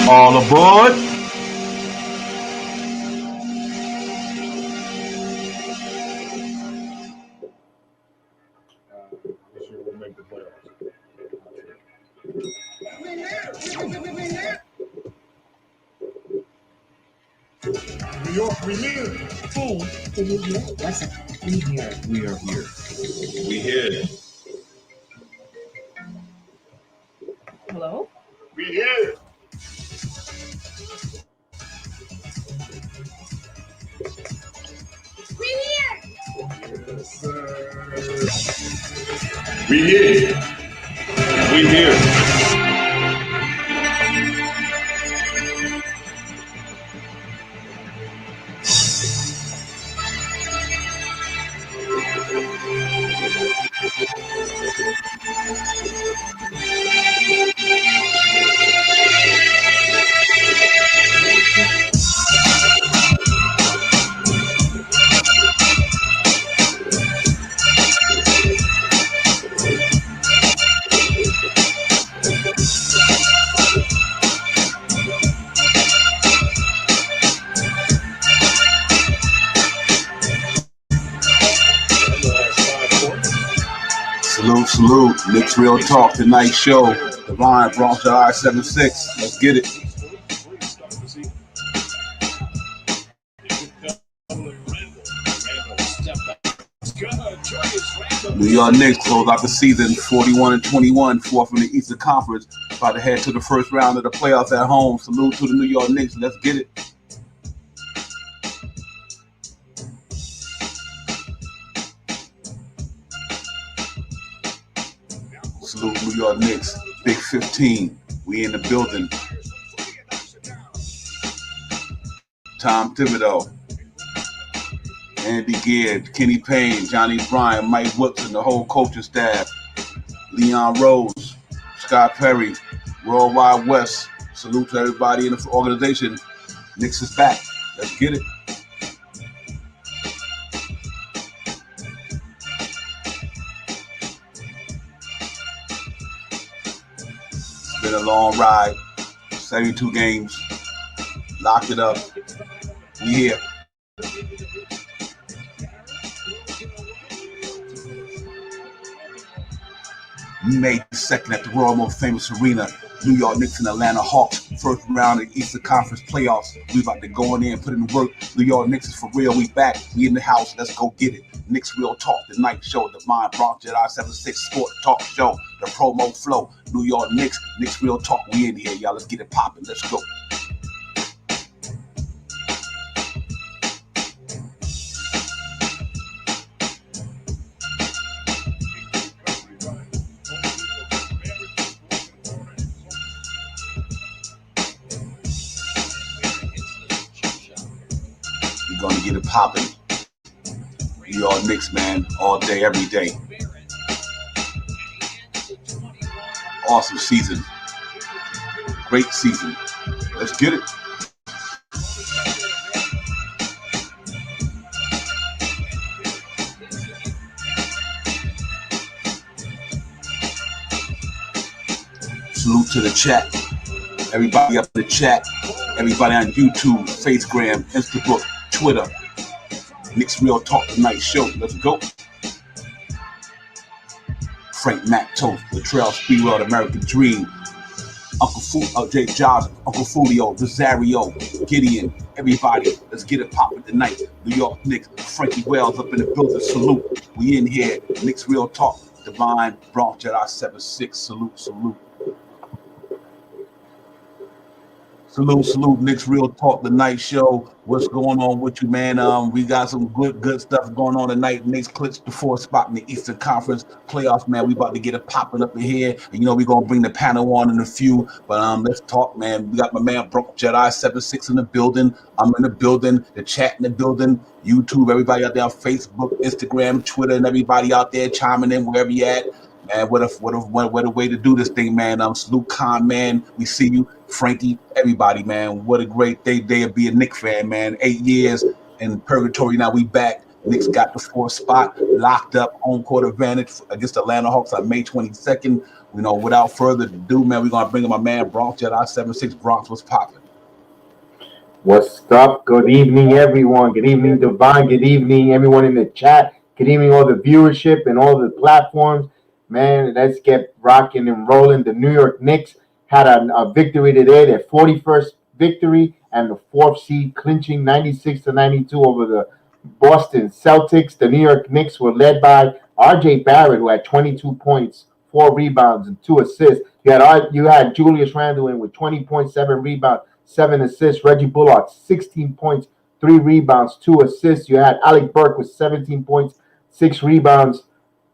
All aboard. New York, we here. Hey, did you hear? What's up? We here. We are here. We here. Hello? We here. Yes, sir. We here. We here. Salute. Knicks Real Talk, tonight's show. Divine, Bronx, I-76. Let's get it. New York Knicks close out the season 41-21, fourth in the Eastern Conference. About to head to the first round of the playoffs at home. Salute to the New York Knicks. Let's get it. Salute New York Knicks. Big 15. We in the building. Tom Thibodeau, Andy Gear, Kenny Payne, Johnny Bryant, Mike Woodson, the whole coaching staff, Leon Rose, Scott Perry, Worldwide West. Salute to everybody in the organization. Knicks is back. Let's get it. It's been a long ride. 72 games. Locked it up. We here. May 2nd at the World Most Famous Arena. New York Knicks and Atlanta Hawks. First round of the Eastern Conference playoffs. We about to go in there and put in the work. New York Knicks is for real. We back. We in the house. Let's go get it. Knicks Real Talk, the night show, the Mind Bronx Jet I-76 Sport Talk Show, the promo flow. New York Knicks, Knicks Real Talk. We in here, y'all. Let's get it popping. Let's go. We're gonna get it popping. New York Knicks, man, all day, every day. Awesome season. Great season. Let's get it. Salute to the chat. Everybody up in the chat. Everybody on YouTube, Facecam, Instagram, Twitter. Knicks Real Talk Tonight Show. Let's go. Frank Mac Toast, Latrell Speedwell, American Dream, Jake Jobs, Uncle Fulio, Rosario, Gideon, everybody. Let's get it popping tonight. New York Knicks, Frankie Wells up in the building. Salute. We in here. Knicks Real Talk. Divine, Bronx Jet I-76. Salute. Salute, Knicks Real Talk, the night show. What's going on with you, man? We got some good stuff going on tonight. Knicks clinched the fourth spot in the Eastern Conference playoffs, man. We about to get it popping up in here. And, we're going to bring the panel on in a few. But let's talk, man. We got my man, Bronx Jet I-76 in the building. I'm in the building. The chat in the building. YouTube, everybody out there on Facebook, Instagram, Twitter, and everybody out there chiming in wherever you at. Man, what a way to do this thing, man. Salute Khan, man. We see you. Frankie, everybody, man. What a great day to be a Knicks fan, man. 8 years in purgatory. Now we back. Knicks got the 4th spot, locked up, home court advantage against the Atlanta Hawks on May 22nd. Without further ado, man, we're going to bring in my man, Bronx Jedi 76. Bronx, what's popping? What's up? Good evening, everyone. Good evening, Divine. Good evening, everyone in the chat. Good evening, all the viewership and all the platforms. Man, let's get rocking and rolling. The New York Knicks had a victory today, their 41st victory, and the 4th seed clinching 96-92 over the Boston Celtics. The New York Knicks were led by R.J. Barrett, who had 22 points, 4 rebounds, and 2 assists. You had Julius Randle in with 20.7 rebounds, 7 assists. Reggie Bullock, 16 points, 3 rebounds, 2 assists. You had Alec Burke with 17 points, 6 rebounds,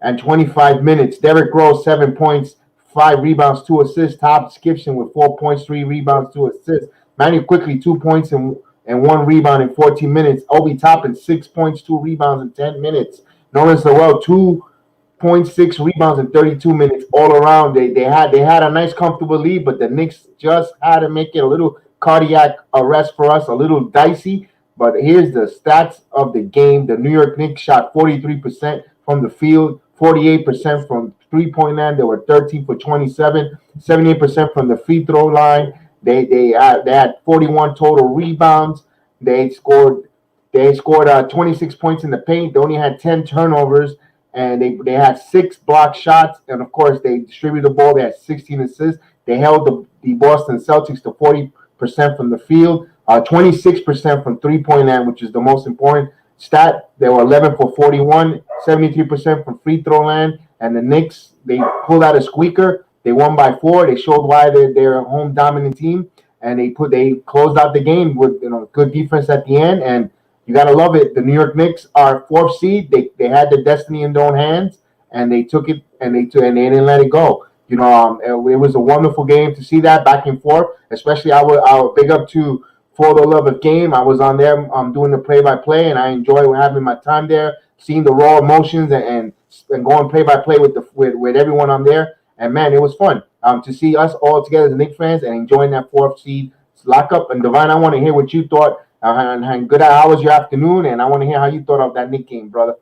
and 25 minutes. Derrick Rose, 7 points, 5 rebounds, 2 assists. Todd Gibson with 4 points, 3 rebounds, 2 assists. Manny Quickly, 2 points and 1 rebound in 14 minutes. Obi Toppin, 6 points, 2 rebounds in 10 minutes. Norris Lowell, 2.6 rebounds in 32 minutes. All around, they had a nice, comfortable lead, but the Knicks just had to make it a little cardiac arrest for us, a little dicey. But here's the stats of the game. The New York Knicks shot 43% from the field, 48% from three-point line. They were 13 for 27, 78% from the free throw line. They had 41 total rebounds. They scored 26 points in the paint. They only had 10 turnovers, and they had 6 block shots. And of course, they distributed the ball. They had 16 assists. They held the Boston Celtics to 40% from the field, 26% from three-point line, which is the most important stat. They were 11 for 41, 73% from free throw line. And the Knicks, they pulled out a squeaker. They won by 4. They showed why they're a home dominant team, and they closed out the game with good defense at the end. And you gotta love it. The New York Knicks are 4th seed. They had the destiny in their own hands, and they took it, and they didn't let it go. It was a wonderful game to see that back and forth. Especially, I would big up to For the Love of Game. I was on there doing the play-by-play, and I enjoy having my time there, seeing the raw emotions and going play-by-play with everyone on there. And man, it was fun to see us all together as Knicks fans and enjoying that 4th seed lockup. And Divine, I want to hear what you thought. And good, how was your afternoon? And I want to hear how you thought of that Knicks game, brother.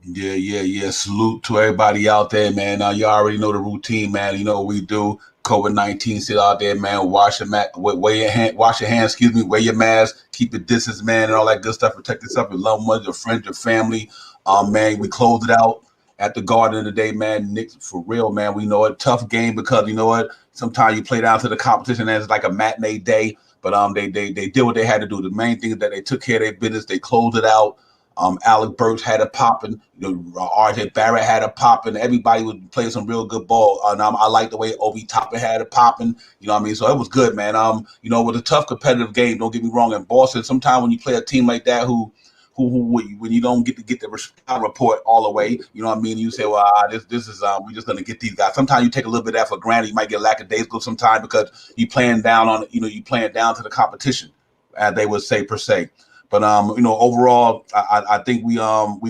Yeah. Salute to everybody out there, man. You already know the routine, man. You know what we do. COVID-19, sit out there, man. Wash your hands. Wear your mask. Keep your distance, man, and all that good stuff. Protect yourself, your loved ones, your friends, your family. Man, we closed it out at the Garden today, man. Knicks, for real, man. We know a tough game because you know what? Sometimes you play down to the competition and it's like a matinee day. But they did what they had to do. The main thing is that they took care of their business. They closed it out. Alec Burks had a popping. R.J. Barrett had a popping. Everybody was playing some real good ball. And I like the way Obi Toppin had a popping. You know what I mean? So it was good, man. It was a tough competitive game. Don't get me wrong. In Boston, sometimes when you play a team like that who when you don't get the report all the way, you know what I mean? You say, well, this is we're just gonna get these guys. Sometimes you take a little bit of that for granted. You might get lackadaisical sometimes because you playing down on you playing down to the competition, as they would say per se. But overall, I think we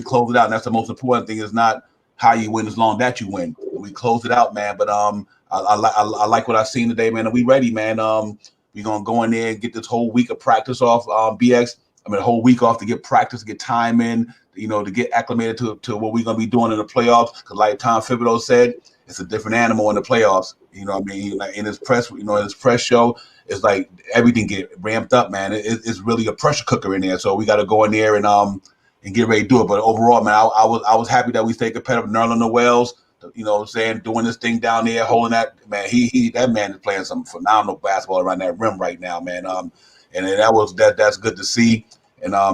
closed it out, and that's the most important thing. Is not how you win, as long that you win. We closed it out, man. But I like what I've seen today, man. And we ready, man. We're gonna go in there and get this whole week of practice off. BX. A whole week off to get practice, get time in, to get acclimated to what we're gonna be doing in the playoffs. Because like Tom Thibodeau said, it's a different animal in the playoffs. You know what I mean? Like in his press, in his press show, it's like everything get ramped up, man. It's really a pressure cooker in there. So we got to go in there and get ready to do it. But overall, man, I was happy that we stayed competitive. Nerlens Noel's, doing this thing down there, holding that, man. That man is playing some phenomenal basketball around that rim right now, man. And that's good to see. And so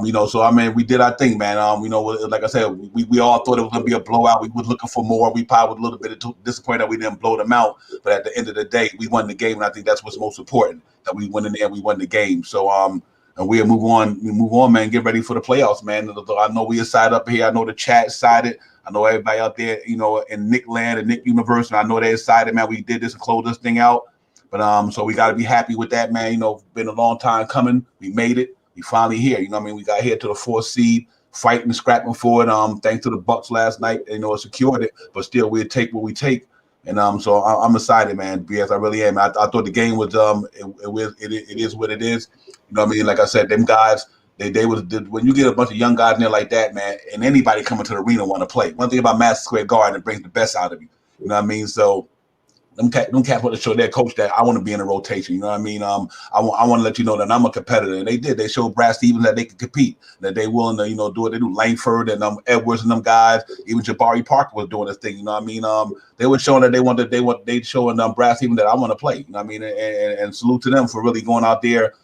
we did our thing, man. Like I said, we all thought it was gonna be a blowout. We were looking for more. We probably were a little bit disappointed that we didn't blow them out. But at the end of the day, we won the game, and I think that's what's most important. That we went in there, we won the game. So and we'll move on, man. Get ready for the playoffs, man. I know we excited up here. I know the chat excited. I know everybody out there, in Nick Land and Nick Universe, and I know they're excited, man. We did this and closed this thing out. But so we got to be happy with that, man. Been a long time coming. We made it. We finally here. We got here to the 4th seed, fighting and scrapping for it. Thanks to the Bucks last night, secured it. But still, we'll take what we take. And so I'm excited, man. BS, I really am. I thought the game was it is what it is. Like I said, them guys, They was when you get a bunch of young guys in there like that, man, and anybody coming to the arena want to play. One thing about Madison Square Garden, it brings the best out of you. You know what I mean? So them cats want to show their coach that I want to be in a rotation. You know what I mean? I want to let you know that I'm a competitor, and they did. They showed Brad Stevens that they could compete, that they willing to do what they do. Langford and Edwards and them guys, even Jabari Parker was doing this thing. You know what I mean? They were showing that they showing Brad Stevens that I want to play. You know what I mean? And salute to them for really going out there,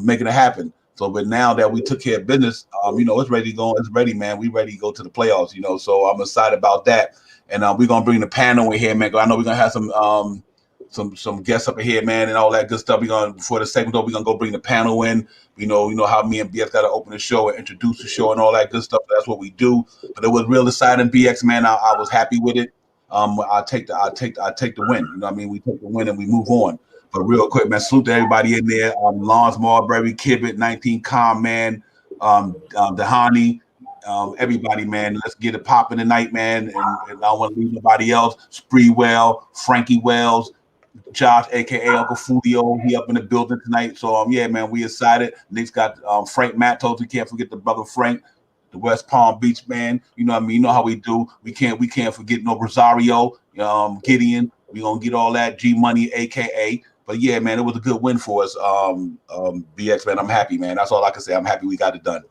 making it happen. So, but now that we took care of business, it's ready to go. It's ready, man. We ready to go to the playoffs. So I'm excited about that. And we're gonna bring the panel in here, man. I know we're gonna have some guests up in here, man, and all that good stuff. Before the segment, we're gonna go bring the panel in. You know how me and BX gotta open the show and introduce the show and all that good stuff. That's what we do. But it was real exciting, BX, man. I was happy with it. I take the win. You know what I mean? We take the win and we move on. But real quick, man, salute to everybody in there. Lawrence Marbury, Kibbit, 19 Com, man, Dahani. Everybody, man, let's get it popping tonight, man. And I don't want to leave nobody else. Spreewell, Frankie Wells, Josh, aka Uncle Fulio, he up in the building tonight. So yeah, man, we excited. Knicks got Frank Matos. We can't forget the brother Frank, the West Palm Beach man. You know what I mean? You know how we do. We can't forget no Rosario, Gideon. We gonna get all that G Money, aka. But yeah, man, it was a good win for us. BX, man, I'm happy, man. That's all I can say. I'm happy we got it done.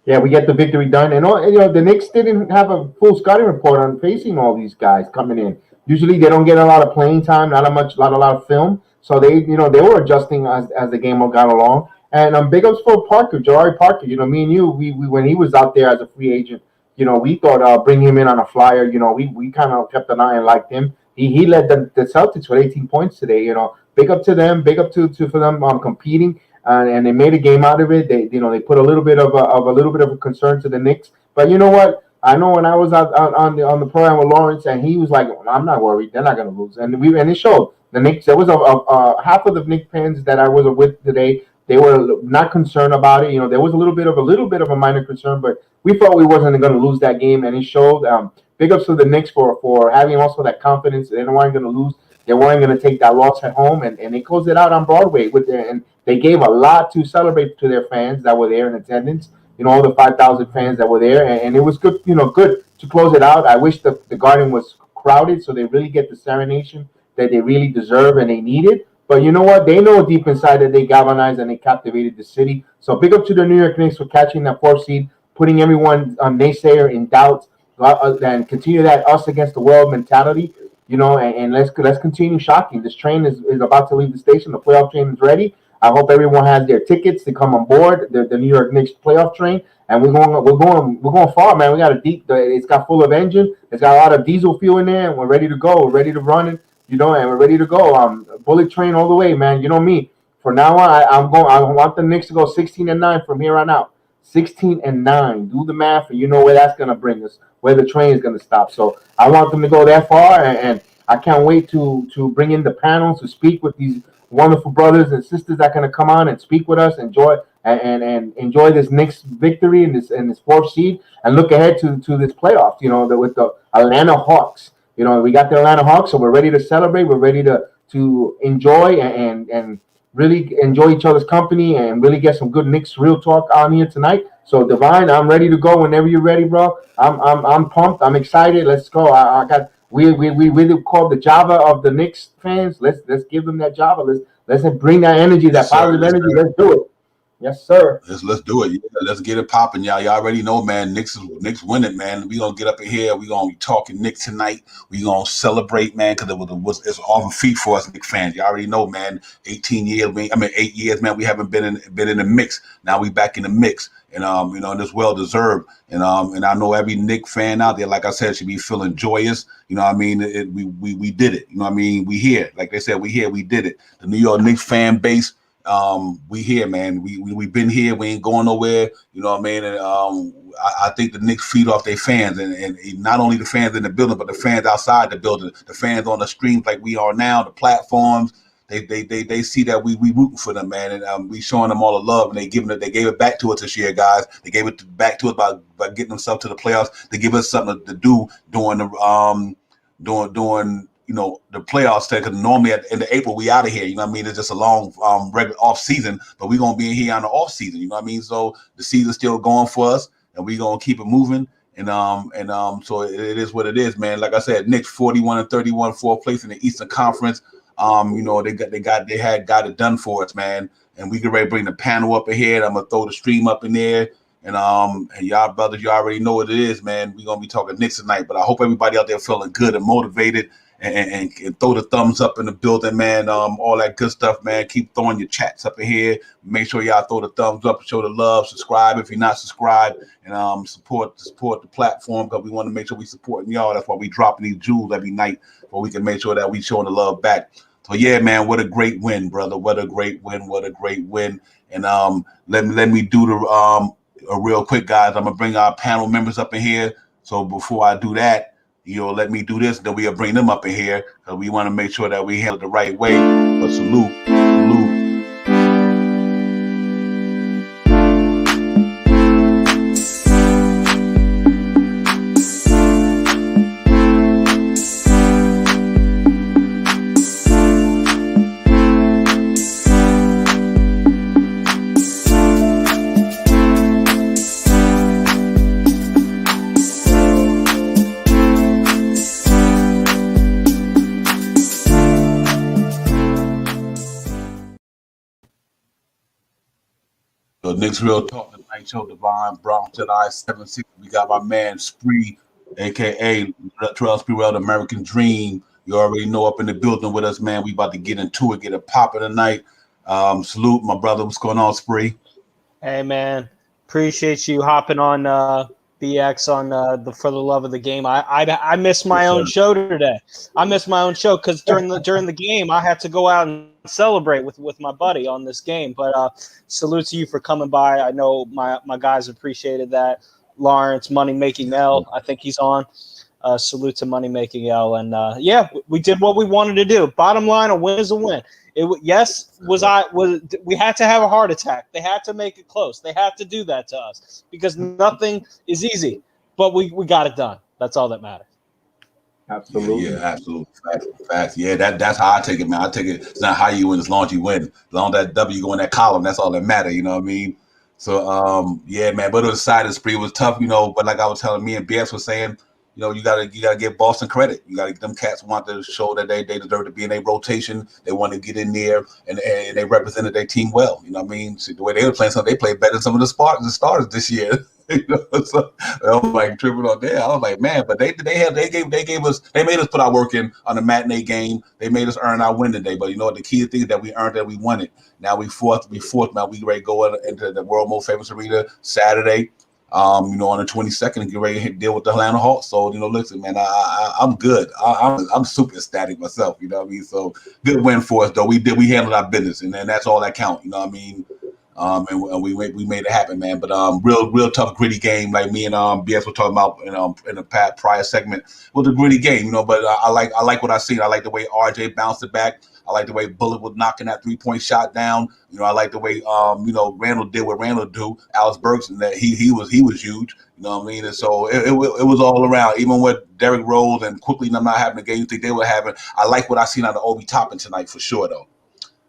Yeah, we get the victory done, and the Knicks didn't have a full scouting report on facing all these guys coming in. Usually, they don't get a lot of playing time, not a lot of film, so they were adjusting as the game got along. And big ups for Parker, Jabari Parker. Me and you, we when he was out there as a free agent, we thought bring him in on a flyer. We kind of kept an eye and liked him. He led the Celtics with 18 points today. Big up to them, big up to for them competing. And they made a game out of it. They put a little bit of a concern to the Knicks. But you know what? I know when I was out on the program with Lawrence, and he was like, "I'm not worried. They're not going to lose." And it showed. The Knicks. There was a half of the Knicks fans that I was with today. They were not concerned about it. There was a little bit of a minor concern, but we thought we wasn't going to lose that game, and it showed. Big ups to the Knicks for having also that confidence. They weren't going to lose. They weren't going to take that loss at home, and they closed it out on Broadway and they gave a lot to celebrate to their fans that were there in attendance. All the 5,000 fans that were there, and it was good. Good to close it out. I wish the Garden was crowded so they really get the serenation that they really deserve and they needed. But you know what? They know deep inside that they galvanized and they captivated the city. So big up to the New York Knicks for catching that 4th seed, putting everyone naysayer in doubt, and continue that us against the world mentality. And let's continue shocking. This train is about to leave the station. The playoff train is ready. I hope everyone has their tickets to come on board the New York Knicks playoff train, and we're going far, man. We got it's got full of engine. It's got a lot of diesel fuel in there, and we're ready to go. We're ready to run it, and we're ready to go. Bullet train all the way, man. You know me. From now on, I want the Knicks to go 16-9 from here on out. 16-9. Do the math, and you know where that's gonna bring us, where the train is gonna stop. So I want them to go that far, and I can't wait to bring in the panel to speak with these wonderful brothers and sisters that are going to come on and speak with us, enjoy this Knicks victory in this 4th seed, and look ahead to this playoff. With the Atlanta Hawks. We got the Atlanta Hawks, so we're ready to celebrate. We're ready to enjoy and really enjoy each other's company and really get some good Knicks real talk on here tonight. So Divine, I'm ready to go whenever you're ready, bro. I'm pumped. I'm excited. Let's go. I got. We call the Java of the Knicks fans. Let's give them that Java. Let's bring that energy, that positive energy. Let's do it. Yes, sir. Let's do it. Yeah, let's get it popping, y'all. Y'all already know, man. Knicks win it, man. We gonna get up in here. We gonna be talking Knicks tonight. We gonna celebrate, man, because it's off the feet for us Knicks fans. You already know, man. 8 years, man. We haven't been in the mix. Now we back in the mix, and and it's well deserved. And I know every Knicks fan out there, like I said, should be feeling joyous. You know what I mean? We did it. You know what I mean? We here. Like they said, we here. We did it. The New York Knicks fan base. We here, man. We've been here. We ain't going nowhere. You know what I mean? And I think the Knicks feed off their fans, and not only the fans in the building, but the fans outside the building, the fans on the streams like we are now, the platforms. They see that we rooting for them, man, and we showing them all the love, and they gave it back to us this year, guys. They gave it back to us by getting themselves to the playoffs. They give us something to do during the during the playoffs start, because normally in the April we out of here. You know what I mean? It's just a long regular off season, but we're gonna be in here on the off season. You know what I mean? So the season's still going for us, and we're gonna keep it moving. So it is what it is, man. Like I said, Knicks 41-31, fourth place in the Eastern Conference. They had got it done for us, man. And we get ready to bring the panel up ahead. I'm gonna throw the stream up in there. And y'all brothers, you already know what it is, man. We're gonna be talking Knicks tonight. But I hope everybody out there feeling good and motivated, and throw the thumbs up in the building, man. All that good stuff, man. Keep throwing your chats up in here. Make sure y'all throw the thumbs up, show the love, subscribe if you're not subscribed, and support the platform, because we want to make sure we supporting y'all. That's why we dropping these jewels every night, so we can make sure that we showing the love back. So yeah, man, what a great win, brother. What a great win. What a great win. And let me do the real quick, guys. I'm gonna bring our panel members up in here. So before I do that, let me do this. Then we'll bring them up in here, because we want to make sure that we handle it the right way. But salute. So Knicks Real Talk, the night show, Divine Bronx Jedi 7-6. We got my man Spree, aka Terrell Spree, the American Dream. You already know, up in the building with us, man. We about to get into it, get it popping tonight. Salute, my brother. What's going on, Spree? Hey, man. Appreciate you hopping on BX on the For the Love of the Game. I missed my own show today. I missed my own show because during the game I had to go out and celebrate with my buddy on this game. But salute to you for coming by. I know my guys appreciated that. Lawrence, Money Making L, I think he's on. Salute to Money Making L. And yeah, we did what we wanted to do. Bottom line, a win is a win. We had to have a heart attack. They had to make it close. They had to do that to us, because nothing is easy. But we got it done. That's all that matters. Absolutely. Yeah, absolutely. Facts. Yeah, that's how I take it, man. I take it. It's not how you win, as long as you win. As long as that W go in that column, that's all that matters. You know what I mean? So yeah, man. But it was side spree. It was tough, But like I was telling, me and BS was saying, you gotta give Boston credit. You gotta, them cats want to show that they deserve to be in a rotation. They want to get in there, and they represented their team well. You know what I mean? So the way they were playing, they played better than some of the starters this year. So I was like tripping on there. I was like, man, but they made us put our work in on the matinee game. They made us earn our win today. But the key thing is that we earned it, we won it. Now we fourth, man. We ready to go into the world most famous arena Saturday. On the 22nd, and get ready to deal with the Atlanta Hawks. So, listen, man, I'm good. I'm super ecstatic myself. You know what I mean? So good win for us, though. We handled our business, and then that's all that counts. You know what I mean? And we made it happen, man. But real tough, gritty game, like me and BS were talking about in the prior segment. It was a gritty game, But I like what I seen. I like the way RJ bounced it back. I like the way Bullock was knocking that 3-point shot down. I like the way Randall did what Randall do. Alex Bergson, that he was huge. You know what I mean? And so it was all around. Even with Derrick Rose and quickly not having the game you think they were having. I like what I seen out of Obi Toppin tonight for sure, though.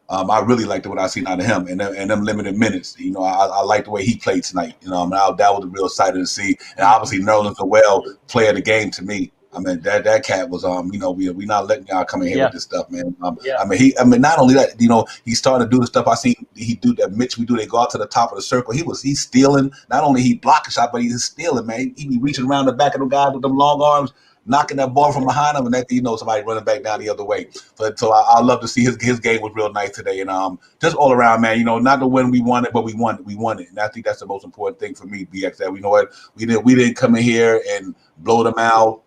I really liked what I seen out of him and them limited minutes. I like the way he played tonight. That was a real sight to see. And obviously Nerlens Noel, player of the game to me. I mean, that cat was we not letting y'all come in here with this stuff, man. I mean, not only that, he's starting to do the stuff I seen he do that Mitch we do. They go out to the top of the circle. He's stealing. Not only he block a shot, but he's stealing, man. He be reaching around the back of the guy with them long arms, knocking that ball from behind him, and that somebody running back down the other way. So I love to see his game was real nice today, and just all around, man. Not the win we won it, but we won it, and I think that's the most important thing for me. BX, that we know what we didn't come in here and blow them out.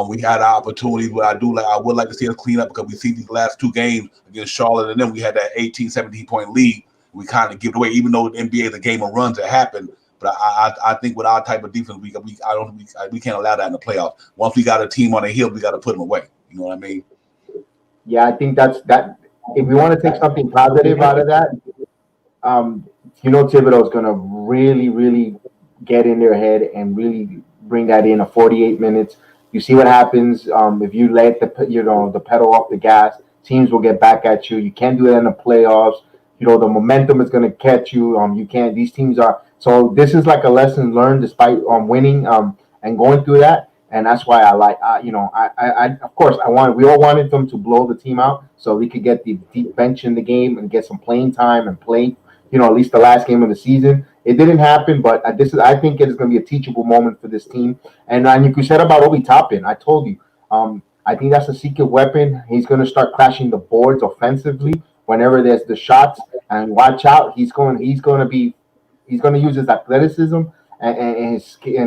We had our opportunities. What I would like to see us clean up, because we see these last two games against Charlotte, and then we had that 18, 17-point lead. We kind of give it away, even though the NBA is a game of runs that happen. But I think with our type of defense, we can't allow that in the playoffs. Once we got a team on the hill, we got to put them away. You know what I mean? Yeah, I think that's that. If we want to take something positive out of that, Thibodeau is going to really, really get in their head and really bring that in a 48 minutes. You see what happens if you let the pedal off the gas. Teams will get back at you. You can't do that in the playoffs. The momentum is going to catch you. You can't. These teams are. So this is like a lesson learned, despite winning and going through that. And that's why I like. Of course, we all wanted them to blow the team out so we could get the deep bench in the game and get some playing time and play. At least the last game of the season. It didn't happen, but I think it is going to be a teachable moment for this team. And you said about Obi Toppin, I told you. I think that's a secret weapon. He's going to start crashing the boards offensively whenever there's the shots. And watch out, he's going to use his athleticism and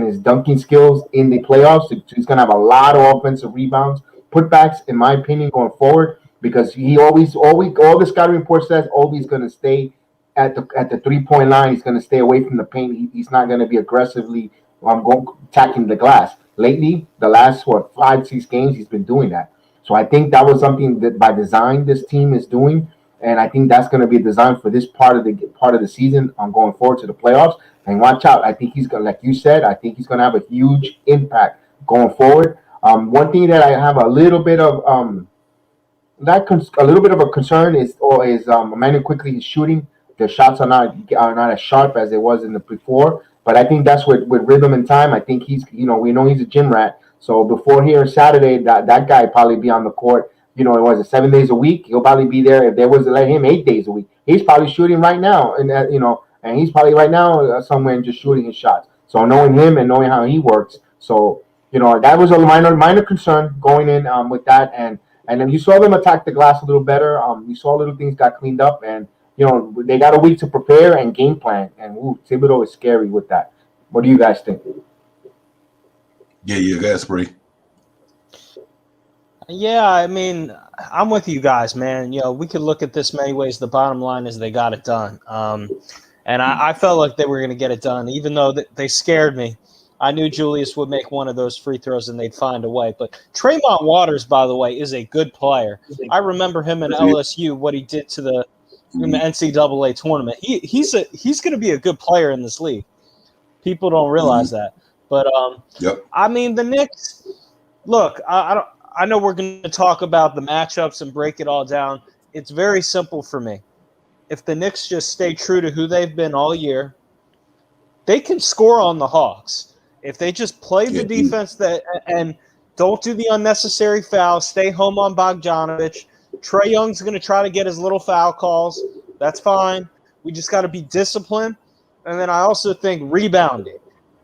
his dunking skills in the playoffs. He's going to have a lot of offensive rebounds, putbacks, in my opinion, going forward, because he all the scouting report says Obi's going to stay at the 3-point line. He's going to stay away from the paint. He's not going to be aggressively attacking the glass. Lately, the last 5-6 games, he's been doing that. So I think that was something that by design this team is doing, and I think that's going to be designed for this part of the season on going forward to the playoffs. And watch out, I think he's going, like you said, I think he's going to have a huge impact going forward. One thing that I have a little bit of a concern is Emmanuel Quickly, his shooting. The shots are not as sharp as it was in the before. But I think that's with rhythm and time. I think we know he's a gym rat. So before here Saturday, that guy probably be on the court. It was 7 days a week. He'll probably be there. If there was to let him 8 days a week, he's probably shooting right now, and he's probably right now somewhere and just shooting his shots. So knowing him and knowing how he works, so that was a minor concern going in with that, and then you saw them attack the glass a little better. You saw little things got cleaned up, and they got a week to prepare and game plan. And Thibodeau is scary with that. What do you guys think? Yeah, guys, Spree. Yeah, I mean, I'm with you guys, man. We could look at this many ways. The bottom line is they got it done. And I felt like they were going to get it done, even though they scared me. I knew Julius would make one of those free throws and they'd find a way. But Tremont Waters, by the way, is a good player. I remember him in LSU, what he did to the NCAA tournament. He's going to be a good player in this league. People don't realize that. But, I mean, the Knicks, look, I know we're going to talk about the matchups and break it all down. It's very simple for me. If the Knicks just stay true to who they've been all year, they can score on the Hawks. If they just play the defense and don't do the unnecessary fouls, stay home on Bogdanovic. Trae Young's going to try to get his little foul calls. That's fine. We just got to be disciplined. And then I also think rebounding.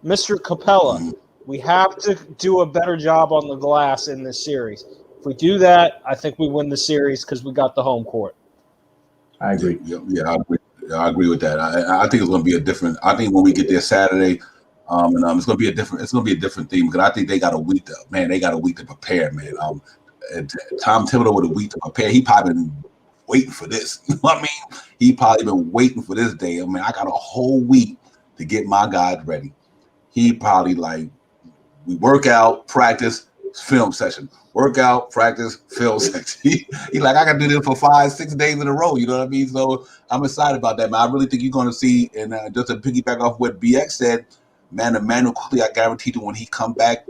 Mr. Capella, we have to do a better job on the glass in this series. If we do that, I think we win the series because we got the home court. I agree. Yeah, I agree with that. I think it's going to be a different. I think when we get there Saturday, it's going to be a different. It's going to be a different theme because I think they got a week to prepare, man. Tom Thibodeau with a week to prepare. He probably been waiting for this. You know what I mean? He probably been waiting for this day. I mean, I got a whole week to get my guys ready. He probably we work out, practice, film session. Workout, practice, film section. He like, I got to do this for 5-6 days in a row. You know what I mean? So I'm excited about that, man. I really think you're going to see, and just to piggyback off what BX said, man, Emmanuel quickly, I guarantee you when he come back,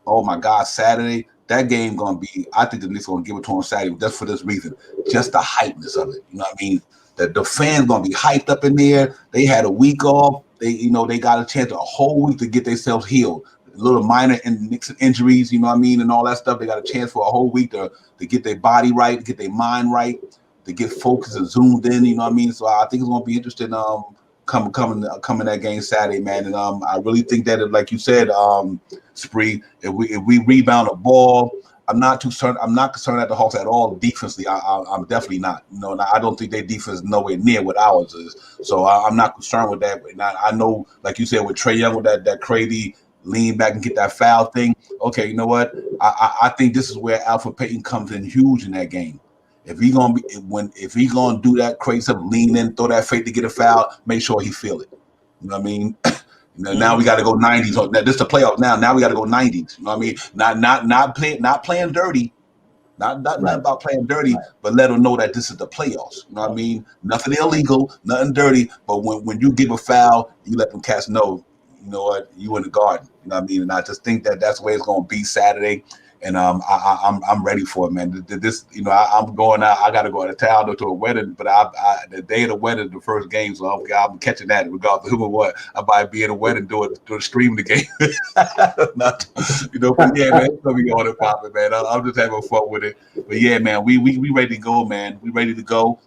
oh my God, Saturday, that game going to be, I think the Knicks going to give it to him Saturday just for this reason, just the hypeness of it. You know what I mean? The fans going to be hyped up in there. They had a week off. They got a chance, a whole week to get themselves healed. Little minor injuries, you know what I mean, and all that stuff. They got a chance for a whole week to get their body right, to get their mind right, to get focused and zoomed in, you know what I mean? So I think it's going to be interesting coming that game Saturday, man. And I really think that, like you said, Spree, if we rebound the ball, I'm not concerned at the Hawks at all defensively. I'm definitely not. I don't think their defense is nowhere near what ours is. So I'm not concerned with that. And I know, like you said, with Trae Young, with that crazy lean back and get that foul thing. Okay, you know what? I think this is where Alfred Payton comes in huge in that game. If he gonna do that crazy stuff, lean in, throw that fake to get a foul, make sure he feel it. You know what I mean? Now we got to go 90s. This is the playoff now. Now we got to go 90s. You know what I mean? Not playing dirty. Not about playing dirty, but let them know that this is the playoffs. You know what I mean? Nothing illegal, nothing dirty. But when you give a foul, you let them cats know. you know what, you in the garden. You know what I mean? And I just think that that's the way it's going to be Saturday. And I'm ready for it, man. This, you know, I'm going out. I got to go out of town to a wedding, but the day of the wedding, the first game, so I'm catching that regardless of who or what. I might be at a wedding doing stream the game. Not, you know, but yeah, man, it's gonna be on and popping, man. I'm just having fun with it. But yeah, man, we ready to go, man. We ready to go.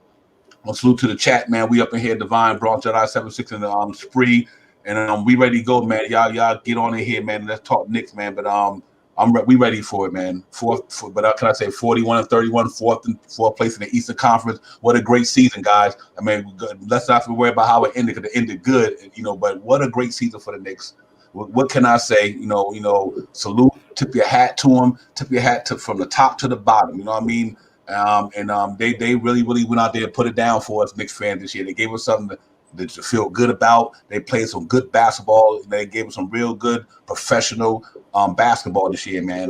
I'll salute to the chat, man. We up in here, Divine Bronx Jedi 76 in the spree, and we ready to go, man. Y'all get on in here, man. Let's talk Knicks, man. But we ready for it, man. Can I say 41-31, fourth place in the Eastern Conference? What a great season, guys. I mean, let's not worry about how it ended, because it ended good, you know. But what a great season for the Knicks. What can I say? You know, salute, tip your hat to them, from the top to the bottom. You know what I mean? They really went out there and put it down for us Knicks fans this year. They gave us something to feel good about. They played some good basketball. They gave us some real good professional basketball this year, man.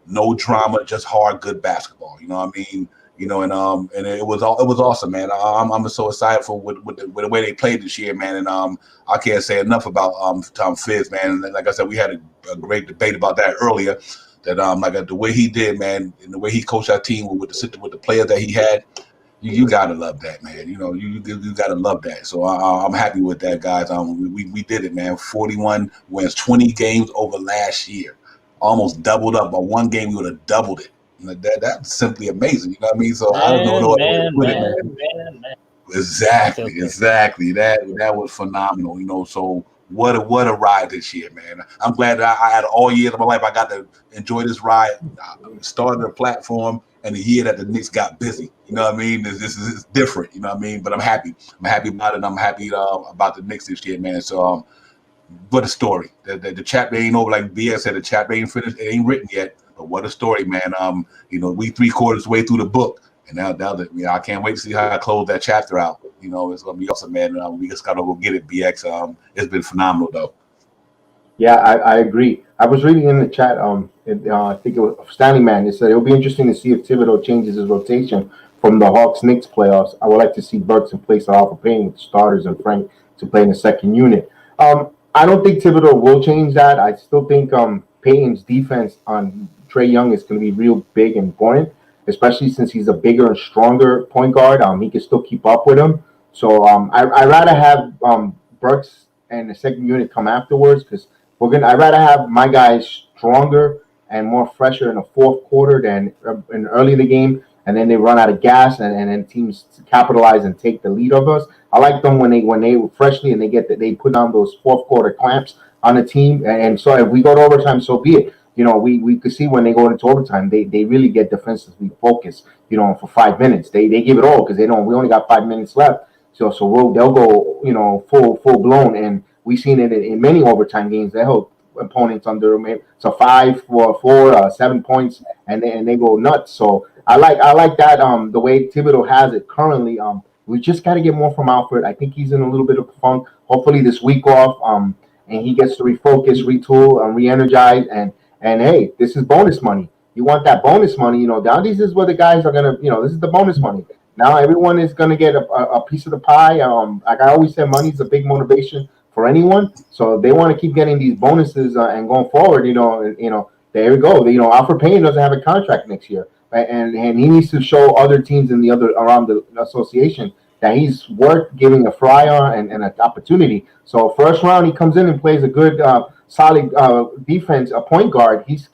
No drama, just hard, good basketball. You know what I mean? You know, and it was awesome, man. I'm so excited for with the way they played this year, man. And I can't say enough about Tom Fizz, man. And like I said, we had a great debate about that earlier. That the way he did, man, and the way he coached our team with the players that he had. You gotta love that, man. You know, you gotta love that. So I'm happy with that, guys. We did it, man. 41 wins, 20 games over last year, almost doubled up. By one game, we would have doubled it. That's simply amazing. You know what I mean? So I don't know what to put it, man. Exactly. That was phenomenal. You know, so what a ride this year, man. I'm glad that I had all years of my life I got to enjoy this ride. Started a platform. And the year that the Knicks got busy, you know what I mean? This is different, you know what I mean? But I'm happy. I'm happy about it. I'm happy about the Knicks this year, man. So, what a story. The chapter ain't over, like BS said. The chapter ain't finished. It ain't written yet. But what a story, man. You know, we 3/4 way through the book, and now you know, I can't wait to see how I close that chapter out. You know, it's gonna be awesome, man. We just gotta go get it, BX. It's been phenomenal, though. Yeah, I agree. I was reading in the chat. I think it was Stanley Man. It said it'll be interesting to see if Thibodeau changes his rotation from the Hawks-Knicks playoffs. I would like to see Burks in place of Alpha Payne with the starters and Frank to play in the second unit. I don't think Thibodeau will change that. I still think Payton's defense on Trae Young is going to be real big and important, especially since he's a bigger and stronger point guard. He can still keep up with him. So I'd rather have Burks and the second unit come afterwards, because I'd rather have my guys stronger and more fresher in the fourth quarter than in early in the game, and then they run out of gas and then teams capitalize and take the lead of us. I like them when they freshly and they put down those fourth quarter clamps on the team, and so if we go to overtime, so be it. You know, we could see when they go into overtime, they really get defensively focused. You know, for 5 minutes, they give it all, because we only got 5 minutes left. So they'll go, you know, full blown, and we've seen it in many overtime games. They hold opponents under so 5, 4, 7 points, and they go nuts. So I like that the way Thibodeau has it currently. We just got to get more from Alfred. I think he's in a little bit of a funk. Hopefully this week off, and he gets to refocus, retool, and re-energize. And hey, this is bonus money. You want that bonus money? You know, now this is where the guys are gonna. You know, this is the bonus money. Now everyone is gonna get a piece of the pie. Like I always said, money is a big motivation for anyone. So they want to keep getting these bonuses and going forward. You know, there we go. You know, Alfred Payne doesn't have a contract next year, right? And he needs to show other teams in the other around the association that he's worth giving a fly on and an opportunity. So first round, he comes in and plays a good, solid defense, a point guard. He's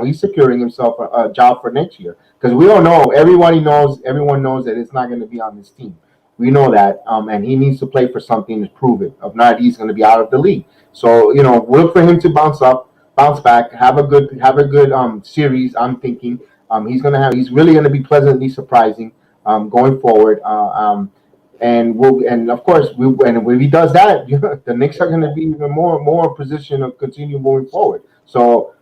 he's securing himself a job for next year, because we all know, everyone knows that it's not going to be on this team. We know that, and he needs to play for something to prove it. If not, he's going to be out of the league. So look for him to bounce back, have a good series. I'm thinking he's really going to be pleasantly surprising going forward. And of course, when he does that, the Knicks are going to be even more position of continue moving forward. So,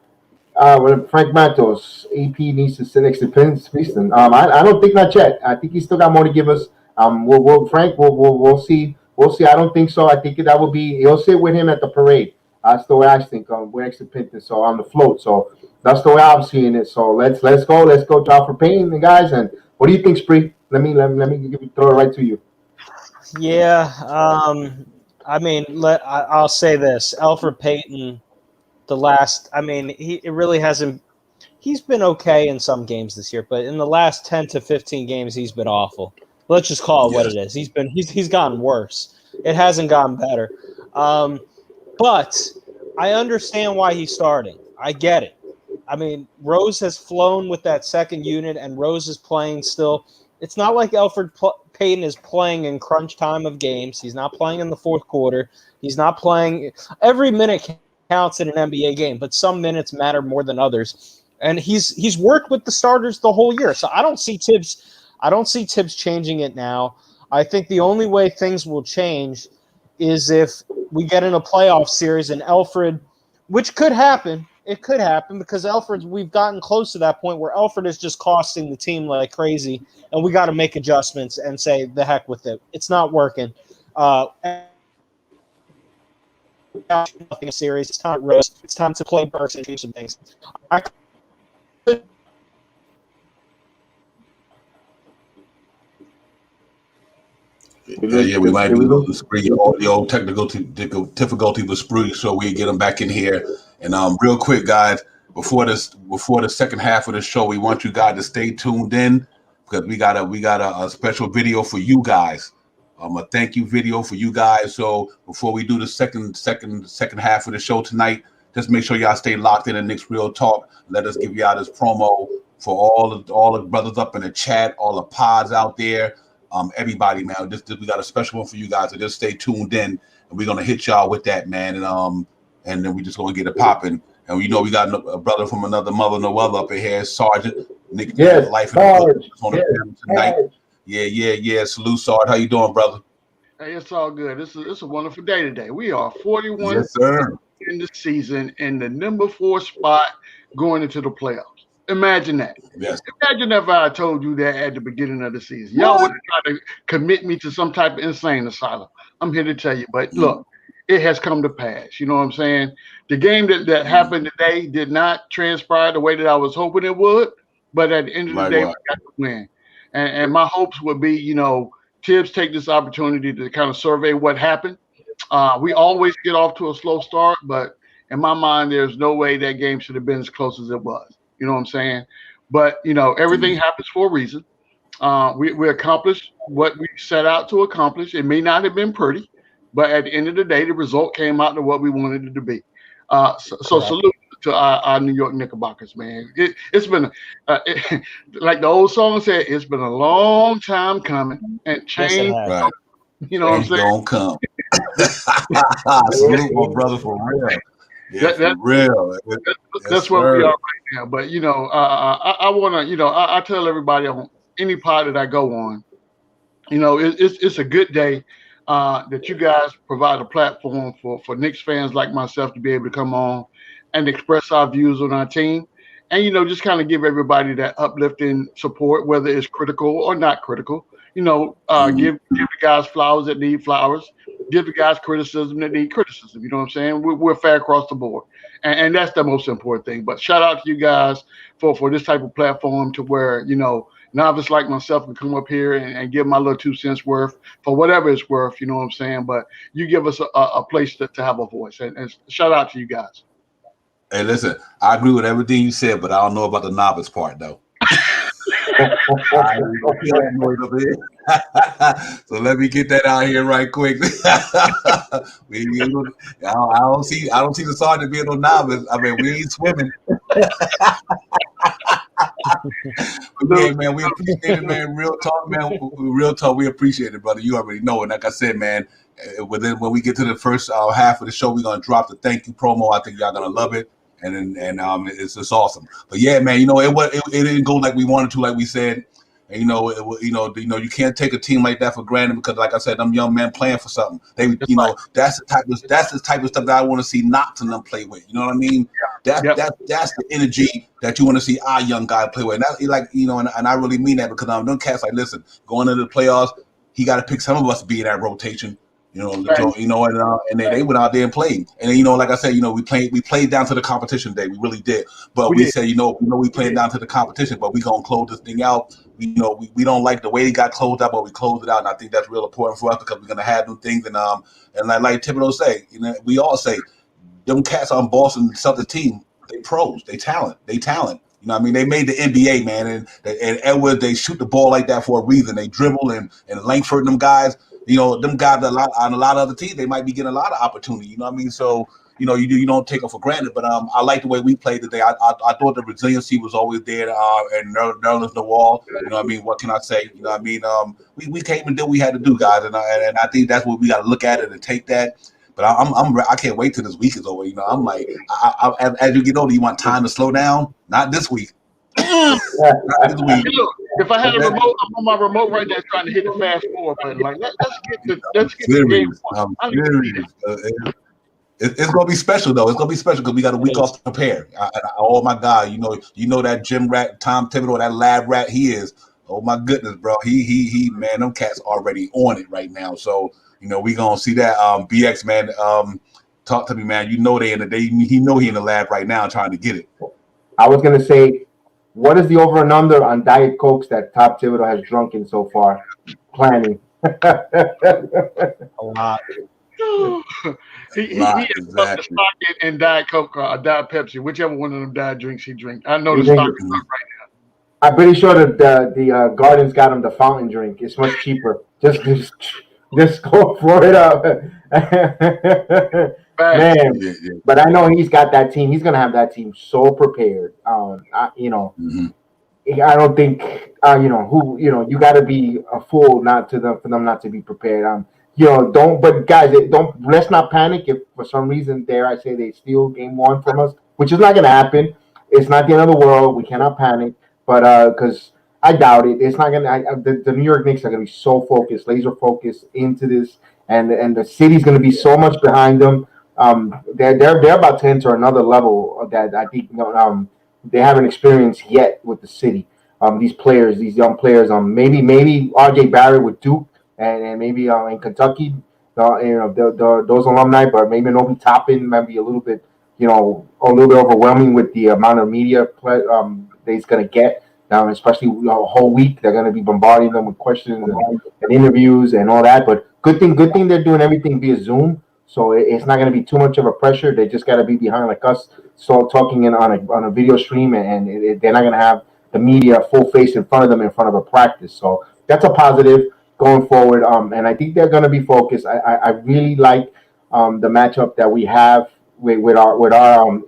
Frank Matos, AP needs to sit next to Princeton. I don't think not yet. I think he's still got more to give us. We'll see. We'll see. I don't think so. I think that will be. He'll sit with him at the parade. That's the way I think. We're next to Pinton, so on the float. So that's the way I'm seeing it. So let's go. Let's go, job for Payne, guys. And what do you think, Spree? Let me throw it right to you. Yeah, I mean, I'll say this: Elfrid Payton, he really hasn't. He's been okay in some games this year, but in the last 10 to 15 games, he's been awful. Let's just call it what it is. He's gotten worse. It hasn't gotten better. But I understand why he's starting. I get it. I mean, Rose has flown with that second unit, and Rose is playing still. It's not like Elfrid Payton is playing in crunch time of games. He's not playing in the fourth quarter. He's not playing. Every minute counts in an NBA game, but some minutes matter more than others. And he's worked with the starters the whole year. So I don't see Tibbs changing it now. I think the only way things will change is if we get in a playoff series and Elfrid, which could happen. It could happen because we've gotten close to that point where Elfrid is just costing the team like crazy, and we got to make adjustments and say the heck with it. It's not working. Nothing serious. It's time to roast. It's time to play Burks and do some things. We might do the Spree, the old technical difficulty with Spree, so we get them back in here. And real quick, guys, before the second half of the show, we want you guys to stay tuned in because we got a special video for you guys. A thank you video for you guys. So before we do the second half of the show tonight, just make sure y'all stay locked in Knicks Real Talk. Let us give y'all this promo for all the brothers up in the chat, all the pods out there. Everybody, man, we got a special one for you guys. So just stay tuned in, and we're gonna hit y'all with that, man. And then we just gonna get it popping. And we got a brother from another mother, no other up in here, Sergeant Nick. Yes, Life Sarge. on the panel tonight. Yeah. Salute, Sarge. How you doing, brother? Hey, it's all good. It's a wonderful day today. We are 41 yes, sir. in the season in the number 4 spot going into the playoffs. Imagine that. Yes. Imagine if I told you that at the beginning of the season. Y'all would have tried to commit me to some type of insane asylum. I'm here to tell you, but look, it has come to pass. You know what I'm saying? The game that happened today did not transpire the way that I was hoping it would, but at the end of the day, we got to win. And my hopes would be, Tibbs take this opportunity to kind of survey what happened. We always get off to a slow start, but in my mind, there's no way that game should have been as close as it was. You know what I'm saying? But, everything happens for a reason. We accomplished what we set out to accomplish. It may not have been pretty, but at the end of the day, the result came out to what we wanted it to be. So salute to our New York Knickerbockers, man. It's been, like the old song said, it's been a long time coming, and change, right. You know what I'm saying? Don't come. Salute my brother for real. Yeah, for real. That's where we are right now. But I want to, I tell everybody on any pod that I go on, it's a good day that you guys provide a platform for Knicks fans like myself to be able to come on and express our views on our team, and just kind of give everybody that uplifting support, whether it's critical or not critical. Give the guys flowers that need flowers. Give the guys criticism that need criticism. You know what I'm saying? We're fair across the board. And that's the most important thing. But shout out to you guys for this type of platform to where, novice like myself can come up here and give my little 2 cents worth for whatever it's worth. You know what I'm saying? But you give us a place to have a voice. And shout out to you guys. Hey, listen, I agree with everything you said, but I don't know about the novice part, though. So let me get that out here right quick. I don't see the sergeant being no novice. I mean, we ain't swimming. Yeah, man, we appreciate it, man. Real talk, man. Real talk, we appreciate it, brother. You already know. And like I said, man, when we get to the first half of the show, we're gonna drop the thank you promo. I think y'all gonna love it. And it's just awesome. But yeah, man, it didn't go like we wanted to, like we said. And you can't take a team like that for granted because, like I said, them young men playing for something. That's the type of stuff that I want to see Knox and them play with. You know what I mean? That's the energy that you want to see our young guy play with. And that's and I really mean that because them cats like, listen, going into the playoffs, he got to pick some of us to be in that rotation. And they went out there and played. And then, like I said, we played down to the competition day. We really did. But we said, we played down to the competition, but we gonna close this thing out we don't like the way it got closed out, but we closed it out, and I think that's real important for us because we're gonna have them things. And like Thibodeau say, we all say, them cats on Boston Celtics team, they pros, they talent. You know what I mean? They made the NBA, man, and Edwards, they shoot the ball like that for a reason. They dribble and Langford, them guys, them guys on a lot of other teams, they might be getting a lot of opportunity. You know what I mean? So, you don't take them for granted. But I like the way we played today. I thought the resiliency was always there, and nervousness the wall. You know what I mean? What can I say? You know what I mean? We came and did what we had to do, guys, and I think that's what we got to look at it and take that. But I can't wait till this week is over. I'm like, as you get older, you want time to slow down. Not this week. Not this week. Hey, look, if I had a remote, I'm on my remote right there trying to hit the fast forward button. Like, let's get the game. It's gonna be special though. It's gonna be special because we got a week off to prepare. Oh my God, you know that gym rat, Tom Thibodeau, that lab rat he is. Oh my goodness, bro. He man, them cats already on it right now. So. We gonna see that. BX, man, talk to me, man. They in the day. He in the lab right now trying to get it. I was gonna say, what is the over and under on Diet Cokes that Top Thibodeau has drunken so far? Planning. A lot. He has exactly. The stock in Diet Coke or Diet Pepsi, whichever one of them diet drinks he drinks. I know the stock is up right now. I'm pretty sure that the Gardens got him the fountain drink. It's much cheaper. Just go for it up. Man, yeah. But I know he's got that team. He's going to have that team so prepared. I don't think, you got to be a fool for them not to be prepared. Let's not panic if for some reason, dare I say, they steal game one from us, which is not going to happen. It's not the end of the world. We cannot panic, but because I doubt it. It's not gonna. The New York Knicks are gonna be so focused, laser focused into this, and the city's gonna be so much behind them. They're about to enter another level that I think they haven't experienced yet with the city. These young players. Maybe R.J. Barrett with Duke, and maybe in Kentucky, those alumni, but maybe Obi Toppin might be a little bit overwhelming with the amount of media that he's gonna get. Especially a whole week, they're going to be bombarding them with questions and interviews and all that. But good thing they're doing everything via Zoom, so it's not going to be too much of a pressure. They just got to be behind like us, so talking on a video stream, and they're not going to have the media full face in front of them in front of a practice. So that's a positive going forward. And I think they're going to be focused. I really like the matchup that we have with our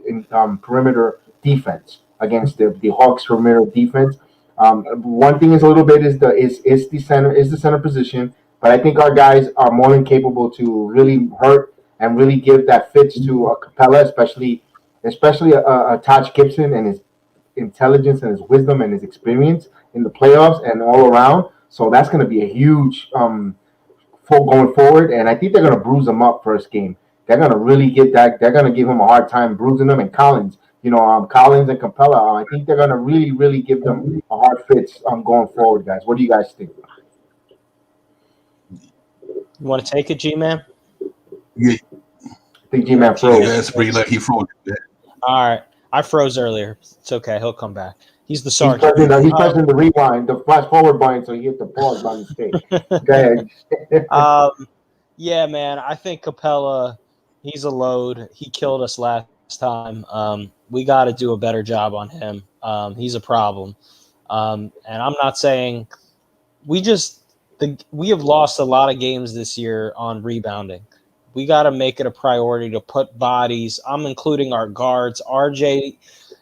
perimeter defense against the Hawks perimeter defense. One thing is a little bit is the center position, but I think our guys are more than capable to really hurt and really give that fits to Capella, especially Taj Gibson and his intelligence and his wisdom and his experience in the playoffs and all around. So that's going to be a huge going forward, and I think they're going to bruise him up first game. They're going to really get that. They're going to give him a hard time bruising them, and Collins. Collins and Capella, I think they're going to really, really give them a hard fits going forward, guys. What do you guys think? You want to take it, G-Man? Yeah. I think G-Man froze. Yeah, that's pretty lucky he froze. Yeah. All right. I froze earlier. It's okay. He'll come back. He's the sergeant. He's pressing the rewind, the flash forward button, so he hit the pause by mistake. Go ahead. Yeah, man. I think Capella, he's a load. He killed us last time. We got to do a better job on him. He's a problem. And I'm not saying we have lost a lot of games this year on rebounding. We got to make it a priority to put bodies. I'm including our guards. RJ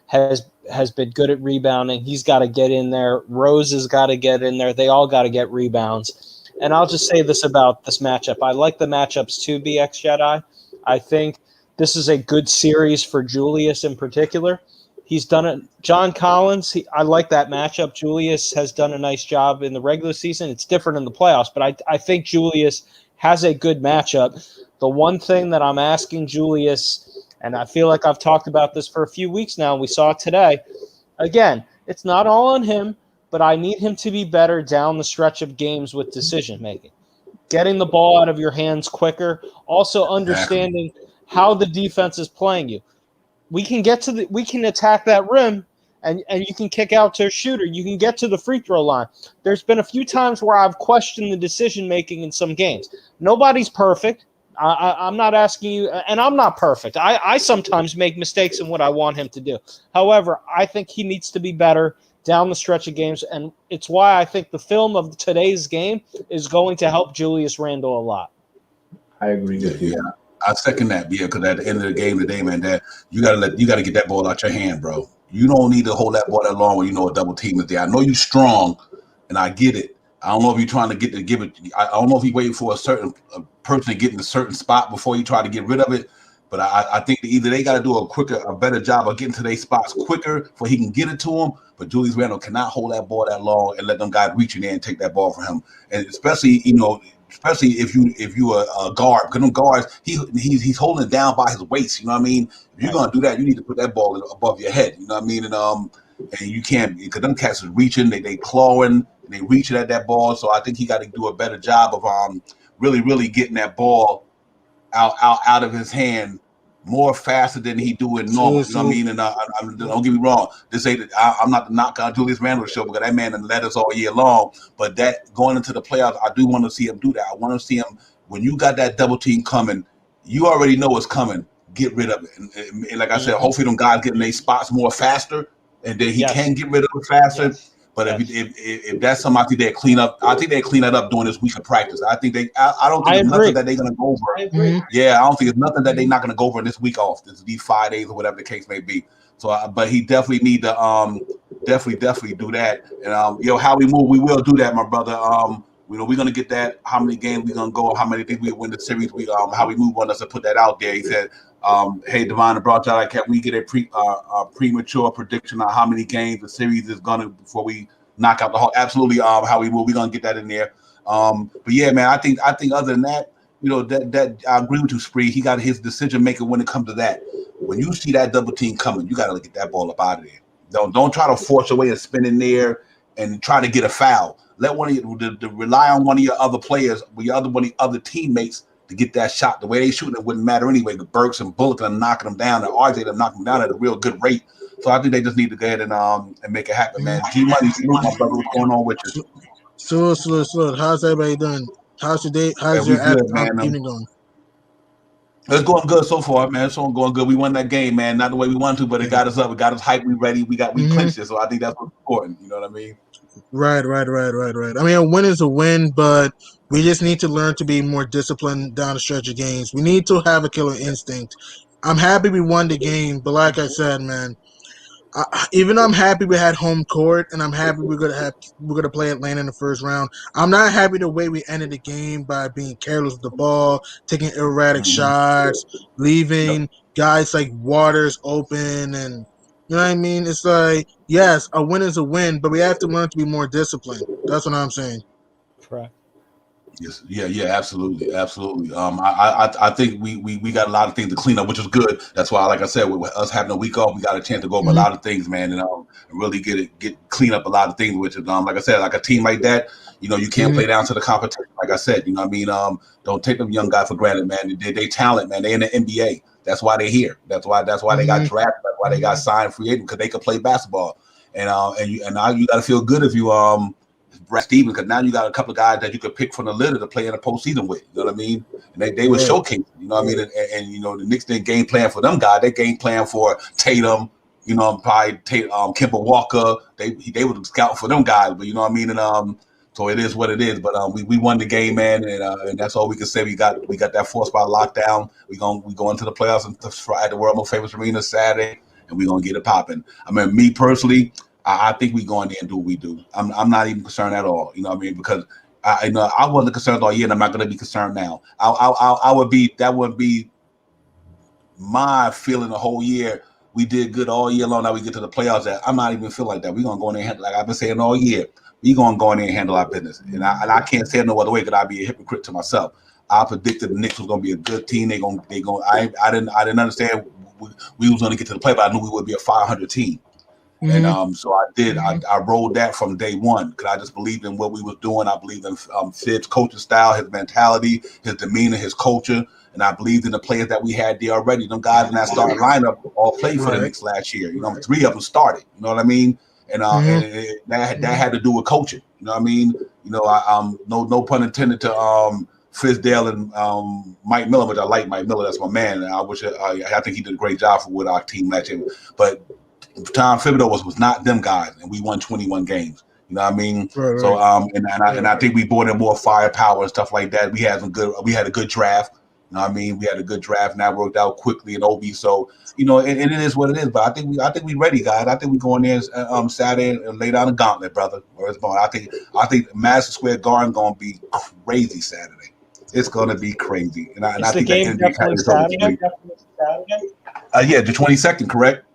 has been good at rebounding. He's got to get in there. Rose has got to get in there. They all got to get rebounds. And I'll just say this about this matchup. I like the matchups too, BX Jedi. I think this is a good series for Julius in particular. He's done it. John Collins, I like that matchup. Julius has done a nice job in the regular season. It's different in the playoffs, but I think Julius has a good matchup. The one thing that I'm asking Julius, and I feel like I've talked about this for a few weeks now, and we saw it today. Again, it's not all on him, but I need him to be better down the stretch of games with decision-making. Getting the ball out of your hands quicker, also understanding how the defense is playing you. We can attack that rim, and you can kick out to a shooter. You can get to the free throw line. There's been a few times where I've questioned the decision making in some games. Nobody's perfect. I'm not asking you, and I'm not perfect. I sometimes make mistakes in what I want him to do. However, I think he needs to be better down the stretch of games, and it's why I think the film of today's game is going to help Julius Randle a lot. I agree with you. Yeah, I second that, because at the end of the game today, man, that you gotta get that ball out your hand, bro. You don't need to hold that ball that long when you know a double team is there. I know you're strong, and I get it. I don't know if you're trying to give it. I don't know if he's waiting for a certain person to get in a certain spot before you try to get rid of it. But I think that either they got to do a better job of getting to their spots quicker so he can get it to them. But Julius Randle cannot hold that ball that long and let them guys reach in there and take that ball from him. And especially if you a guard, because them guards he's holding it down by his waist. You know what I mean? If you're gonna do that, you need to put that ball above your head. You know what I mean? And you can't, because them cats is reaching, they clawing, and they reaching at that ball. So I think he got to do a better job of really getting that ball out of his hand more faster than he do it normal. You know what I mean? And don't get me wrong. This ain't I'm not the knock on Julius Randle show, because that man led us all year long. But that going into the playoffs, I do want to see him do that. I want to see him, when you got that double team coming, you already know it's coming. Get rid of it. And like I said, hopefully them guys get in their spots more faster, and then he can get rid of it faster. Yes. But if that's something, I think they clean up. I think they clean that up during this week of practice. I think I don't think it's nothing that they're gonna go over. I agree. Yeah, I don't think it's nothing that they're not gonna go over this week off. These 5 days or whatever the case may be. So, but he definitely need to definitely do that. And how we move, we will do that, my brother. We're gonna get that. How many games we gonna go? How many things we win the series? How we move on us to put that out there. He said, "Hey, Devon and Broadchild, can we get a premature prediction on how many games the series is gonna before we knock out the whole?" Absolutely. How we move, we're gonna get that in there. But yeah, man, I think other than that, that I agree with you, Spree. He got his decision making when it comes to that. When you see that double team coming, you gotta get that ball up out of there. Don't try to force your way and spin in there and try to get a foul. Let one of you rely on one of your other players, one of your other teammates to get that shot. The way they shoot it wouldn't matter anyway. The Burks and Bullock are knocking them down, and RJ them knocking them down at a real good rate. So I think they just need to go ahead and make it happen, man. G Money, my brother, what's going on with you? Salute. How's everybody doing? How's your day? How's your evening going? It's going good so far, man. It's all going good. We won that game, man. Not the way we wanted to, but it got us up. It got us hyped. We ready. We clinched it. So I think that's what's important. You know what I mean? Right. I mean, a win is a win, but we just need to learn to be more disciplined down the stretch of games. We need to have a killer instinct. I'm happy we won the game, but like I said, man, even though I'm happy we had home court and I'm happy we're gonna play Atlanta in the first round, I'm not happy the way we ended the game by being careless with the ball, taking erratic shots, leaving guys like Waters open, and you know what I mean? It's like, yes, a win is a win, but we have to learn to be more disciplined. That's what I'm saying. Correct. Yes, yeah, absolutely. I think we got a lot of things to clean up, which is good. That's why, like I said, with us having a week off, we got a chance to go over a lot of things, man, and really clean up a lot of things. Which is, like I said, like a team like that, you can't play down to the competition. Like I said, you know what I mean? Don't take them young guys for granted, man. They talent, man. They in the NBA. That's why they're here. That's why they got drafted. That's why they got signed free agent, because they could play basketball. And now you got to feel good if you Brad Stevens, because now you got a couple of guys that you could pick from the litter to play in the postseason with. You know what I mean? And they were showcasing. You know what I mean? And the Knicks didn't game plan for them guys. They game plan for Tatum. Probably Kemba Walker. They were scouting for them guys. But you know what I mean? And so it is what it is. But we won the game, man, and that's all we can say. We got that 4 spot locked down. We go into the playoffs at the World Most Famous Arena Saturday, and we're gonna get it popping. I mean, me personally, I think we go in there and do what we do. I'm not even concerned at all. You know what I mean? Because I wasn't concerned all year, and I'm not going to be concerned now. That would be my feeling the whole year. We did good all year long. Now we get to the playoffs. I'm not even feel like that. We're going to go in there and handle, like I've been saying all year. We're going to go in there and handle our business. And I can't say it no other way because I'd be a hypocrite to myself. I predicted the Knicks was going to be a good team. I didn't understand we was going to get to the play, but I knew we would be a 500 team. And so I did. I rolled that from day one because I just believed in what we was doing. I believed in Sid's coaching style, his mentality, his demeanor, his culture. and I believed in the players that we had there already. Them guys in that starting lineup all played for the Right. Knicks last year. You know, 3 of them started. You know what I mean? And that had to do with coaching. You know what I mean? You know, no pun intended to Fizdale and Mike Miller, which I like Mike Miller. That's my man. And I think he did a great job with our team last year. But Tom Thibodeau was not them guys, and we won 21 games. You know what I mean? Right. So and I think we brought in more firepower and stuff like that. We had a good draft. You know what I mean? We had a good draft, and that worked out quickly in OB. So, you know, and it is what it is. But I think we ready, guys. I think we go in there Saturday and lay down a gauntlet, brother. Where it's going. I think Madison Square Garden gonna be crazy Saturday. It's gonna be crazy. And I think the game definitely Saturday? Yeah, the 22nd, correct?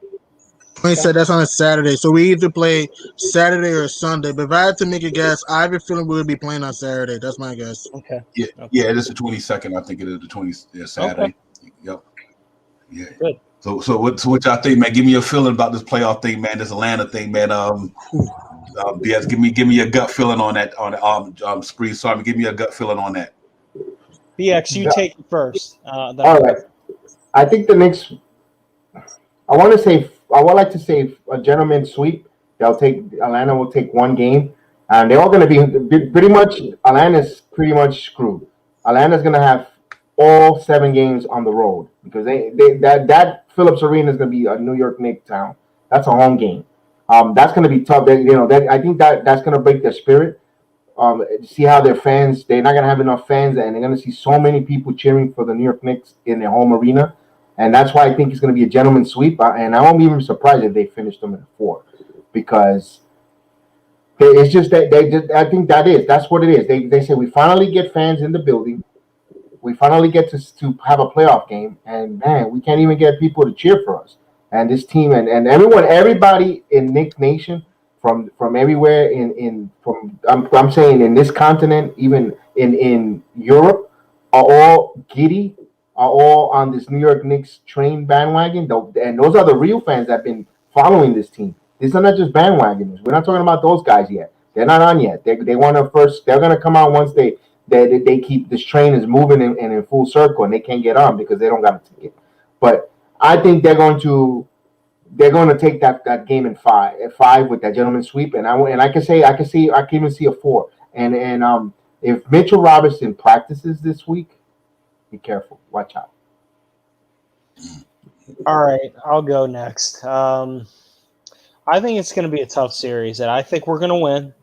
He said that's on a Saturday, so we either play Saturday or Sunday. But if I had to make a guess, I have a feeling we'll be playing on Saturday. That's my guess. Okay. Yeah, okay. Yeah, it is the 22nd. I think it is the 20th Saturday. Okay. Yep. Yeah. Good. So what y'all think, man? Give me a feeling about this playoff thing, man. This Atlanta thing, man. Diaz, give me a gut feeling on that. On Spree, sorry, give me a gut feeling on that. BX, you take it first. All right. I think the Knicks. I would like to say a gentleman's sweep. Atlanta will take one game, and they're all going to be pretty much. Atlanta's pretty much screwed. Atlanta's going to have all 7 games on the road because that Phillips Arena is going to be a New York Knicks town. That's a home game. That's going to be tough. I think that's going to break their spirit. See how their fans. They're not going to have enough fans, and they're going to see so many people cheering for the New York Knicks in their home arena. And that's why I think it's going to be a gentleman's sweep. And I won't be even surprised if they finish them in 4, because it's just that I think that's what it is. They say we finally get fans in the building. We finally get to have a playoff game, and man, we can't even get people to cheer for us. And this team and everybody in Knick Nation from everywhere I'm saying in this continent, even in Europe, are all giddy. Are all on this New York Knicks train bandwagon, and those are the real fans that have been following this team. These are not just bandwagoners. We're not talking about those guys yet. They're not on yet. They want to first. They're going to come out once they keep this train is moving in full circle, and they can't get on because they don't got a ticket. But I think they're going to take that game in 5 with that gentleman's sweep, and I can even see a 4. And if Mitchell Robinson practices this week, be careful. Watch out. All right, I'll go next. I think it's going to be a tough series, and I think we're going to win,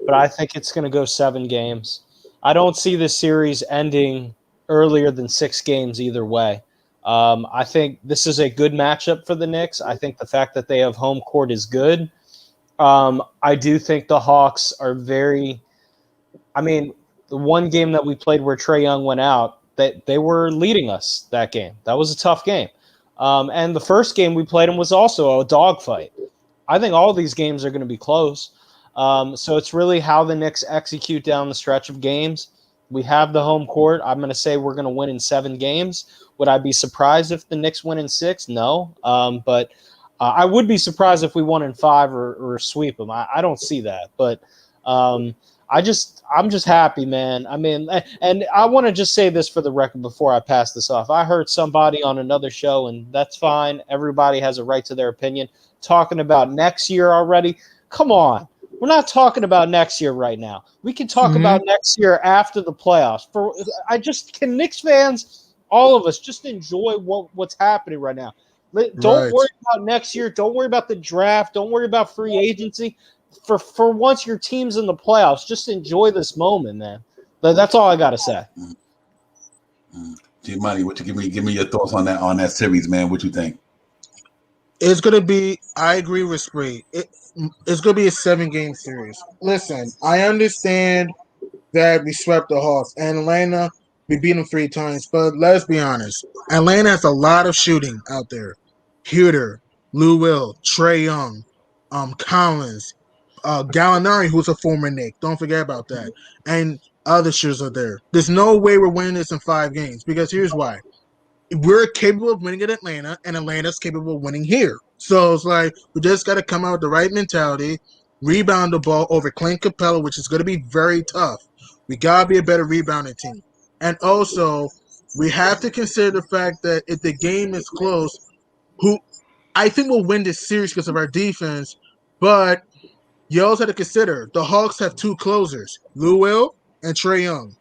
but I think it's going to go 7 games. I don't see this series ending earlier than 6 games either way. I think this is a good matchup for the Knicks. I think the fact that they have home court is good. I do think the Hawks are very – I mean, the one game that we played where Trae Young went out, they were leading us that game. That was a tough game. And the first game we played them was also a dogfight. I think all of these games are going to be close. So it's really how the Knicks execute down the stretch of games. We have the home court. I'm going to say we're going to win in 7 games. Would I be surprised if the Knicks win in 6? No. But I would be surprised if we won in 5 or sweep them. I don't see that. But I'm just happy, man. I mean, and I want to just say this for the record before I pass this off. I heard somebody on another show, and that's fine. Everybody has a right to their opinion. Talking about next year already. Come on. We're not talking about next year right now. We can talk about next year after the playoffs. Can Knicks fans, all of us, just enjoy what's happening right now. Don't worry about next year. Don't worry about the draft. Don't worry about free agency. For once your team's in the playoffs, just enjoy this moment, man. That's all I gotta say. G Money, what you give me your thoughts on that series, man? What you think? It's gonna be. I agree with Spree. It's gonna be a 7-game series. Listen, I understand that we swept the Hawks and Atlanta. We beat them 3 times, but let's be honest. Atlanta has a lot of shooting out there. Huter, Lou Will, Trae Young, Collins. Gallinari, who's a former Knick. Don't forget about that. And other shooters are there. There's no way we're winning this in 5 games because here's why. We're capable of winning at Atlanta, and Atlanta's capable of winning here. So it's like we just got to come out with the right mentality, rebound the ball over Clint Capella, which is going to be very tough. We got to be a better rebounding team. And also, We have to consider the fact that if the game is close, who I think will win this series because of our defense, but you also have to consider the Hawks have two closers, Lou Will and Trae Young.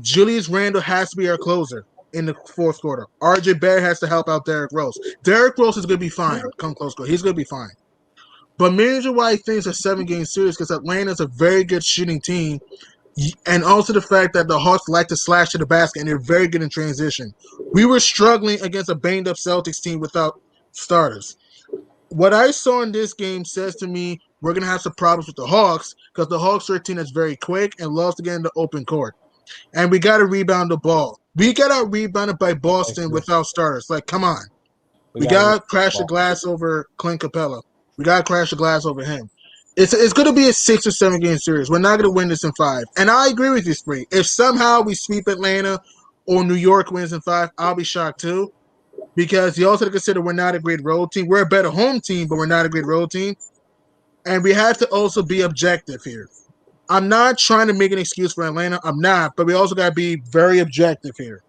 Julius Randle has to be our closer in the fourth quarter. RJ Barrett has to help out Derrick Rose. Derrick Rose is going to be fine come close quarter. He's going to be fine. But manager why I think it's a 7-game series because Atlanta's a very good shooting team, and also the fact that the Hawks like to slash to the basket and they're very good in transition. We were struggling against a banged up Celtics team without starters. What I saw in this game says to me we're going to have some problems with the Hawks because the Hawks are a team that's very quick and loves to get into open court. And we got to rebound the ball. We got out rebounded by Boston without starters. Like, come on. We got to crash the glass over Clint Capella. We got to crash the glass over him. It's going to be a 6 or 7 game series. We're not going to win this in 5. And I agree with you, Spree. If somehow we sweep Atlanta or New York wins in 5, I'll be shocked too. Because you also have to consider we're not a great road team. We're a better home team, but we're not a great road team. And we have to also be objective here. I'm not trying to make an excuse for Atlanta. I'm not. But we also got to be very objective here.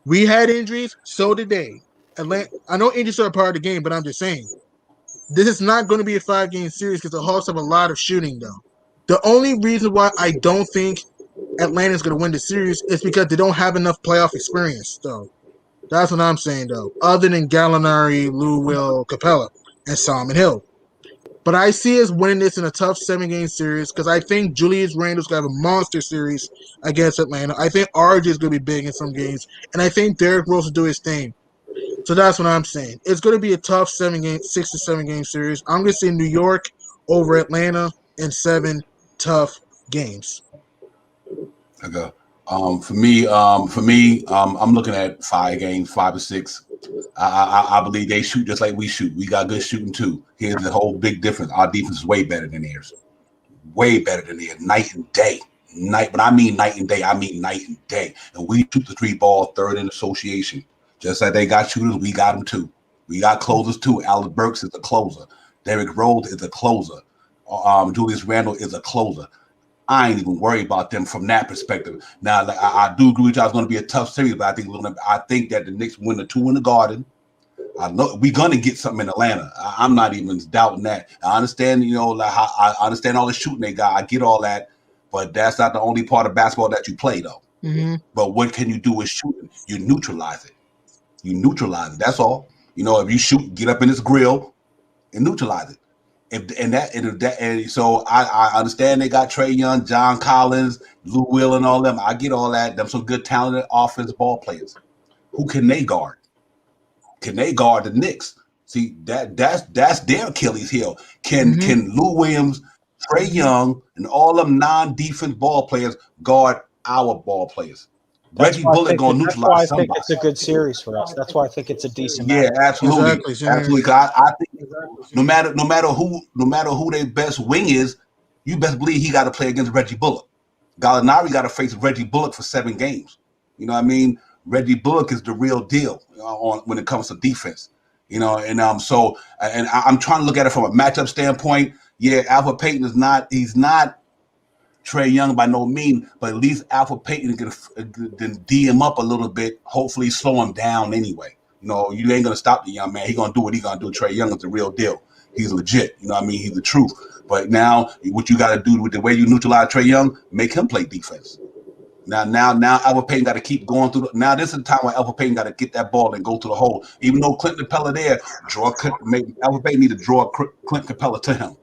We had injuries. So did they. Atlanta, I know injuries are a part of the game, but I'm just saying. This is not going to be a 5-game series because the Hawks have a lot of shooting, though. The only reason why I don't think Atlanta is going to win the series is because they don't have enough playoff experience, though. That's what I'm saying, though. Other than Gallinari, Lou Will, Capella, and Solomon Hill. But I see us winning this in a tough 7-game series because I think Julius Randle's going to have a monster series against Atlanta. I think RJ is going to be big in some games. And I think Derrick Rose will do his thing. So that's what I'm saying. It's going to be a tough 6 to 7 game series. I'm going to say New York over Atlanta in 7 tough games. Okay. For me, I'm looking at 5 games, 5 or 6. I believe they shoot just like we shoot. We got good shooting too. Here's the whole big difference. Our defense is way better than theirs. Way better than theirs. Night and day. But I mean night and day. I mean night and day. And we shoot the 3 ball, 3rd in association. Just like they got shooters, we got them too. We got closers too. Alex Burks is a closer. Derrick Rose is a closer. Julius Randle is a closer. I ain't even worried about them from that perspective. Now, I do agree with you. It's going to be a tough series, but I think that the Knicks win the 2 in the Garden. I know we're going to get something in Atlanta. I'm not even doubting that. I understand, I understand all the shooting they got. I get all that, but that's not the only part of basketball that you play, though. Mm-hmm. But what can you do with shooting? You neutralize it. That's all. If you shoot, get up in this grill and neutralize it. So I understand they got Trae Young, John Collins, Lou Will, and all them. I get all that. Them some good, talented offensive ball players. Who can they guard? Can they guard the Knicks? See, that's their Achilles heel. Can Lou Williams, Trae Young, and all them non-defense ball players guard our ball players? Reggie Bullock gonna neutralize somebody. That's why I think it's a good series for us. That's why I think it's a decent. Yeah, match. absolutely, Exactly. absolutely. I think no matter who their best wing is, you best believe he got to play against Reggie Bullock. Gallinari got to face Reggie Bullock for 7 games. You know what I mean? Reggie Bullock is the real deal when it comes to defense. So I'm trying to look at it from a matchup standpoint. Yeah, Alpha Payton is not. He's not Trae Young by no means, but at least Alpha Payton can D him up a little bit, hopefully slow him down anyway. You ain't going to stop the young man. He's going to do what he's going to do. Trae Young is the real deal. He's legit. You know what I mean? He's the truth. But now what you got to do with the way you neutralize Trae Young, make him play defense. Now Alpha Payton got to keep going through. Now this is the time where Alpha Payton got to get that ball and go to the hole. Even though Clint Capella there, Alpha Payton need to draw Clint Capella to him.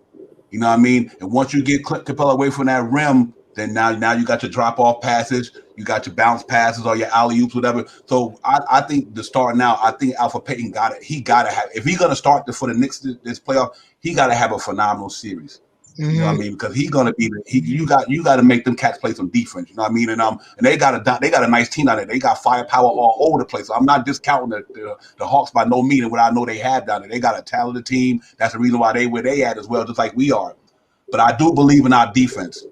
You know what I mean? And once you get Clint Capella away from that rim, then now you got your drop-off passes, you got your bounce passes or your alley-oops, whatever. So I think the start now, I think Alpha Payton got it. He got to have, if he's going to start for the Knicks this playoff, he got to have a phenomenal series. You know what I mean? Because he's gonna be you got to make them cats play some defense. You know what I mean? And they got a nice team out there. They got firepower all over the place. So I'm not discounting the Hawks by no means. And what I know they have down there, they got a talented team. That's the reason why they where they at as well, just like we are. But I do believe in our defense.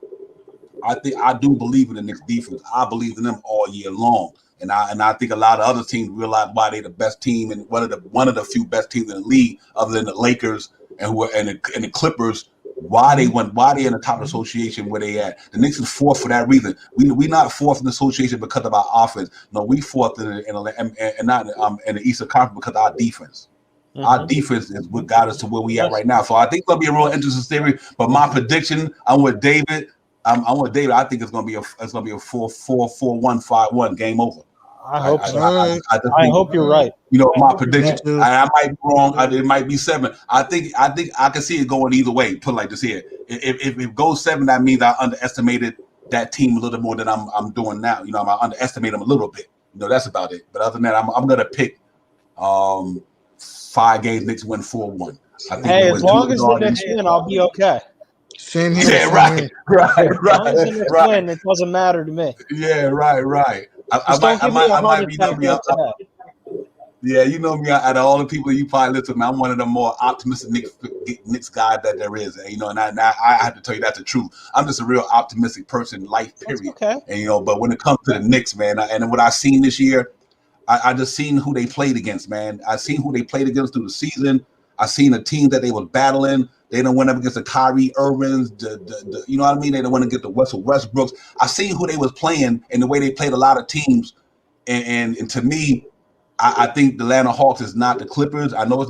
I do believe in the Knicks defense. I believe in them all year long. And I think a lot of other teams realize why they're the best team and one of the few best teams in the league, other than the Lakers and the Clippers. why they in the top of the association where they at. The Knicks is fourth for that reason. We not fourth in the association because of our offense. No, we fourth in not in the Eastern Conference because of our defense. Mm-hmm. Our defense is what got us to where we at right now. So I think it'll be a real interesting series. But my prediction, I'm with David. I'm with David. I think it's gonna be a 4-1, 5-1 game over. I hope so. I hope you're right. You know, my prediction. I might be wrong. It might be 7. I think I can see it going either way. Put it like this here. If it goes 7, that means I underestimated that team a little more than I'm doing now. You know, I underestimate them a little bit. You know, that's about it. But other than that, I'm gonna pick 5 games. Knicks win 4-1. I think hey, as long as the Knicks win, I'll be okay. Same here. Yeah, right. Win, it doesn't matter to me. Yeah, right. I might be number up. Yeah, you know me. Out of all the people you probably listen to, I'm one of the more optimistic Knicks guys that there is. And, you know, and I have to tell you that's the truth. I'm just a real optimistic person, life period. Okay. And you know, but when it comes to the Knicks, man, and what I've seen this year, I just seen who they played against, man. I seen who they played against through the season. I seen a team that they were battling. They don't went up against the Kyrie Irvings, the you know what I mean? They don't want to get the Russell Westbrooks. I seen who they was playing and the way they played a lot of teams. And to me, I think the Atlanta Hawks is not the Clippers. I know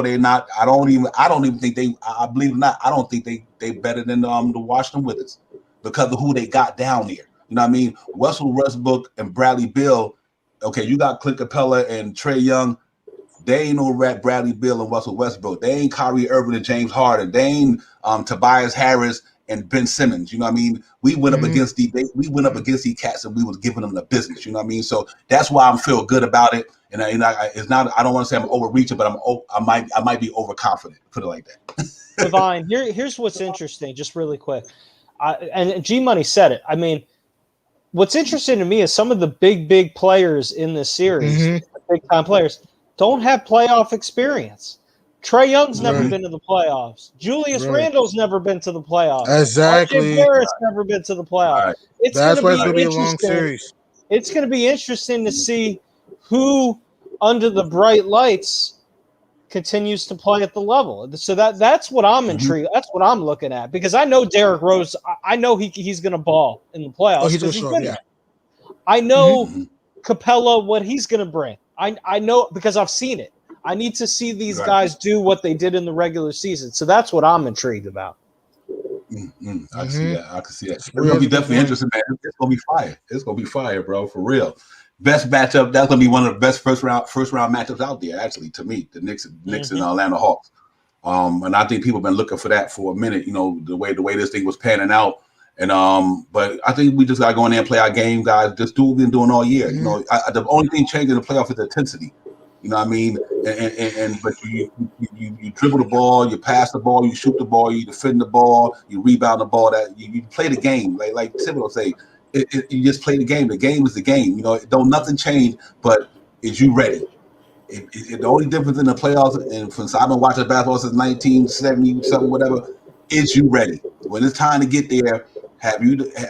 they're not. I don't even think they. I believe it or not. I don't think they better than the Washington Wizards because of who they got down there. You know what I mean? Russell Westbrook and Bradley Beal. Okay, you got Clint Capella and Trae Young. They ain't no Bradley Beal and Russell Westbrook. They ain't Kyrie Irving and James Harden. They ain't Tobias Harris and Ben Simmons. You know what I mean? We went up against these cats and we was giving them the business. You know what I mean? So that's why I feel good about it. And it's not. I don't want to say I'm overreaching, but I might be overconfident. Put it like that. Divine. Here's what's interesting. Just really quick. And G Money said it. I mean, what's interesting to me is some of the big players in this series, big time players, don't have playoff experience. Trae Young's never been to the playoffs. Julius Randle's never been to the playoffs. Exactly. Harris never been to the playoffs. Right. That's why it's going to be a long series. It's going to be interesting to see who, under the bright lights, continues to play at the level. So that's what I'm intrigued. That's what I'm looking at because I know Derrick Rose. I know he's going to ball in the playoffs. Oh, he's going to show up, yeah. I know Capella, what he's going to bring. I know because I've seen it. I need to see these guys do what they did in the regular season. So that's what I'm intrigued about. I see that. I can see that. It's going to be definitely interesting, man. It's going to be fire. It's going to be fire, bro, for real. Best matchup. That's going to be one of the best first round matchups out there, actually, to me. The Knicks and Atlanta Hawks. And I think people have been looking for that for a minute, you know, the way this thing was panning out. And but I think we just got to go in there and play our game, guys. Just do what we've been doing all year. You know, the only thing changing the playoff is the intensity. You know what I mean? But you dribble the ball, you pass the ball, you shoot the ball, you defend the ball, you rebound the ball. That you play the game, like Tim will say. You just play the game. The game is the game. You know, don't nothing change. But is you ready? The only difference in the playoffs, and since I've been watching basketball since 1970 something, whatever, is you ready? When it's time to get there,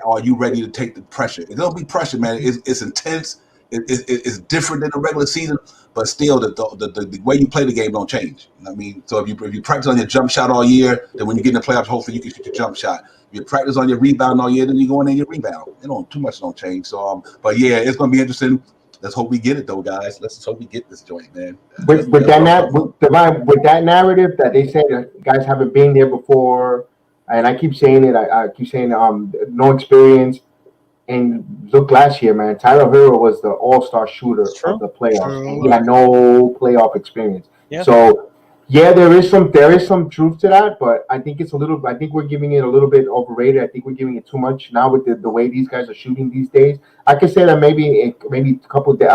are you ready to take the pressure? It's gonna be pressure, man. It's intense. It's different than the regular season, but still, the way you play the game don't change. You know what I mean? So if you practice on your jump shot all year, then when you get in the playoffs, hopefully you can shoot your jump shot. If you practice on your rebound all year, then you go in there and you rebound. Too much don't change. So but yeah, it's gonna be interesting. Let's hope we get it though, guys. Let's hope we get this joint, man. With that narrative that they say that guys haven't been there before, and I keep saying it. I keep saying no experience. And look, last year, man, Tyler Hero was the all-star shooter of the playoffs. And he had no playoff experience. Yeah. So, yeah, there is some truth to that, but I think I think we're giving it a little bit overrated. I think we're giving it too much now with the way these guys are shooting these days. I could say that maybe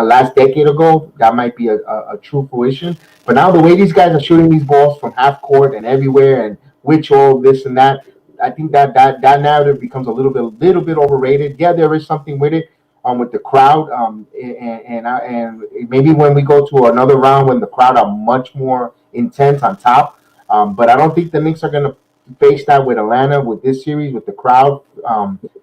last decade ago, that might be a true fruition. But now the way these guys are shooting these balls from half court and everywhere and which all this and that, I think that narrative becomes a little bit overrated. Yeah, there is something with it, with the crowd, and maybe when we go to another round when the crowd are much more intense on top. But I don't think the Knicks are going to face that with Atlanta with this series with the crowd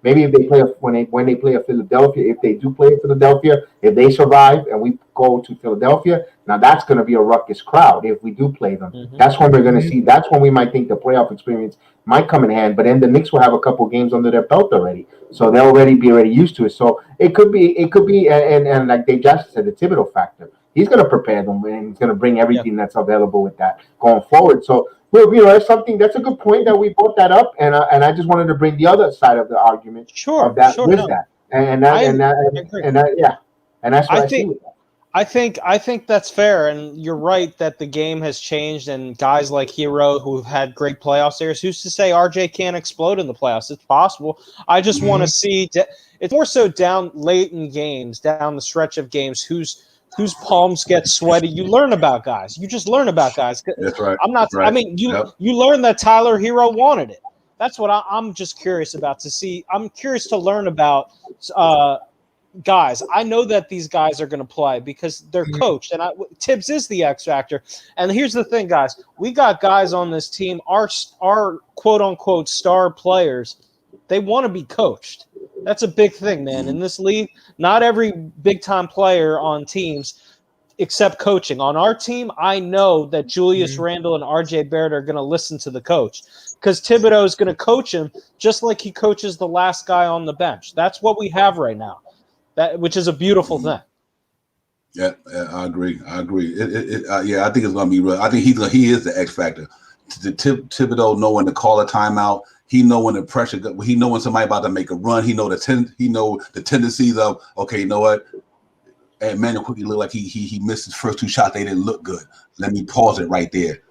Maybe if they play when they play a Philadelphia, if they do play Philadelphia, if they survive and we go to Philadelphia, now that's going to be a ruckus crowd. If we do play them, that's when we're going to see. That's when we might think the playoff experience might come in hand. But then the Knicks will have a couple games under their belt already, so they'll already be used to it. So it could be, and like they just said, the Thibodeau factor. He's going to prepare them and he's going to bring everything that's available with that going forward. So, it's something that's a good point that we brought that up, and I just wanted to bring the other side of the argument of that that, and that's what I see with that. I think that's fair, and you're right that the game has changed, and guys like Hero who've had great playoff series. Who's to say RJ can't explode in the playoffs? It's possible. I just want to see. It's more so down late in games, down the stretch of games, whose palms get sweaty. You learn about guys. You just learn about guys. That's right. I'm not. Right. I mean, you learn that Tyler Hero wanted it. That's what I'm just curious about to see. I'm curious to learn about guys. I know that these guys are going to play because they're coached, and Tibbs is the X factor. And here's the thing, guys. We got guys on this team. Our quote unquote star players. They want to be coached. That's a big thing, man. In this league, not every big-time player on teams accept coaching. On our team, I know that Julius Randle and RJ Barrett are going to listen to the coach because Thibodeau is going to coach him just like he coaches the last guy on the bench. That's what we have right now, which is a beautiful thing. Yeah, I agree. I think it's going to be real. I think he is the X factor. Thibodeau knowing to call a timeout. He know when the pressure. He know when somebody about to make a run. He know the tendencies of, okay, you know what? And Emmanuel quickly looked like he missed his first two shots. They didn't look good. Let me pause it right there.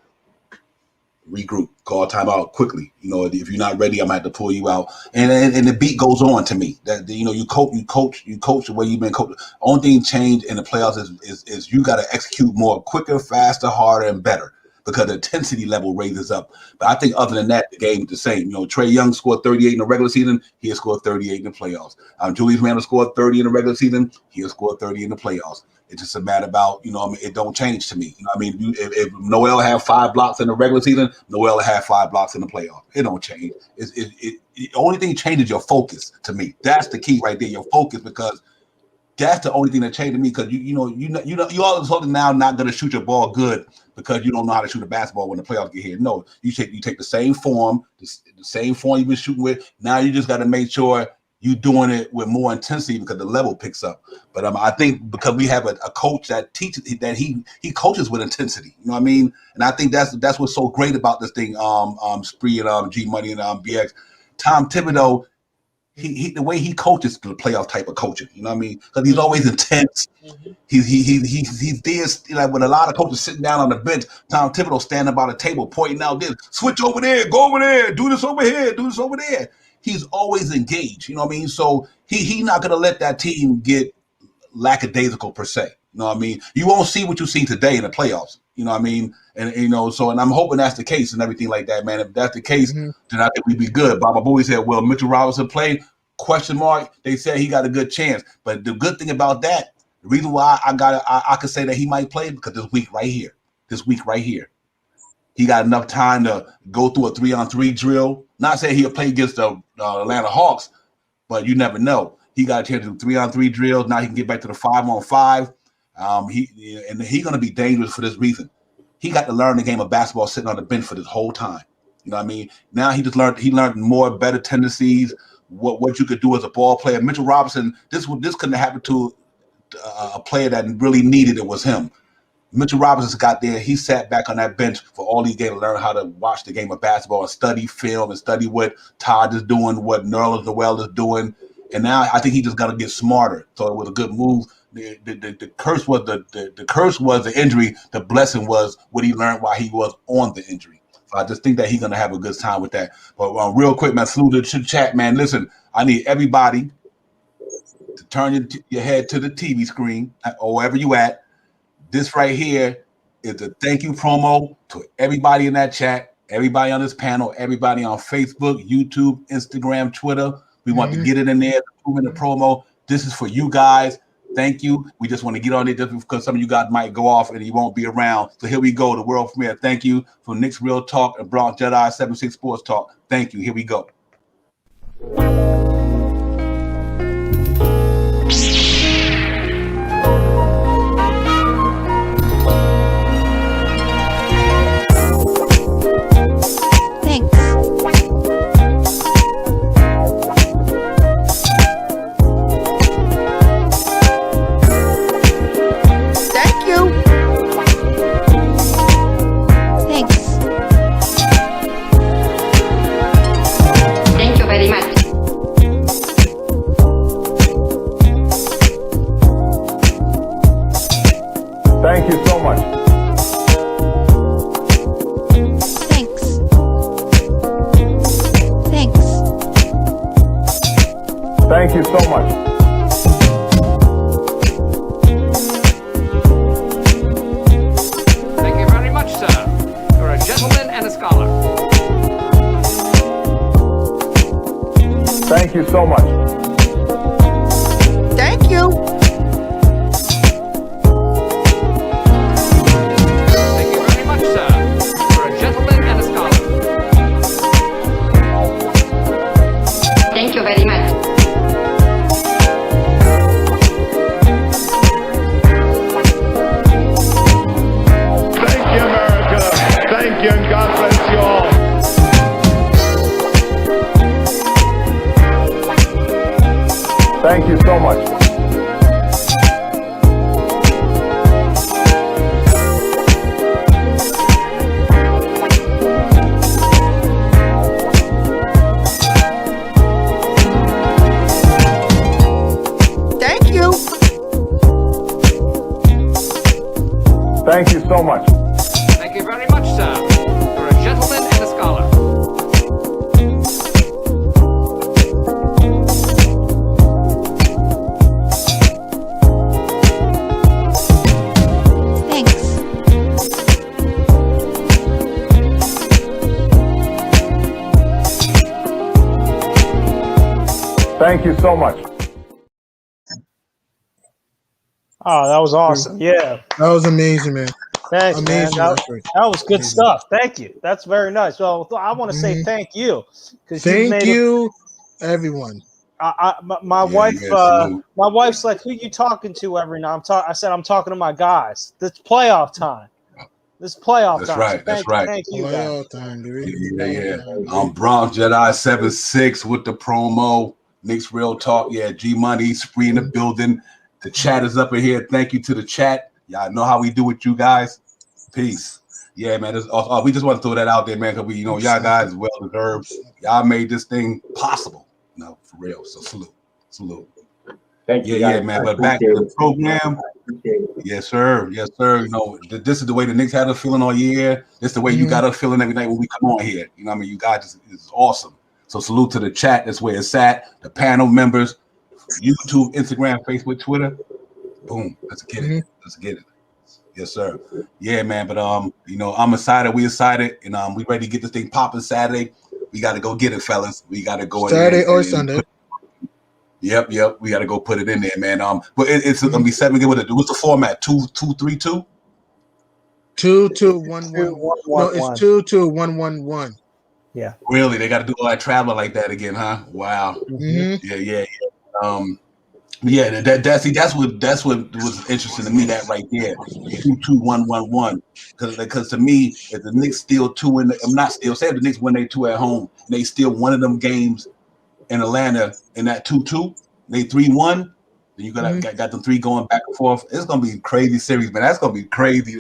Regroup. Call timeout quickly. If you're not ready, I might have to pull you out. And the beat goes on to me. That you coach the way you've been coached. Only thing changed in the playoffs is you got to execute more, quicker, faster, harder, and better. Because the intensity level raises up. But I think other than that, the game is the same. Trae Young scored 38 in the regular season. He has scored 38 in the playoffs. Julius Randle scored 30 in the regular season. He has scored 30 in the playoffs. It's just a matter about, it don't change to me. If Noel had 5 blocks in the regular season, Noel had 5 blocks in the playoffs. It don't change. The only thing changes your focus to me. That's the key right there, your focus, because that's the only thing that changed to me. Because you all of a sudden now not going to shoot your ball good because you don't know how to shoot a basketball when the playoffs get here. No, you take the same form, the same form you've been shooting with. Now you just got to make sure you're doing it with more intensity because the level picks up. But I think because we have a coach that teaches that he coaches with intensity. You know what I mean? And I think that's what's so great about this thing. Spree and G Money and BX. Tom Thibodeau. He the way he coaches the playoff type of coaching, you know what I mean? Because he's always intense. He's there, like when a lot of coaches sitting down on the bench, Tom Thibodeau standing by the table pointing out this, switch over there, go over there, do this over here, do this over there. He's always engaged, you know what I mean? So he's not gonna let that team get lackadaisical per se. You know what I mean? You won't see what you see today in the playoffs. You know what I mean? And and I'm hoping that's the case and everything like that, man. If that's the case, then I think we'd be good. Baba Booey said, "Will Mitchell Robinson play?" ? They said he got a good chance. But the good thing about that, the reason why I could say that he might play because this week right here, he got enough time to go through a 3-on-3 drill. Not saying he'll play against the Atlanta Hawks, but you never know. He got a chance to do 3-on-3 drills. Now he can get back to the 5-on-5. He's going to be dangerous for this reason. He got to learn the game of basketball sitting on the bench for this whole time. You know what I mean? Now he learned more better tendencies, what you could do as a ball player. Mitchell Robinson, this couldn't have happened to a player that really needed it was him. Mitchell Robinson got there. He sat back on that bench for all these games to learn how to watch the game of basketball and study film and study what Todd is doing, what Noel is doing. And now I think he just got to get smarter. So it was a good move. The curse was the injury. The blessing was what he learned while he was on the injury. So I just think that he's gonna have a good time with that. But real quick, man, salute to the chat, man. Listen, I need everybody to turn your head to the TV screen or wherever you at. This right here is a thank you promo to everybody in that chat, everybody on this panel, everybody on Facebook, YouTube, Instagram, Twitter. We want to get it in there, the 2-minute promo. This is for you guys. Thank you. We just want to get on it just because some of you guys might go off and you won't be around. So here we go, the world premiere. Thank you from Knicks Real Talk and Bronx Jedi 76 Sports Talk. Thank you. Here we go. Thank you so much. Thank you very much, sir. You're a gentleman and a scholar. Thank you so much. Thank you. Thank you very much, sir. You're a gentleman and a scholar. Thank you very much. Thank you, America. Thank you, and God bless you all. Thank you so much. Thank you. Thank you so much. Thank you very much, sir. You're a gentleman and a scholar. Thanks. Thank you so much. Oh, that was awesome. Yeah. That was amazing, man. Thanks, man. Amazing That, effort. that was good Amazing. stuff. Thank you. That's very nice. Well, I want to say thank you because Thank you, everyone. My wife, salute. my wife's like, "Who you talking to every night?" I said, "I'm talking to my guys. It's playoff time. This playoff That's time. right. So That's right. Thank you, guys. Playoff time, baby. Yeah. Bronx Jedi 7-6 with the promo. Knicks Real Talk. Yeah, G Money, Spree in the building. The chat is up in here. Thank you to the chat. Y'all know how we do with you guys. Peace. Yeah, man. We just want to throw that out there, man, because y'all guys is well deserved. Y'all made this thing possible. No, for real. So salute. Thank you. Yeah, guys. man. I But back to appreciate the it. program. I appreciate it. Yes, sir. This is the way the Knicks had us feeling all year. This is the way you got us feeling every night when we come on here. You know what I mean? You guys is awesome. So salute to the chat. That's where it's at. The panel members, YouTube, Instagram, Facebook, Twitter. Boom. Let's get it. Let's get it. Yes, sir. Yeah, man. But I'm excited. We excited, and we ready to get this thing popping Saturday. We got to go get it, fellas. We got to go Saturday or Sunday. Yep. We got to go put it in there, man. But it's gonna be 7 games. What's the format? 2-2-3-2. 2-2-1-1. No, it's 2-2-1-1-1. Yeah. Really, they got to do all that traveling like that again, huh? Wow. Yeah. That's what was interesting to me. That right there, 2-2-1-1-1. Because to me, if the Knicks steal two I'm not still say if the Knicks win they 2 at home, and they steal one of them games in Atlanta in that 2-2, they 3-1. Then you got them 3 going back and forth. It's gonna be a crazy series, man. That's gonna be crazy.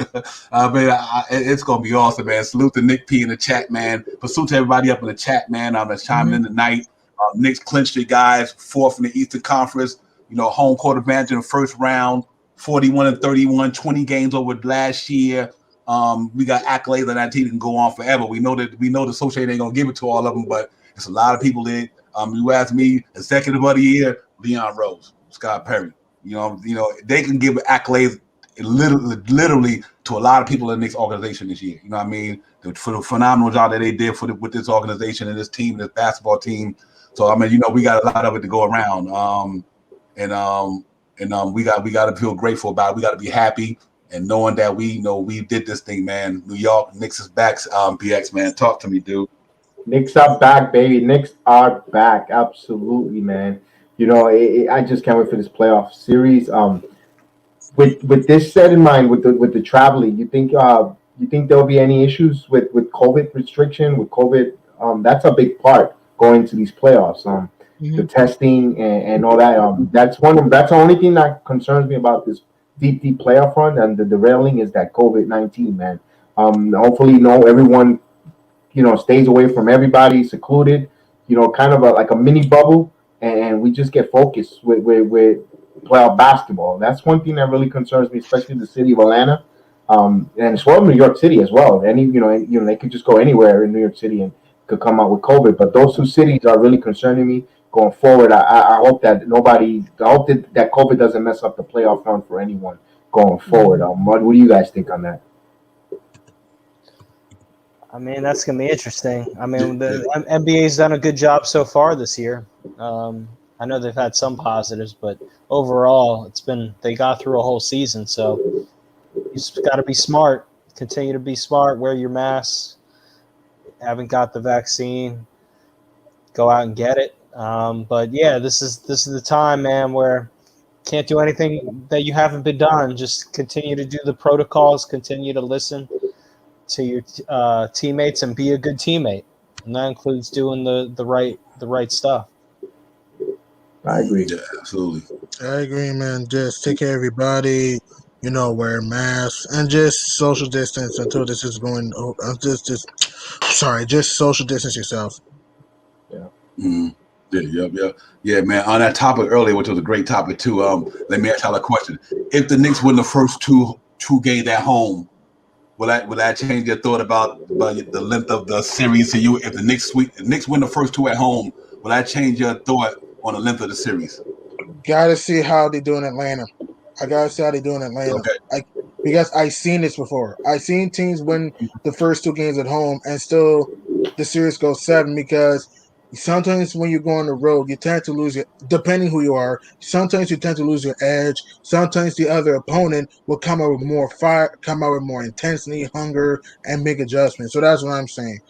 It's gonna be awesome, man. Salute to Nick P in the chat, man. Salute to everybody up in the chat, man. That's chiming in tonight. Knicks clinched it, guys. 4th in the Eastern Conference. Home court advantage in the first round. 41-31, 20 games over last year. We got accolades on that team that can go on forever. We know the associate ain't gonna give it to all of them, but it's a lot of people in. You ask me, executive of the year, Leon Rose, Scott Perry. They can give accolades literally to a lot of people in the Knicks organization this year. You know what I mean? For the phenomenal job that they did with this organization and this team, this basketball team. So we got a lot of it to go around. We got to feel grateful about it. We got to be happy and knowing that we did this thing, man. New York Knicks is back. BX, man, talk to me, dude. Knicks are back, baby. Knicks are back. Absolutely, man. I just can't wait for this playoff series. With this set in mind, with the traveling, you think there'll be any issues with COVID restriction? With COVID, that's a big part going to these playoffs. The testing and all that. That's the only thing that concerns me about this deep playoff run and the derailing is that COVID-19, man. Hopefully, everyone stays away from everybody, secluded, kind of like a mini bubble, and we just get focused with playoff basketball. That's one thing that really concerns me, especially the city of And as well New York City as well. They could just go anywhere in New York City and could come out with COVID. But those two cities are really concerning me going forward. I hope that that COVID doesn't mess up the playoff run for anyone going forward. What do you guys think on that? I mean, that's going to be interesting. I mean, the NBA's done a good job so far this year. I know they've had some positives, but overall, they got through a whole season. So you just got to be smart. Continue to be smart. Wear your masks. Haven't got the vaccine, go out and get it. But yeah, this is the time, man, where can't do anything that you haven't been done. Just continue to do the protocols. Continue to listen to your teammates and be a good teammate, and that includes doing the right stuff. I agree. Yeah, absolutely. I agree, man. Just take care of everybody. Wear masks and just social distance until this is going. Just social distance yourself. Yeah. Yeah, man. On that topic earlier, which was a great topic too. Let me ask y'all a question: if the Knicks win the first two games at home, will that change your thought about the length of the series to you? If the Knicks win the first two at home, will that change your thought on the length of the series? Gotta see how they do in Atlanta. Okay. Because I've seen this before. I've seen teams win the first two games at home and still the series goes 7 because sometimes when you go on the road, you tend to lose depending who you are, sometimes you tend to lose your edge. Sometimes the other opponent will come out with more fire, come out with more intensity, hunger, and make adjustments. So that's what I'm saying.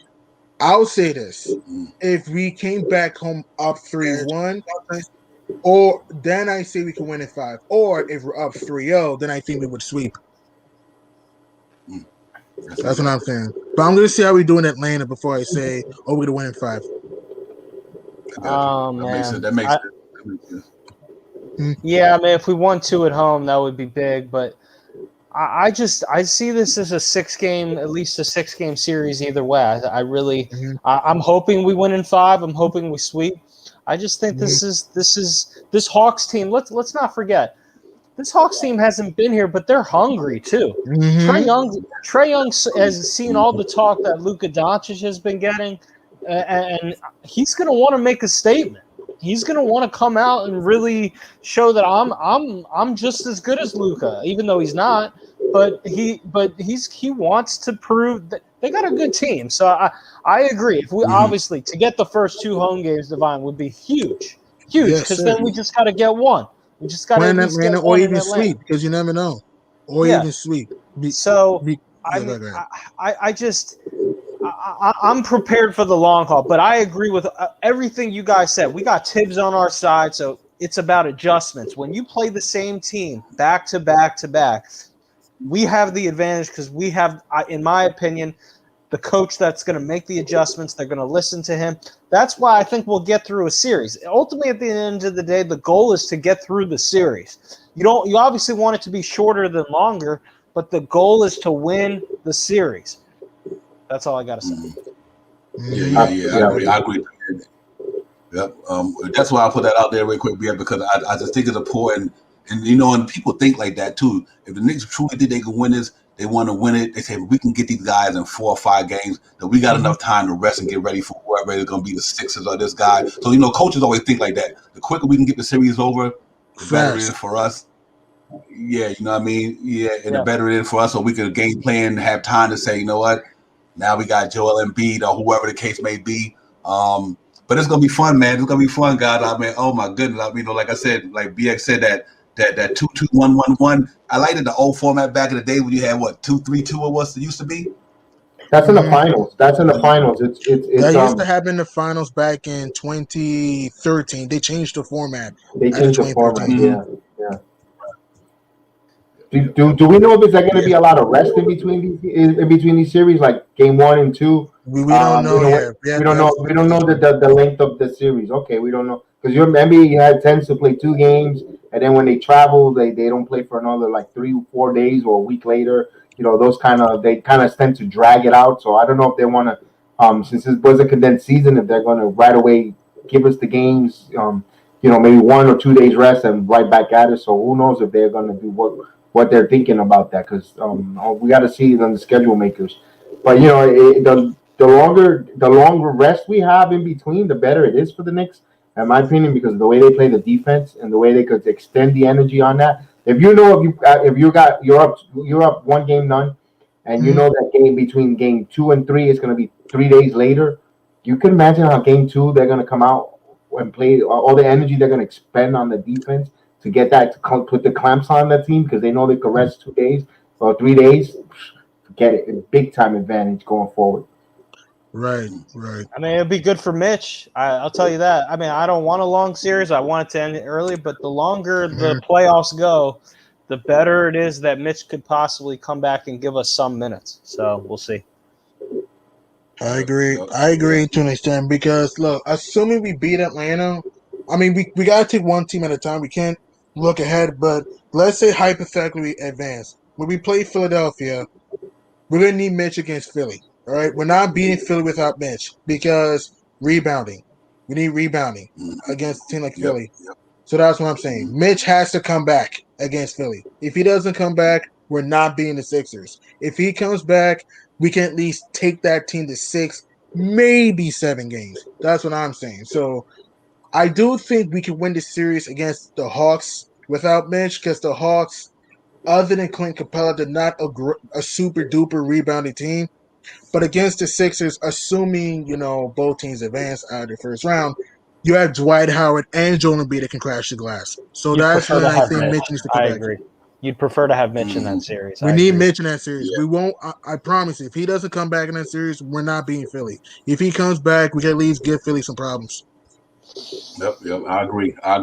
I'll say this. If we came back home up 3-1, or then I say we can win in 5. Or if we're up 3-0, then I think we would sweep. That's what I'm saying. But I'm going to see how we do in Atlanta before I say, we're going to win in 5. Oh, man. That makes sense. Yeah, I mean, if we won 2 at home, that would be big. But I see this as at least a 6-game series either way. I'm hoping we win in 5. I'm hoping we sweep. I just think this Hawks team. Let's not forget, this Hawks team hasn't been here, but they're hungry too. Trae Young has seen all the talk that Luka Doncic has been getting, and he's going to want to make a statement. He's going to want to come out and really show that I'm just as good as Luka, even though he's not. But he wants to prove that they got a good team. So I agree. If we obviously to get the first 2 home games, Divine, would be huge, because then we just got to get one. We just got to win Atlanta or even sweep, because you never know, or even sweep. I'm prepared for the long haul, but I agree with everything you guys said. We got Tibbs on our side, so it's about adjustments. When you play the same team back to back to back, we have the advantage because we have, in my opinion, the coach that's going to make the adjustments. They're going to listen to him. That's why I think we'll get through a series. Ultimately, at the end of the day, the goal is to get through the series. You obviously want it to be shorter than longer, but the goal is to win the series. That's all I got to say. I agree. Yep. That's why I put that out there real quick, because I just think it's important. And people think like that too. If the Knicks truly think they can win this, they want to win it. They say we can get these guys in 4 or 5 games. That we got enough time to rest and get ready for whoever is going to be the Sixers or this guy. So coaches always think like that. The quicker we can get the series over, the better it is for us. Yeah, you know what I mean. Yeah, and the better it is for us, so we can game plan, have time to say, you know what, now we got Joel Embiid or whoever the case may be. But it's gonna be fun, man. It's gonna be fun, guys. I mean, oh my goodness. I mean, like I said, like BX said that 2-2-1-1-1. I liked it, the old format back in the day when you had 2-3-2 or what it used to be. That's in the finals. It's that used to happen in the finals back in 2013. They changed the format. Yeah. Do we know if there's going to be a lot of rest in between these series, like game 1 and 2? We don't know yet. We don't know. We don't know the length of the series. Okay, we don't know, because your NBA tends to play 2 games, and then when they travel, they don't play for another like 3 or 4 days or a week later. They kind of tend to drag it out. So I don't know if they want to, since this was a condensed season, if they're going to right away give us the games, maybe 1 or 2 days rest and right back at it. So who knows if they're going to do what they're thinking about that, because we got to see it on the schedule makers. But the the longer rest we have in between, the better it is for the Knicks, in my opinion, because of the way they play the defense and the way they could extend the energy on that. If you're up 1-0, and you know that game between game 2 and 3 is going to be 3 days later, you can imagine how game 2 they're going to come out and play all the energy they're going to expend on the defense to get that to put the clamps on that team because they know they could rest 2 days or 3 days. Forget it, a big time advantage going forward. Right. I mean, it'd be good for Mitch. I'll tell you that. I mean, I don't want a long series. I want it to end early, but the longer the playoffs go, the better it is that Mitch could possibly come back and give us some minutes. So we'll see. I agree to an extent because, look, assuming we beat Atlanta, I mean, we got to take one team at a time. We can't look ahead, but let's say hypothetically we advance. When we play Philadelphia, we're going to need Mitch against Philly. All right? We're not beating Philly without Mitch because rebounding. We need rebounding against a team like Philly. So that's what I'm saying. Mitch has to come back against Philly. If he doesn't come back, we're not beating the Sixers. If he comes back, we can at least take that team to 6, maybe 7 games. That's what I'm saying. So I do think we can win the series against the Hawks without Mitch because the Hawks, other than Clint Capella, they're not a super duper rebounding team. But against the Sixers, assuming, both teams advance out of the first round, you have Dwight Howard and Joel Embiid that can crash the glass. So that's when I think Mitch needs to come back. I agree. You'd prefer to have Mitch in that series. We need Mitch in that series. We won't. I promise you, if he doesn't come back in that series, we're not beating Philly. If he comes back, we can at least give Philly some problems. Yep. I agree. I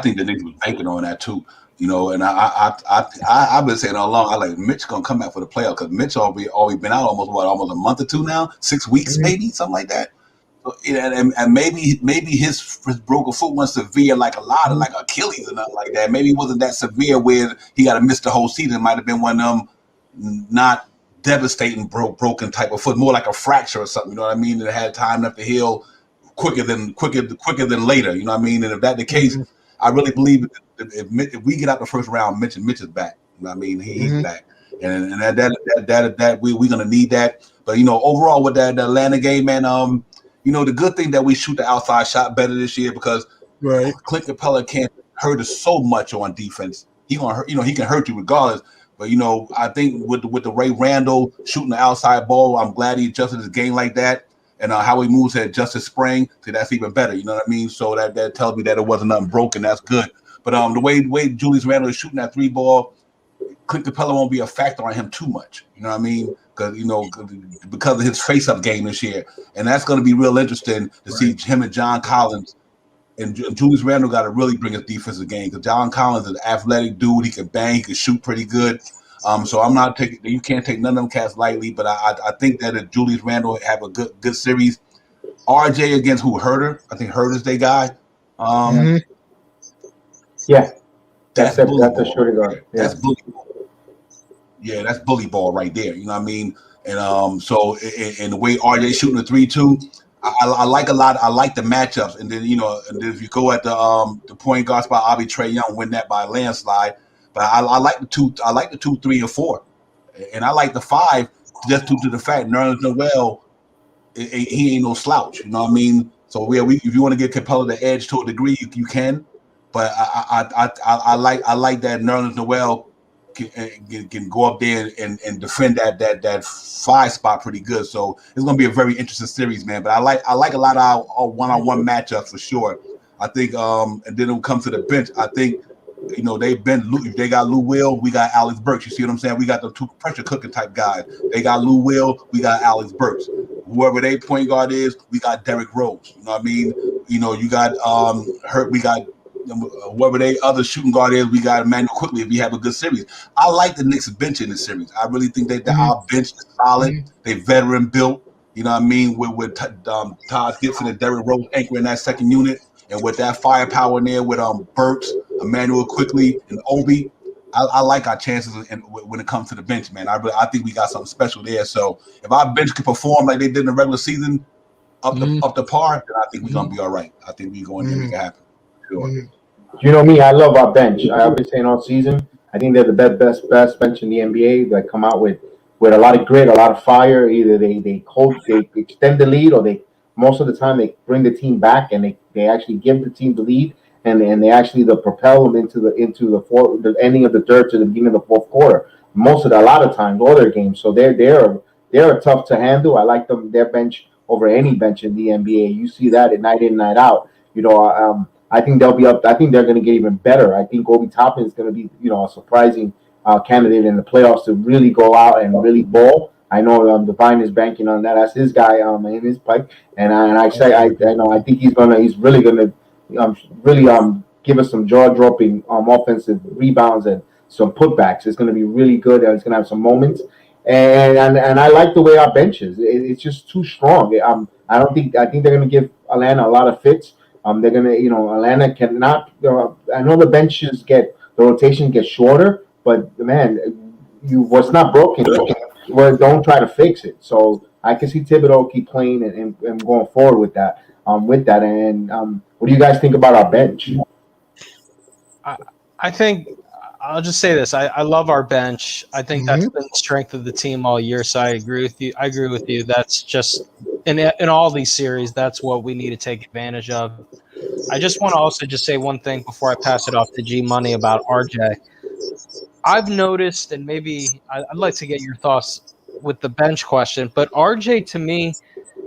think the Knicks was banking on that too. And I've been saying all along, I like Mitch gonna come back for the playoff because Mitch already been out almost a month or two now, 6 weeks maybe, something like that. So, and maybe his broken foot wasn't severe like a lot of like Achilles or nothing like that. Maybe it wasn't that severe where he got to miss the whole season. It might have been one of them not devastating broken type of foot, more like a fracture or something. You know what I mean? It had time enough to heal quicker than later. You know what I mean? And if that's the case, I really believe if we get out the first round, Mitch is back. You know what I mean? He's back, and that we're gonna need that. But overall with that Atlanta game, man, the good thing that we shoot the outside shot better this year because Clint Capella can't hurt us so much on defense. He can hurt you regardless. But I think with the Ray Randall shooting the outside ball, I'm glad he adjusted his game like that. And how he moves at Justice Spring, so that's even better. You know what I mean? So that tells me that it wasn't nothing broken. That's good. But the way Julius Randle is shooting that 3 ball, Clint Capella won't be a factor on him too much. You know what I mean? Because of his face-up game this year, and that's going to be real interesting to see him and John Collins. And Julius Randle got to really bring his defensive game because John Collins is an athletic dude. He can bang. He can shoot pretty good. So I'm not taking. You can't take none of them cats lightly. But I think that if Julius Randle have a good series, RJ against Herter. I think Herter's their guy. Yeah, that's a shooting guard. Yeah. That's bully ball. Yeah, that's bully ball right there. You know what I mean? And so in the way RJ shooting the 3-2, I like a lot. I like the matchups. And then and then if you go at the point guard spot, I'll be Trae Young win that by a landslide. But I like the 2. I like the 2, 3, and 4, and I like the 5 just due to the fact Nerlens Noel, he ain't no slouch. You know what I mean? So if you want to get Capella the edge to a degree, you can. But I like that Nerlens Noel can go up there and defend that 5 spot pretty good. So it's going to be a very interesting series, man. But I like a lot of our one-on-one matchups for sure. I think, and then it'll come to the bench. I think. They got Lou Will, we got Alex Burks. You see what I'm saying? We got the 2 pressure cooking type guys. They got Lou Will, we got Alex Burks. Whoever their point guard is, we got Derrick Rose. You know what I mean? You got we got whoever their other shooting guard is, we got Emmanuel Quickly if we have a good series. I like the Knicks bench in this series. I really think that our bench is solid. They veteran built. You know what I mean? With Todd Gibson and Derrick Rose anchoring that second unit. And with that firepower in there with Burks, Emmanuel Quickly, and Obi, I like our chances when it comes to the bench, man. I think we got something special there. So if our bench can perform like they did in the regular season, up the par, then I think we're gonna be all right. I think we're going to make it happen. Sure. You know me, I love our bench. I've been saying all season. I think they're the best bench in the NBA that come out with with a lot of grit, a lot of fire. Either they extend the lead, or they most of the time they bring the team back and they actually give the team the lead, and they actually propel them into the ending of the third to the beginning of the fourth quarter. A lot of times, all their games. So they're tough to handle. I like them their bench over any bench in the NBA. You see that at night in, night out. I think they'll be up. I think they're going to get even better. I think Obi Toppin is going to be a surprising candidate in the playoffs to really go out and really ball. I know Divine is banking on that. That's his guy in his pipe, and I think he's really gonna really give us some jaw dropping offensive rebounds and some putbacks. It's gonna be really good. It's gonna have some moments, and I like the way our bench is. It's just too strong. I think they're gonna give Atlanta a lot of fits. They're gonna Atlanta cannot. I know the rotation gets shorter, but man, what's not broken. Well, don't try to fix it. So I can see Thibodeau keep playing and going forward with that. And what do you guys think about our bench? I think I'll just say this. I love our bench. I think that's been the strength of the team all year. So I agree with you. That's just in all these series. That's what we need to take advantage of. I just want to also just say one thing before I pass it off to G Money about RJ. I've noticed, and maybe I'd like to get your thoughts with the bench question, but RJ to me,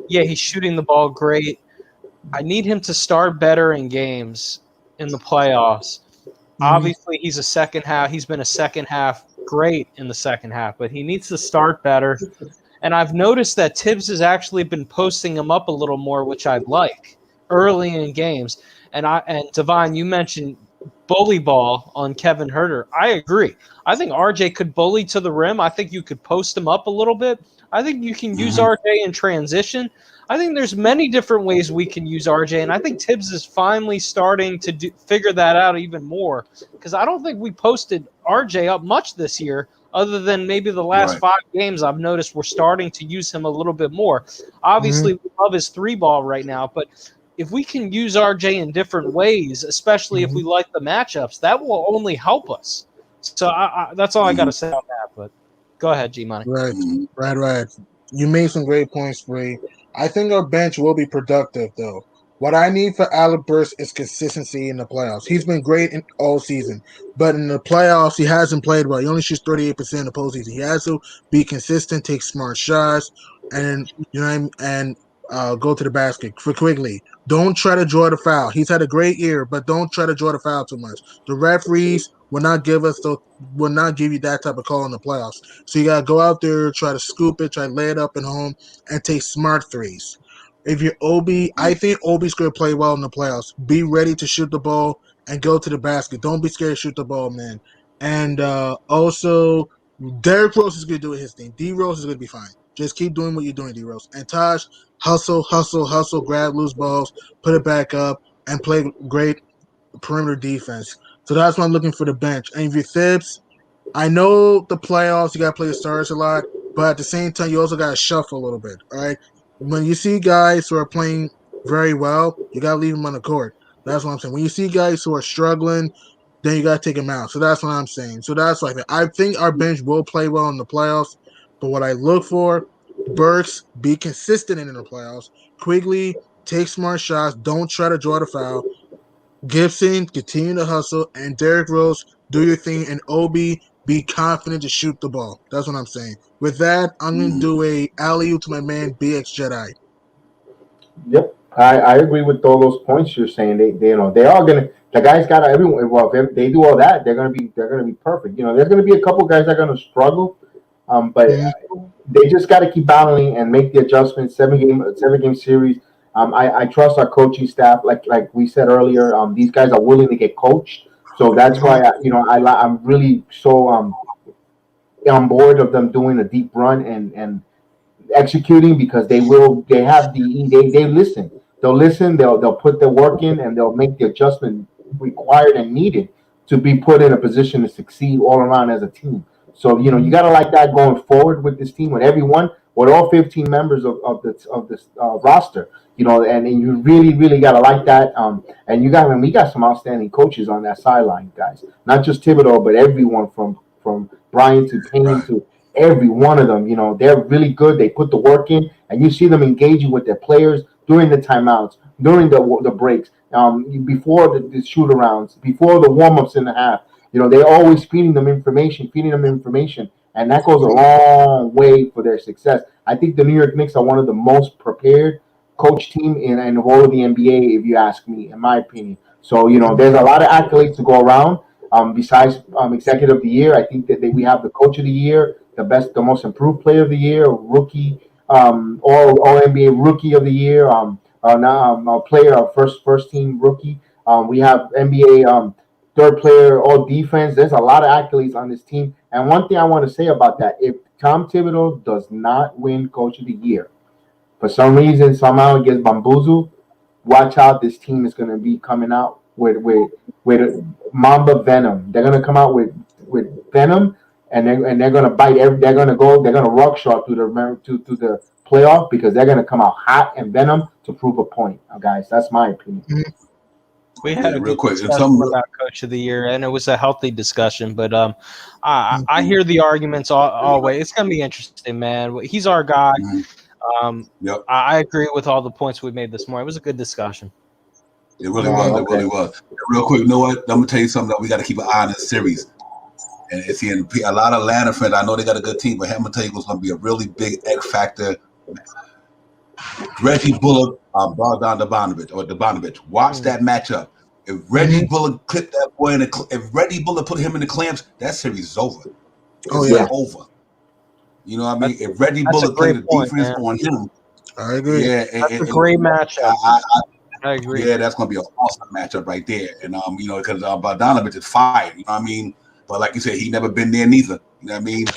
yeah, he's shooting the ball great. I need him to start better in games in the playoffs. Obviously, he's been a second half great in the second half, but he needs to start better. And I've noticed that Tibbs has actually been posting him up a little more, which I like early in games. And Devon, you mentioned bully ball on Kevin Huerter. I agree. I think RJ could bully to the rim. I think you could post him up a little bit. I think you can use RJ in transition. I think there's many different ways we can use RJ, and I think Tibbs is finally starting to figure that out even more, because I don't think we posted RJ up much this year, other than maybe the last 5 games. I've noticed we're starting to use him a little bit more. Obviously, we love his 3-ball right now, but if we can use RJ in different ways, especially if we like the matchups, that will only help us. So that's all I got to say on that. But go ahead, G Money. Right. You made some great points, Bree. I think our bench will be productive, though. What I need for Alec Burks is consistency in the playoffs. He's been great in all season, but in the playoffs, he hasn't played well. He only shoots 38% in the postseason. He has to be consistent, take smart shots, and go to the basket for Quigley. Don't try to draw the foul. He's had a great year, but don't try to draw the foul too much. The referees will not give you that type of call in the playoffs. So you gotta go out there, try to scoop it, try to lay it up and home, and take smart threes. If you're Obi, I think Obi's gonna play well in the playoffs. Be ready to shoot the ball and go to the basket. Don't be scared to shoot the ball, man. And also, Derrick Rose is gonna do his thing. D Rose is gonna be fine. Just keep doing what you're doing, D Rose. And Taj, hustle, grab loose balls, put it back up, and play great perimeter defense. So that's why I'm looking for the bench. And if you're Thibs, I know the playoffs, you got to play the stars a lot, but at the same time, you also got to shuffle a little bit, all right? When you see guys who are playing very well, you got to leave them on the court. That's what I'm saying. When you see guys who are struggling, then you got to take them out. So that's what I'm saying. So that's like I think our bench will play well in the playoffs, but what I look for, Burks, be consistent in the playoffs. Quigley, take smart shots. Don't try to draw the foul. Gibson, continue to hustle. And Derrick Rose, do your thing. And Obi, be confident to shoot the ball. That's what I'm saying. With that, I'm going to do a alley-oop to my man, BX Jedi. Yep. I agree with all those points you're saying. They are gonna. The guys got everyone. Well, if they do all that, they're gonna be perfect. There's gonna be a couple guys that are gonna struggle, but they just got to keep battling and make the adjustments. 7-game series. I trust our coaching staff. Like we said earlier, these guys are willing to get coached. So that's why I'm really so on board of them doing a deep run and executing, because they listen. They'll listen. They'll put their work in, and they'll make the adjustment required and needed to be put in a position to succeed all around as a team. So you got to like that going forward with this team, with all 15 members of this roster. And you really got to like that. And we got some outstanding coaches on that sideline, guys. Not just Thibodeau, but everyone from Brian to Payne every one of them. They're really good. They put the work in, and you see them engaging with their players during the timeouts, during the breaks, before the shoot arounds, before the warm ups in the half. They're always feeding them information, and that goes a long way for their success. I think the New York Knicks are one of the most prepared coach team in the whole of the NBA, if you ask me, in my opinion. So there's a lot of accolades to go around. Besides executive of the year, I think that we have the coach of the year, the most improved player of the year, rookie, all NBA rookie of the year, player, first team rookie. We have NBA third player, all defense. There's a lot of accolades on this team. And one thing I want to say about that: if Tom Thibodeau does not win coach of the year, for some reason, somehow it gets bamboozled, watch out. This team is going to be coming out with Mamba venom. They're going to come out with venom, and they're going to bite. They're going to ruckshot through the playoff, because they're going to come out hot and venom to prove a point, guys. That's my opinion. We had a real good quick discussion about Coach of the Year, and it was a healthy discussion. But I hear the arguments always. It's going to be interesting, man. He's our guy. Yep. I agree with all the points we made this morning. It was a good discussion. It really was. It really was. Real quick, you know what? I'm gonna tell you something that we got to keep an eye on this series. And it's in a lot of Atlanta fans. I know they got a good team, but I'm gonna tell you what's gonna be a really big X factor. Reggie Bullock, Bogdan Bogdanovic. Watch that matchup. If Reggie Bullock clipped that boy if Reggie Bullock put him in the clamps, that series is over. It's over. You know what I mean? If Reggie Bullock played the defense on him, I agree. Yeah, that's a great matchup. I agree. Yeah, that's going to be an awesome matchup right there. And because Bogdanovic is fired. You know what I mean? But like you said, he never been there neither. You know what I mean?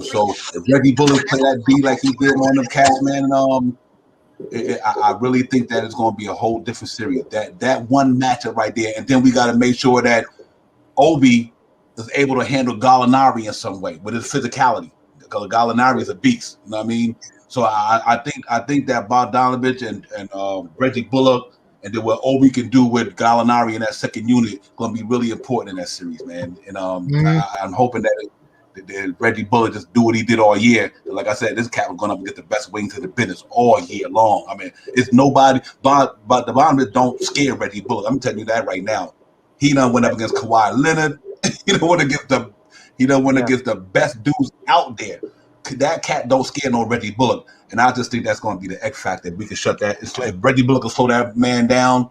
So if Reggie Bullock play that D like he did on them Cavs, man, I really think that it's going to be a whole different series. That one matchup right there, and then we got to make sure that Obi is able to handle Gallinari in some way with his physicality, because Gallinari is a beast. You know what I mean? So I think that Bogdanovic and Reggie Bullock, and then what Obi can do with Gallinari in that second unit, going to be really important in that series, man. And I'm hoping that Reggie Bullock just do what he did all year. And like I said, this cat was going up and get the best wings of the business all year long. I mean, it's nobody, but the Bogdanovic don't scare Reggie Bullock. I'm telling you that right now. He done went up against Kawhi Leonard. He done went against the best dudes out there. That cat don't scare no Reggie Bullock, and I just think that's going to be the X factor. We can shut that. It's like Reggie Bullock will slow that man down.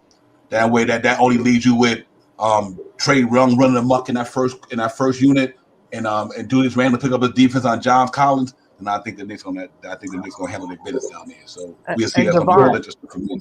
That way, that only leaves you with Trey Young running amok in that first unit, and Julius Randle pick up his defense on John Collins. And I think the Knicks going to handle their business down there. So we'll see. That's going to be interesting for me.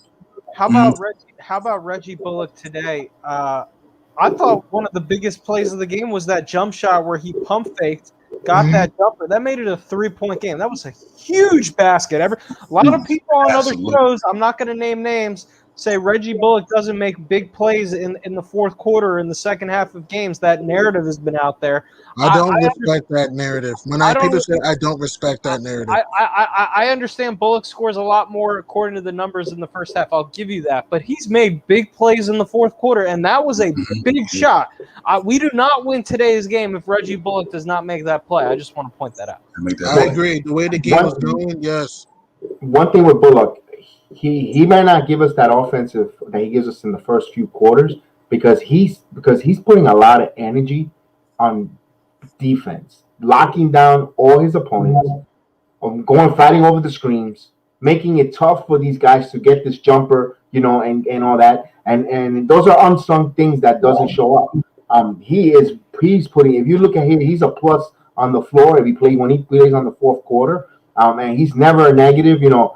How about Reggie Bullock today? I thought one of the biggest plays of the game was that jump shot where he pump faked. Got that jumper. That made it a 3-point game. That was a huge basket. A lot of people on other shows, I'm not going to name names, say Reggie Bullock doesn't make big plays in the fourth quarter, in the second half of games. That narrative has been out there. I don't respect that narrative. People say I don't respect that narrative. I understand Bullock scores a lot more according to the numbers in the first half. I'll give you that. But he's made big plays in the fourth quarter, and that was a big shot. We do not win today's game if Reggie Bullock does not make that play. I just want to point that out. I agree. The way the game was going, yes. One thing with Bullock, he might not give us that offensive that he gives us in the first few quarters, because he's putting a lot of energy on defense, locking down all his opponents, fighting over the screens, making it tough for these guys to get this jumper, and all that. And those are unsung things that doesn't show up. He's putting. If you look at him, he's a plus on the floor when he plays on the fourth quarter. And he's never a negative. The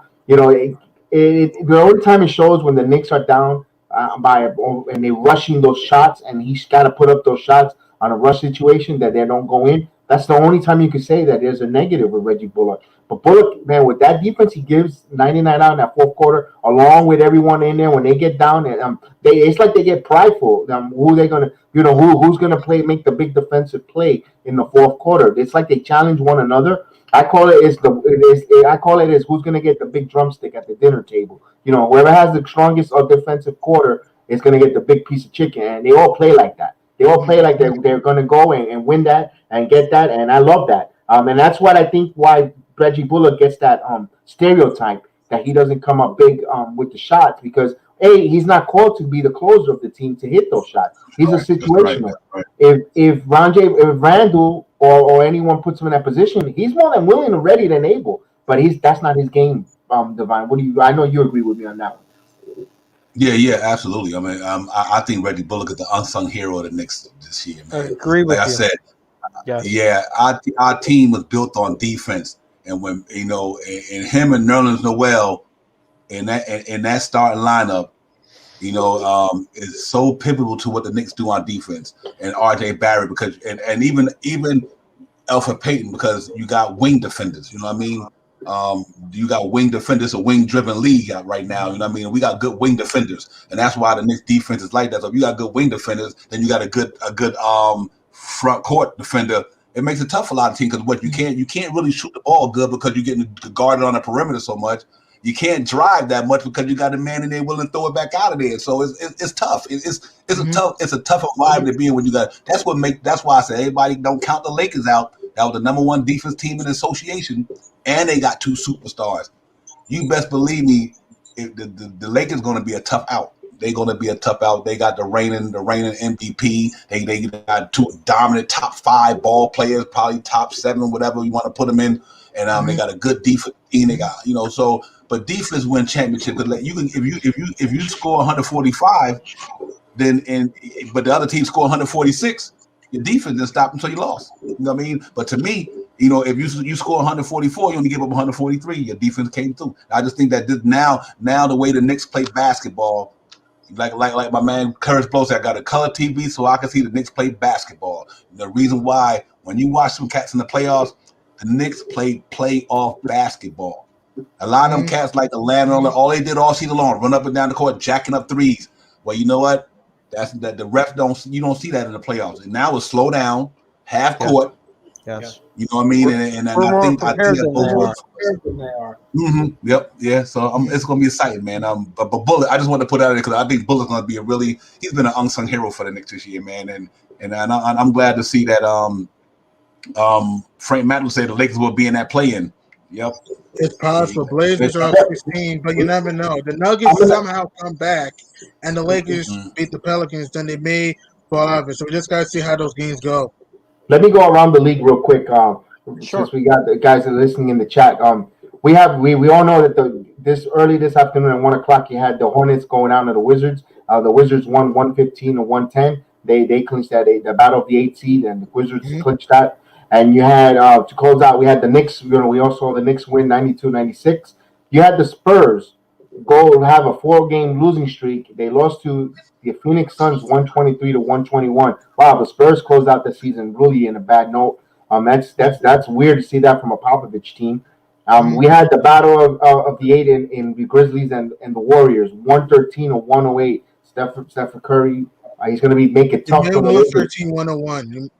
only time it shows when the Knicks are down and they're rushing those shots, and he's got to put up those shots on a rush situation that they don't go in. That's the only time you can say that there's a negative with Reggie Bullock. But Bullock, man, with that defense, he gives 99 out in that fourth quarter, along with everyone in there. When they get down, and it's like they get prideful. Who they gonna, who's gonna make the big defensive play in the fourth quarter? It's like they challenge one another. I call it is who's gonna get the big drumstick at the dinner table. Whoever has the strongest defensive quarter is gonna get the big piece of chicken, and they all play like that. They all play like they're going to go and win that and get that, and I love that. And that's what I think why Reggie Bullock gets that stereotype that he doesn't come up big with the shots because he's not called to be the closer of the team to hit those shots. He's a situational. Right. If Randall or anyone puts him in that position, he's more than willing and ready than able. But that's not his game, Divine. I know you agree with me on that one. Yeah, absolutely. I mean, I think Reggie Bullock is the unsung hero of the Knicks this year, man. I agree with like you. I said, Yes. yeah, our team was built on defense, and when and him and Nerlens Noel in that starting lineup, is so pivotal to what the Knicks do on defense, and R.J. Barrett because and even Alfred Payton because you got wing defenders. You know what I mean? You got wing defenders, a wing-driven league right now. You know what I mean? We got good wing defenders, and that's why the Knicks defense is like that. So if you got good wing defenders, then you got a good front court defender. It makes it tough for a lot of teams because you can't really shoot the ball good because you're getting guarded on the perimeter so much. You can't drive that much because you got a man in there willing to throw it back out of there. So it's tough. It's a tough environment to be in when you got. That's why I say everybody don't count the Lakers out. That was the number one defense team in the association, and they got two superstars. You best believe me, the Lakers going to be a tough out. They're going to be a tough out. They got the reigning MVP. They got two dominant top 5 ball players, probably top 7, whatever you want to put them in. And they got a good defense team. They got but defense win championship. Because you can if you score 145, but the other team score 146, your defense didn't stop until you lost. You know what I mean? But to me, if you score 144, you only give up 143. Your defense came through. I just think that now the way the Knicks play basketball. Like my man Curtis Blow said, I got a color TV so I can see the Knicks play basketball. The reason why, when you watch some cats in the playoffs, the Knicks play playoff basketball. A lot of them cats like to land on it. All they did all season long, run up and down the court, jacking up threes. Well, you know what? That's that the refs don't see that in the playoffs. And now it's slow down, half court. Yes. You know what I mean? And I think that both works. Yep. Yeah. So it's gonna be exciting, man. But Bullock, I just wanted to put out there because I think Bullock's gonna be he's been an unsung hero for the Knicks this year, man. And I'm glad to see that Frank Matt said the Lakers will be in that play-in. Yep. It's possible. Blazers are 16, but you never know. The Nuggets somehow come back, and the Lakers beat the Pelicans, then they may fall out of it. So we just got to see how those games go. Let me go around the league real quick. Since we got the guys that are listening in the chat. We all know that this afternoon at 1:00 you had the Hornets going down to the Wizards. The Wizards won 115 to 110. They clinched that the battle of the 8th seed, and the Wizards clinched that. And you had to close out, we had the Knicks. We also saw the Knicks win 92-96. You had the Spurs go have a 4-game losing streak. They lost to the Phoenix Suns 123 to 121. Wow, the Spurs closed out the season really in a bad note. That's weird to see that from a Popovich team. We had the battle of the 8 in the Grizzlies and the Warriors 113 to 108. Stephen Curry, he's going to be making it tough for the Lakers. 113-101.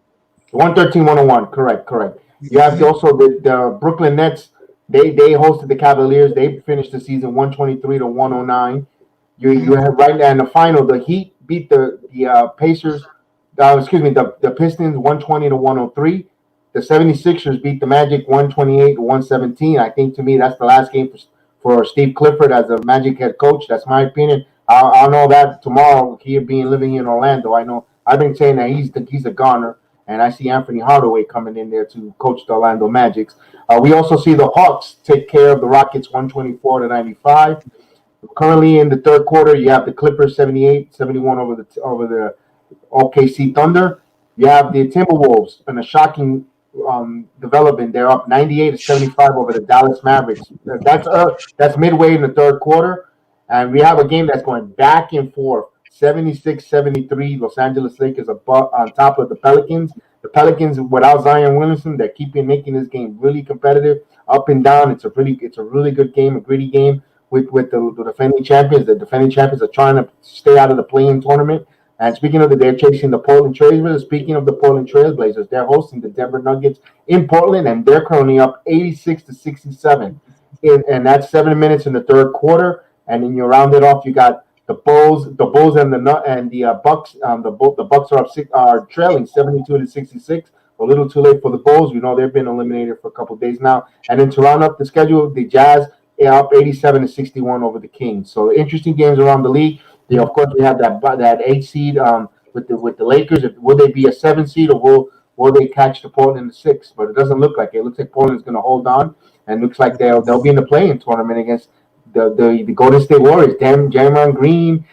113-101, correct. You have also the Brooklyn Nets. They hosted the Cavaliers. They finished the season 123 to 109. You have right now in the final, the Heat beat the Pacers. The Pistons 120 to 103. The 76ers beat the Magic 128 to 117. I think to me that's the last game for Steve Clifford as a Magic head coach. That's my opinion. I'll know that tomorrow. Living in Orlando, I know I've been saying that he's a goner. And I see Anthony Hardaway coming in there to coach the Orlando Magic. We also see the Hawks take care of the Rockets 124 to 95. Currently in the third quarter, you have the Clippers 78-71 over the OKC Thunder. You have the Timberwolves in a shocking development. They're up 98 to 75 over the Dallas Mavericks. That's midway in the third quarter. And we have a game that's going back and forth. 76-73, Los Angeles Lakers on top of the Pelicans. The Pelicans, without Zion Williamson, they're making this game really competitive, up and down. It's a really good game, a gritty game with the defending champions. The defending champions are trying to stay out of the play-in tournament. And speaking of they're chasing the Portland Trailblazers. Speaking of the Portland Trailblazers, they're hosting the Denver Nuggets in Portland, and they're currently up 86 to 67. And that's 7 minutes in the third quarter. And then you round it off, you got the Bulls and the Bucks. The Bucks are trailing 72 to 66. a little too late for the Bulls. We know they've been eliminated for a couple of days now. And then to round up the schedule, the Jazz are up 87-61 over the Kings. So interesting games around the league. Of course, we have that 8 seed with the Lakers. Will they be a 7 seed, or will they catch the Portland in the 6? But it doesn't look like it. It looks like Portland's going to hold on, and looks like they'll be in the play-in tournament against the Golden State Warriors. Draymond Green,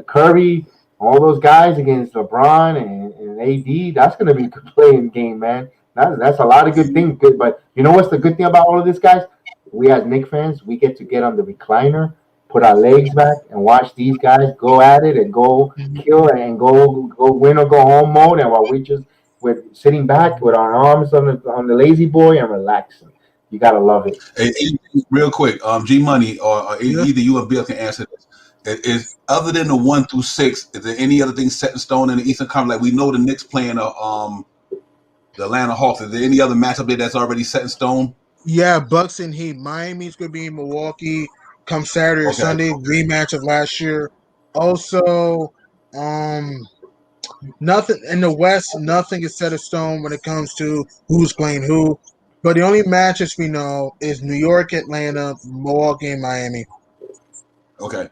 Curry, all those guys against LeBron and AD. That's going to be a good play-in game, man. That's a lot of good things. Good, but you know what's the good thing about all of this, guys? We as Knicks fans, we get to get on the recliner, put our legs back, and watch these guys go at it and go kill and go win or go home mode. And while we're sitting back with our arms on the lazy boy and relaxing. You gotta love it. Hey, real quick, G Money or either you or Bill can answer this. Is other than the 1 through 6, is there any other thing set in stone in the Eastern Conference? Like we know the Knicks playing the Atlanta Hawks. Is there any other matchup there that's already set in stone? Yeah, Bucks and Heat. Miami's going to be in Milwaukee come Saturday or Sunday, rematch of last year. Also, nothing in the West, nothing is set in stone when it comes to who's playing who. But the only matches we know is New York, Atlanta, Milwaukee, and Miami. Okay.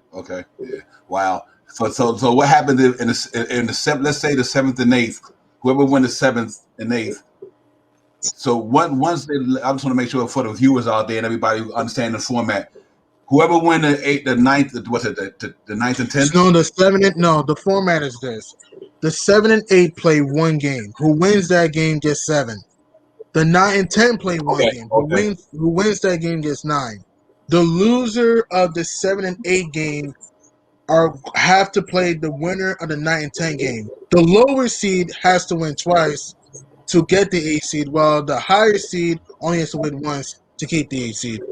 Yeah. Wow. So what happened in the 7th, let's say the 7th and 8th, whoever win the 7th and 8th. So once I just want to make sure for the viewers out there and everybody who understand the format, whoever win the 8th, the 9th, what's it, the 9th and 10th? No, the format is this. The 7 and 8 play one game. Who wins that game gets 7. The 9 and 10 play one game. Who wins that game gets 9. The loser of the 7 and 8 game have to play the winner of the 9 and 10 game. The lower seed has to win twice to get the 8 seed, while the higher seed only has to win once to keep the 8 seed.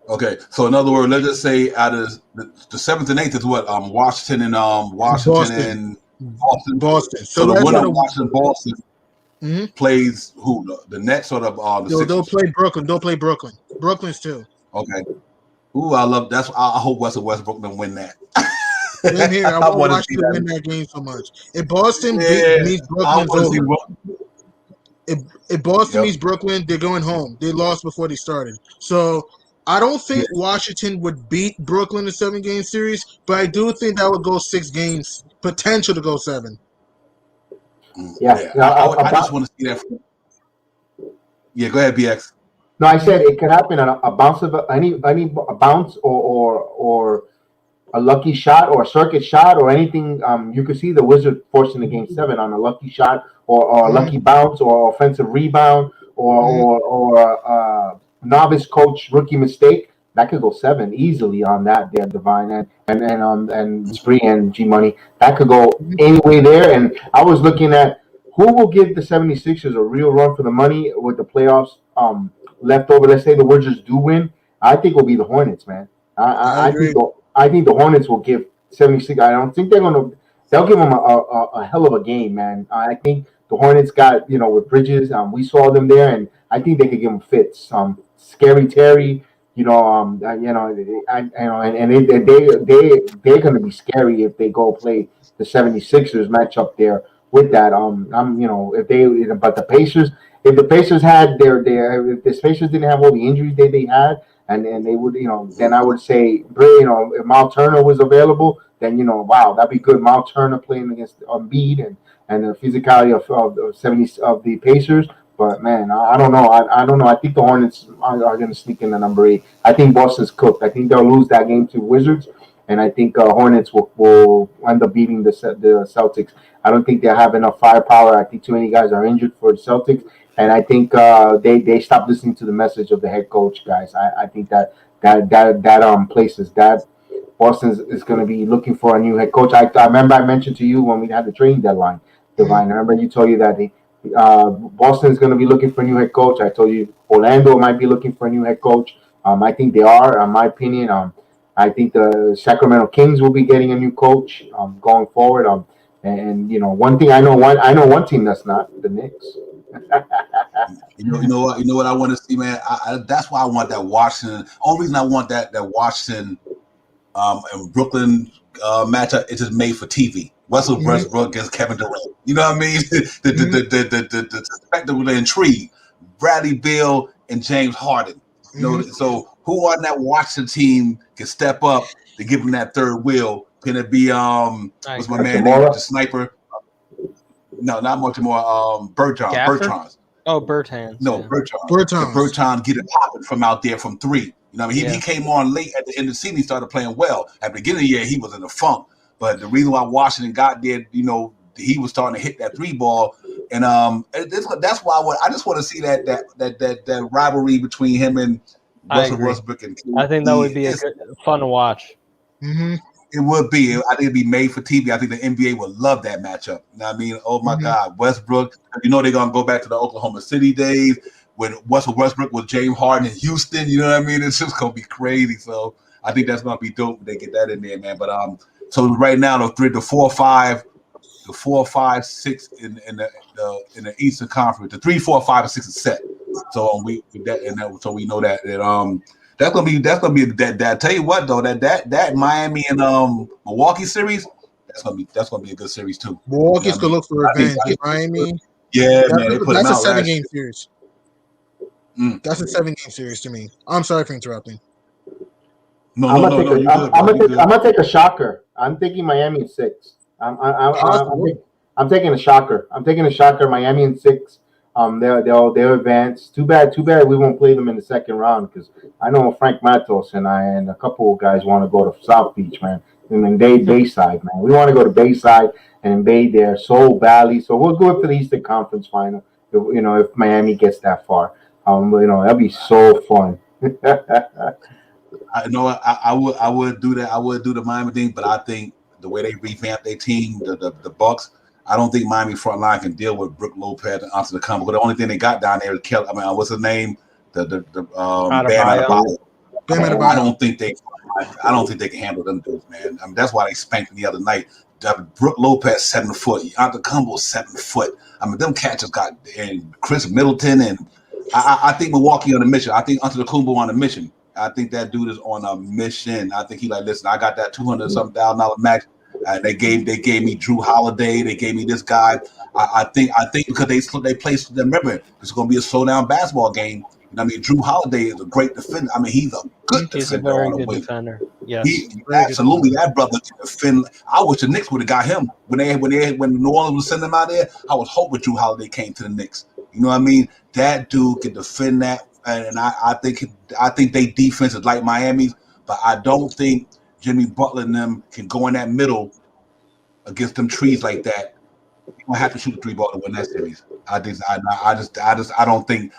Okay, so in other words, let's just say out of the 7th and 8th is what Washington and Boston. So the winner of Washington plays who? The Nets or the Sixers? They'll play Brooklyn. They'll play Brooklyn. Brooklyn's too. Okay. Ooh, I love that. I hope West Brooklyn win that. Same here. I want Washington to win that game so much. If Boston meets Brooklyn, if Boston meets Brooklyn, they're going home. They lost before they started. So I don't think Washington would beat Brooklyn in a 7-game series, but I do think that would go 6 games, potential to go 7. Yeah. I just want to see that. Yeah, go ahead, BX. No, I said it could happen on a bounce of any bounce or a lucky shot or a circuit shot or anything. You could see the Wizards forcing the game 7 on a lucky shot or a lucky bounce or offensive rebound or novice coach rookie mistake. That could go 7 easily on that there, Divine and Spree and G Money. That could go any way there. And I was looking at who will give the 76ers a real run for the money with the playoffs left over. Let's say the Wizards do win. I think it'll be the Hornets, man. I think the Hornets will give 76. I don't think they'll give them a hell of a game, man. I think the Hornets got, with Bridges. We saw them there, and I think they could give them fits. Scary Terry, they're going to be scary if they go play the 76ers matchup there with that. But the Pacers, if the Pacers had if the Pacers didn't have all the injuries they had, and they would, then I would say, if Miles Turner was available, then wow, that'd be good. Miles Turner playing against Embiid and the physicality of the Pacers. But man, I don't know. I don't know. I think the Hornets are going to sneak in the number 8. I think Boston's cooked. I think they'll lose that game to Wizards, and I think Hornets will end up beating the Celtics. I don't think they have enough firepower. I think too many guys are injured for the Celtics, and I think they stopped listening to the message of the head coach, guys. I think that places that Boston is going to be looking for a new head coach. I remember I mentioned to you when we had the trading deadline, Divine. I remember you told you that Boston is going to be looking for a new head coach. I told you Orlando might be looking for a new head coach. I think they are, in my opinion. I think the Sacramento Kings will be getting a new coach going forward. And one thing I know one team that's not the Knicks. You know what I want to see, man. That's why I want that Washington. Only reason I want that Washington and Brooklyn matchup is just made for TV. Russell Westbrook against Kevin Durant. You know what I mean? The spectacle, the intrigue. Bradley Beal and James Harden. You know, so who on that Washington team can step up to give him that third wheel? Can it be what's my man name? The sniper? No, not much more. Bertrand. Oh, Bertans. No, yeah. Bertrand get it popping from out there from three. You know what I mean? He came on late at the end of the season. He started playing well. At the beginning of the year, he was in a funk. But the reason why Washington got there, you know, he was starting to hit that three ball. And that's why I just want to see that rivalry between him and Russell Westbrook. And I think that would be fun to watch. It would be. I think it'd be made for TV. I think the NBA would love that matchup. You know what I mean? Oh my God, Westbrook. You know they're gonna go back to the Oklahoma City days when Russell Westbrook was James Harden in Houston. You know what I mean? It's just gonna be crazy. So I think that's gonna be dope if they get that in there, man. But so right now the 4, 5, 6 in the Eastern Conference. The 3, 4, 5, and 6 is set. So so we know that that's gonna be that. Tell you what though, that Miami and Milwaukee series, that's gonna be a good series too. Milwaukee's gonna look for revenge. Miami, man, that's a 7-game series. That's a 7-game series to me. I'm sorry for interrupting. I'm gonna take a shocker. I'm thinking Miami in 6. I'm taking a shocker. Miami in 6. They'll advance. Too bad we won't play them in the second round because I know Frank Matos and a couple of guys want to go to South Beach, man, and invade Bayside, man. We want to go to Bayside and invade their Soul Valley. So we'll go to the Eastern Conference final. If Miami gets that far, that'll be so fun. I know I would do that. I would do the Miami thing, but I think the way they revamped their team, the Bucks. I don't think Miami front line can deal with Brook Lopez and Antetokounmpo. But the only thing they got down there is Kelly. I mean, what's his name? Bam Adebayo. I don't think they can handle them dudes, man. I mean, that's why they spanked them the other night. Brook Lopez 7 foot, Antetokounmpo 7 foot. I mean, them catchers got and Chris Middleton and I think Milwaukee on a mission. I think Antetokounmpo on a mission. I think that dude is on a mission. I think he like, listen, I got that $200,000 max. They gave me Drew Holiday. They gave me this guy. I think because they placed them. Remember, it's going to be a slow-down basketball game. I mean, Drew Holiday is a great defender. I mean, he's a good defender. He's a very good defender. Yes, absolutely. That brother can defend. I wish the Knicks would have got him when New Orleans was sending him out there. I was hoping Drew Holiday came to the Knicks. You know what I mean? That dude can defend that, and I think they defense is like Miami's, but I don't think Jimmy Butler and them can go in that middle against them trees like that. You're gonna have to shoot the 3 ball to win that series. I don't think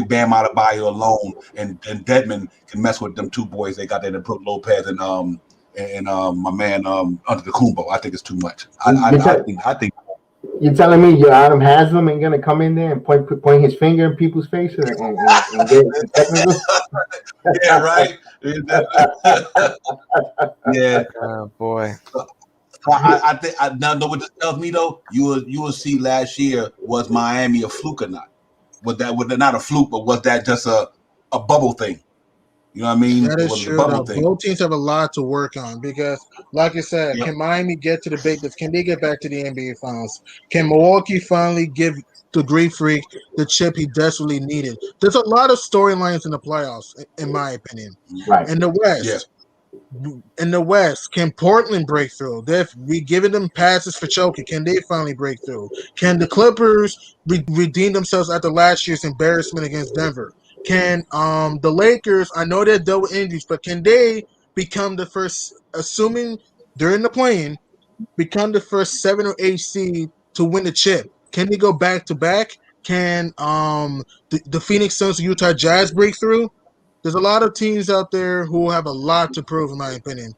Bam Adebayo alone and Dedmon can mess with them 2 boys they got there, Brook Lopez and my man Antetokounmpo. I think it's too much. I think. You're telling me Adam Haslam ain't gonna come in there and point his finger in people's faces and get technical? Yeah, right. Yeah. Oh boy. I think I now know what this tells me though. You will see last year was Miami a fluke or not? Was that not a fluke, but was that just a bubble thing? You know what I mean? That is true. Both teams have a lot to work on because, like you said, can Miami get to the big? Can they get back to the NBA Finals? Can Milwaukee finally give the Greek Freak the chip he desperately needed? There's a lot of storylines in the playoffs, in my opinion. Right. In the West, can Portland break through? We giving them passes for choking. Can they finally break through? Can the Clippers redeem themselves after last year's embarrassment against Denver? Can the Lakers, I know they're dealt with injuries, but can they become the first, assuming during the play-in, become the first 7 or 8 seed to win the chip? Can they go back-to-back? Can the Phoenix Suns, Utah Jazz break through? There's a lot of teams out there who have a lot to prove, in my opinion.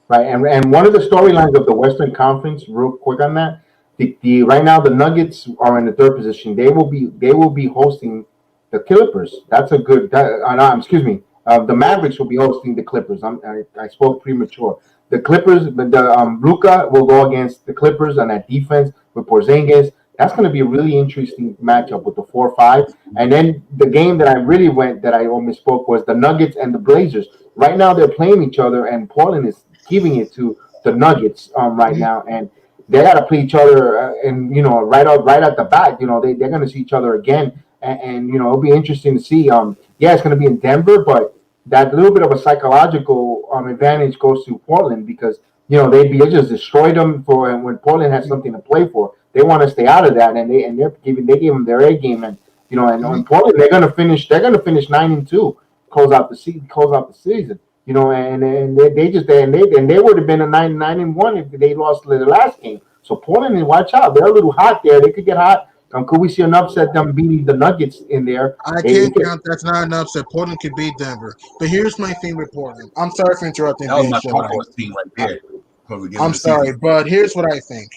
Right, and one of the storylines of the Western Conference, real quick on that, right now the Nuggets are in the 3rd position. They will be hosting the Clippers. That's a good. The Mavericks will be hosting the Clippers. I spoke premature. The Clippers, Luka will go against the Clippers on that defense with Porzingis. That's going to be a really interesting matchup with the 4-5. And then the game that I almost spoke was the Nuggets and the Blazers. Right now they're playing each other, and Portland is giving it to the Nuggets right now, and they got to play each other, and right at the bat, they're going to see each other again, and it'll be interesting to see. Yeah, it's going to be in Denver, but that little bit of a psychological advantage goes to Portland because they just destroyed them for, and when Portland has something to play for, they want to stay out of that, and they gave them their A game, and on Portland they're going to finish 9-2, close out the season. And they would have been a 9-1 if they lost the last game. So Portland, watch out, they're a little hot there. They could get hot. Could we see an upset, them beating the Nuggets in there? I can't count. That's not an upset. Portland could beat Denver. But here's my thing with Portland. I'm sorry for interrupting. That was my Cowboys team right there. I'm sorry, but here's what I think.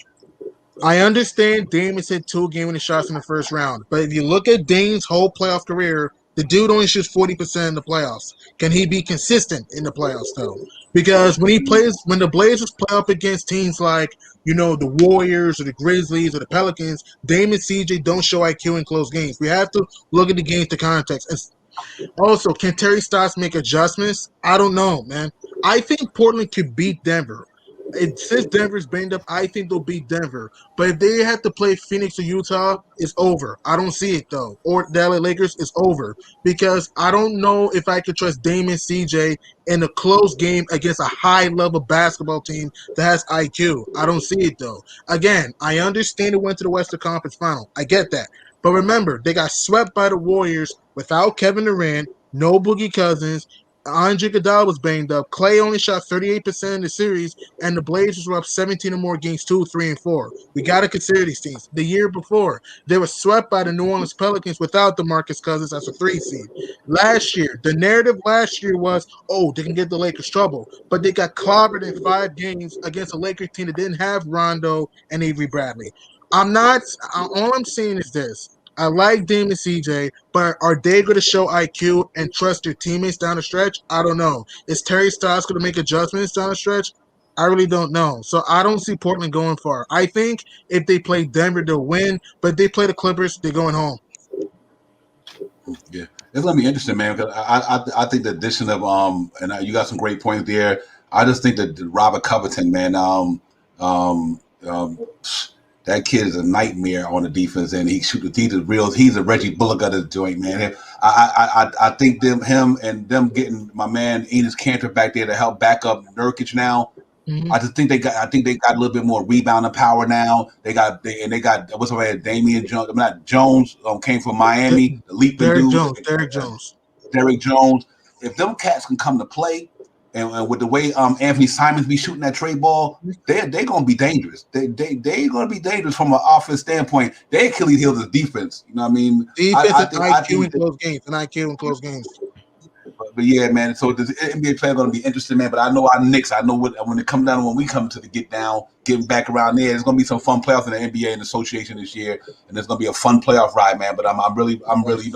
I understand Dame has hit 2 game-winning shots in the first round, but if you look at Dame's whole playoff career, the dude only shoots 40% in the playoffs. Can he be consistent in the playoffs, though? Because when the Blazers play up against teams like, the Warriors or the Grizzlies or the Pelicans, Dame and CJ don't show IQ in close games. We have to look at the games to context. And also, can Terry Stotts make adjustments? I don't know, man. I think Portland could beat Denver. Since Denver's banged up, I think they'll beat Denver. But if they have to play Phoenix or Utah, it's over. I don't see it, though. Or the LA Lakers, it's over. Because I don't know if I could trust Dame and CJ in a close game against a high-level basketball team that has IQ. I don't see it, though. Again, I understand it went to the Western Conference Final. I get that. But remember, they got swept by the Warriors without Kevin Durant, no Boogie Cousins. Andre Iguodala was banged up. Clay only shot 38% in the series, and the Blazers were up 17 or more games 2, 3, and 4. We got to consider these teams. The year before, they were swept by the New Orleans Pelicans without DeMarcus Cousins as a 3 seed. Last year, the narrative was, they can get the Lakers trouble, but they got clobbered in 5 games against a Lakers team that didn't have Rondo and Avery Bradley. All I'm saying is this. I like Dame and CJ, but are they going to show IQ and trust their teammates down the stretch? I don't know. Is Terry Stotts going to make adjustments down the stretch? I really don't know. So I don't see Portland going far. I think if they play Denver, they'll win. But if they play the Clippers, they're going home. Yeah, it's going to be interesting, man. Because I think the addition of and you got some great points there. I just think that Robert Covington, man, that kid is a nightmare on the defense, and he's a Reggie Bullock of the joint, man. I think him and them getting my man Enes Kanter back there to help back up Nurkic now. Mm-hmm. I think they got a little bit more rebounding power now. They got what's the name? Damian Jones. Not Jones came from Miami. The leaping dude. Derrick Jones. If them cats can come to play. And with the way Anthony Simons be shooting that trade ball, they're gonna be dangerous. They gonna be dangerous from an offense standpoint. Their Achilles heel is defense. You know what I mean? Defense and IQ in close games. But yeah, man. So the NBA player gonna be interesting, man. But I know our Knicks. I know when it comes down when we come to the getting back around there, there's gonna be some fun playoffs in the NBA and association this year, and there's gonna be a fun playoff ride, man. But I'm really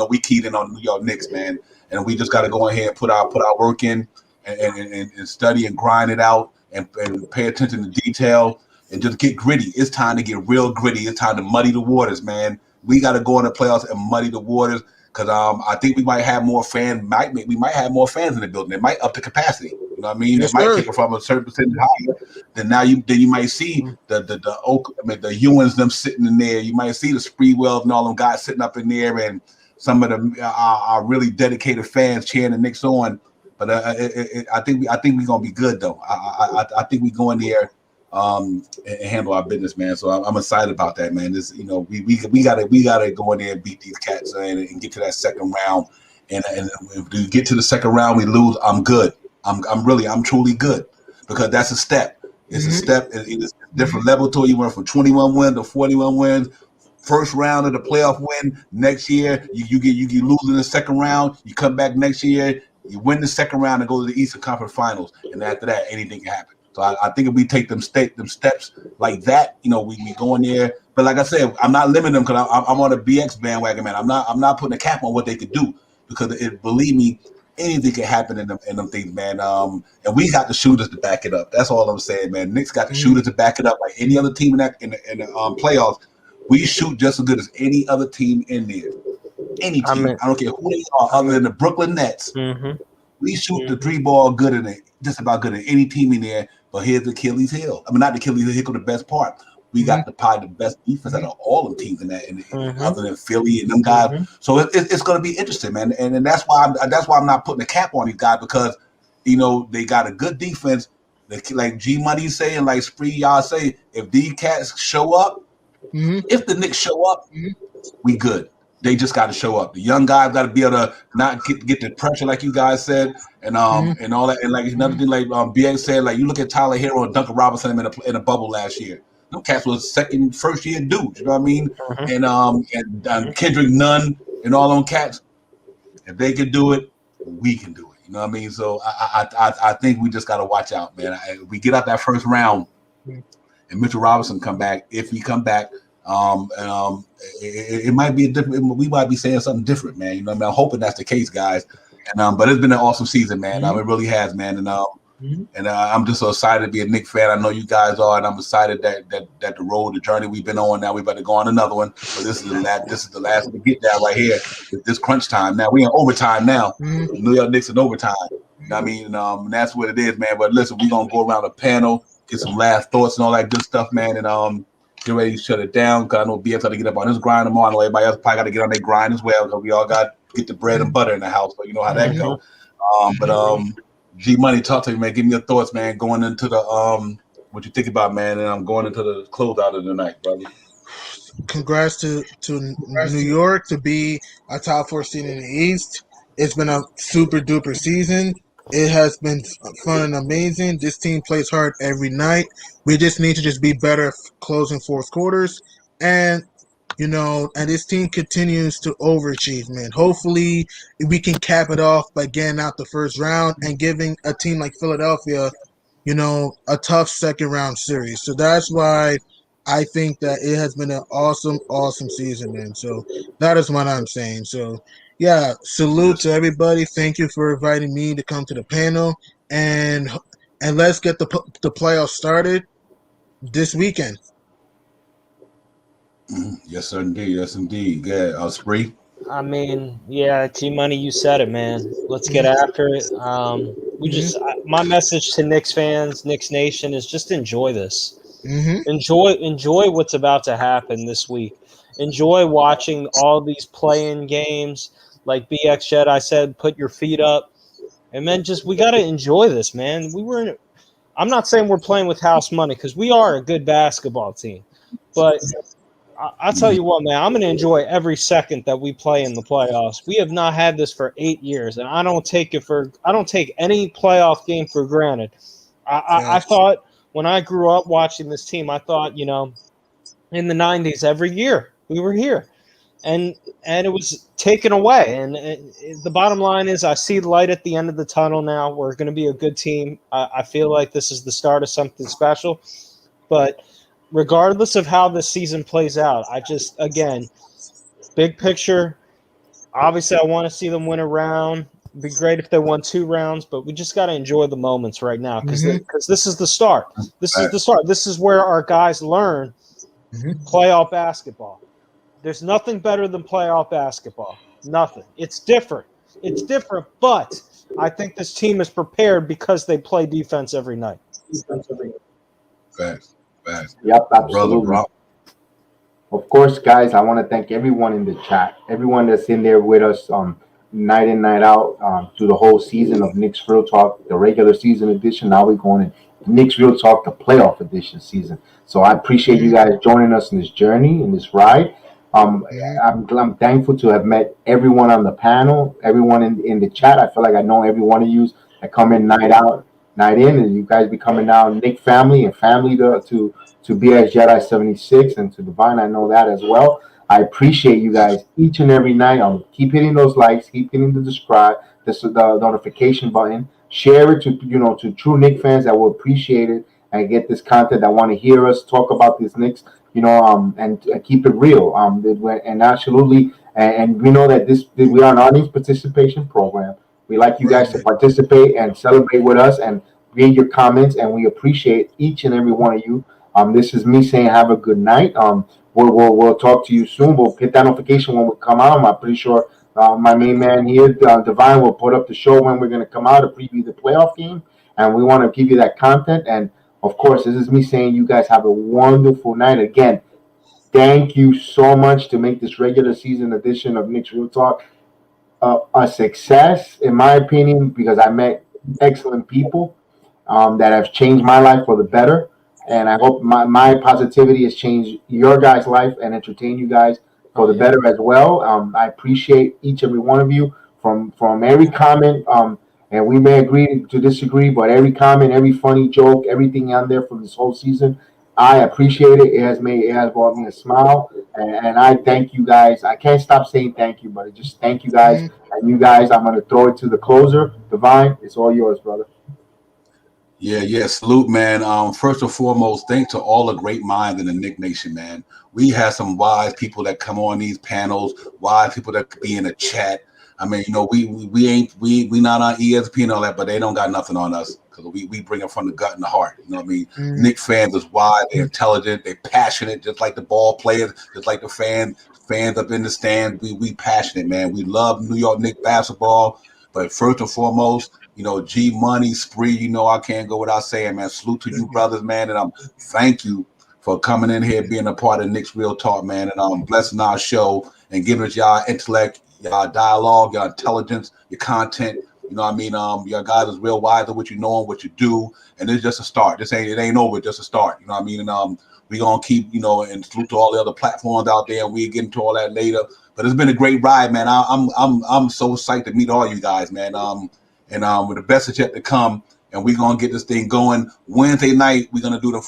we keyed in on New York Knicks, man, and we just got to go ahead and put our work in. And study and grind it out and pay attention to detail and just get gritty. It's time to get real gritty. It's time to muddy the waters, man. We got to go in the playoffs and muddy the waters because I think we might have more fans. We might have more fans in the building. It might up the capacity. You know what I mean? It might take it from a certain percentage higher. Then you might see the Ewans them sitting in there. You might see the Spreewell and all them guys sitting up in there, and some of them are really dedicated fans cheering the Knicks on. But I think we're gonna be good though. I think we go in there and handle our business, man. So I'm excited about that, man. This we gotta go in there and beat these cats and get to that second round. And if we get to the second round, we lose. I'm good. I'm truly good because that's a step. It's a step. It's a different level to it. You went from 21 wins to 41 wins. First round of the playoff win. Next year, you get losing the second round. You come back next year. You win the second round and go to the Eastern Conference Finals, and after that, anything can happen. So I think if we take them steps like that, we go in there. But like I said, I'm not limiting them because I'm on a BX bandwagon, man. I'm not putting a cap on what they could do because believe me, anything can happen in them things, man. And we got the shooters to back it up. That's all I'm saying, man. Knicks got the shooters to back it up. Like any other team in the playoffs, we shoot just as good as any other team in there. Any team. I don't care who they are, other than the Brooklyn Nets. Mm-hmm. We shoot the three ball good in it, just about good in any team in there. But here's the Achilles heel. I mean, not the Achilles heel. Here the best part. We got probably the best defense out of all the teams in that, other than Philly and them guys. So it's going to be interesting, man. And that's why I'm not putting a cap on these guys, because they got a good defense. Like G Money say and like Spree y'all say, if these cats show up, if the Knicks show up, we good. They just got to show up. The young guys got to be able to not get the pressure, like you guys said, and all that. And like another thing, like BX said, like you look at Tyler Hero and Duncan Robinson in a bubble last year. Them cats was first year dudes. You know what I mean? And Kendrick Nunn and all them cats. If they can do it, we can do it. You know what I mean? So I think we just got to watch out, man. We get out that first round, and Mitchell Robinson come back. If he come back. It might be a different. We might be saying something different, man. You know what I mean? I'm hoping that's the case, guys. And but it's been an awesome season, man. It really has, man. And I'm just so excited to be a Knicks fan. I know you guys are, and I'm excited that the road, the journey we've been on. Now we better go on another one. But this is the last. This is the last to get that right here. This crunch time. Now we in overtime now. New York Knicks in overtime. You know what I mean? And that's what it is, man. But listen, we're gonna go around the panel, get some last thoughts and all that good stuff, man. And get ready to shut it down, because I know BX got to get up on his grind tomorrow. I know everybody else probably got to get on their grind as well, because we all got to get the bread and butter in the house, but you know how that go. But G Money, talk to me, man. Give me your thoughts, man, going into the what you think about, man, and I'm going into the closeout of the night, brother. Congrats to New York to be a top 4 seed in the East. It's been a super duper season. It has been fun and amazing. This team plays hard every night. We just need to just be better closing fourth quarters. And, and this team continues to overachieve, man. Hopefully, we can cap it off by getting out the first round and giving a team like Philadelphia, a tough second round series. So that's why I think that it has been an awesome, awesome season, man. So that is what I'm saying. So, yeah, salute to everybody. Thank you for inviting me to come to the panel, and let's get the playoffs started this weekend. Yes, sir, indeed. Yes, indeed. Yeah, Spree. I mean, yeah, G Money, you said it, man. Let's get after it. My message to Knicks fans, Knicks Nation, is just enjoy this. Enjoy what's about to happen this week. Enjoy watching all these play-in games. Like BX Jedi said, put your feet up. And then we got to enjoy this, man. I'm not saying we're playing with house money, because we are a good basketball team. But I'll tell you what, man, I'm going to enjoy every second that we play in the playoffs. We have not had this for 8 years, and I don't take any playoff game for granted. I thought when I grew up watching this team, I thought, in the 90s, every year we were here. And it was taken away. And the bottom line is I see the light at the end of the tunnel now. We're going to be a good team. I feel like this is the start of something special. But regardless of how this season plays out, again, big picture, obviously I want to see them win a round. It'd be great if they won 2 rounds, but we just got to enjoy the moments right now, because this is the start. This is the start. This is where our guys learn playoff basketball. There's nothing better than playoff basketball. Nothing. It's different. But I think this team is prepared because they play defense every night. Facts. Yep, absolutely. Of course, guys, I want to thank everyone in the chat, everyone that's in there with us night in, night out through the whole season of Knicks Real Talk, the regular season edition. Now we're going to Knicks Real Talk, the playoff edition season. So I appreciate you guys joining us in this journey, in this ride. I'm thankful to have met everyone on the panel, everyone in the chat. I feel like I know every one of you that come in night out, night in, and you guys becoming now Nick family and family to BS Jedi 76 and to Divine. I know that as well. I appreciate you guys each and every night. Keep hitting those likes, keep hitting the subscribe, the notification button. Share it to true Knicks fans that will appreciate it and get this content that want to hear us talk about these Knicks. And keep it real. And absolutely, and we know that we are an audience participation program. We like you guys to participate and celebrate with us and read your comments, and we appreciate each and every one of you. This is me saying have a good night. We'll talk to you soon. We'll hit that notification when we come out. I'm pretty sure My main man here, Divine, will put up the show when we're going to come out to preview the playoff game, and we want to give you that content. And of course, this is me saying you guys have a wonderful night. Again, thank you so much to make this regular season edition of Knicks Real Talk a success, in my opinion, because I met excellent people that have changed my life for the better. And I hope my positivity has changed your guys' life and entertained you guys for the better as well. I appreciate each and every one of you from every comment. And we may agree to disagree, but every comment, every funny joke, everything on there from this whole season, I appreciate it. It has brought me a smile, and I thank you guys. I can't stop saying thank you, but I just thank you guys. And you guys, I'm gonna throw it to the closer, Divine. It's all yours, brother. Yeah, salute, man. First and foremost, thanks to all the great minds in the Knick Nation, man. We have some wise people that come on these panels, wise people that could be in the chat. I mean, you know, we not on ESP and all that, but they don't got nothing on us because we bring it from the gut and the heart. You know what I mean? Knick fans is wise, they're intelligent, they're passionate, just like the ball players, just like the fans up in the stand. We passionate, man. We love New York Knicks basketball, but first and foremost, you know, G Money, Spree, you know, I can't go without saying, man, salute to you brothers, man, and thank you for coming in here, being a part of Knicks Real Talk, man, and blessing our show and giving us y'all intellect, y'all dialogue, your intelligence, your content. You know what I mean? Your guys is real wise of what you know and what you do, and it's just a start. It ain't over, just a start. You know what I mean? And we gonna keep, you know, and salute to all the other platforms out there. We get into all that later. But it's been a great ride, man. I'm so psyched to meet all you guys, man. And with the best is yet to come, and we're gonna get this thing going. Wednesday night, we're gonna do the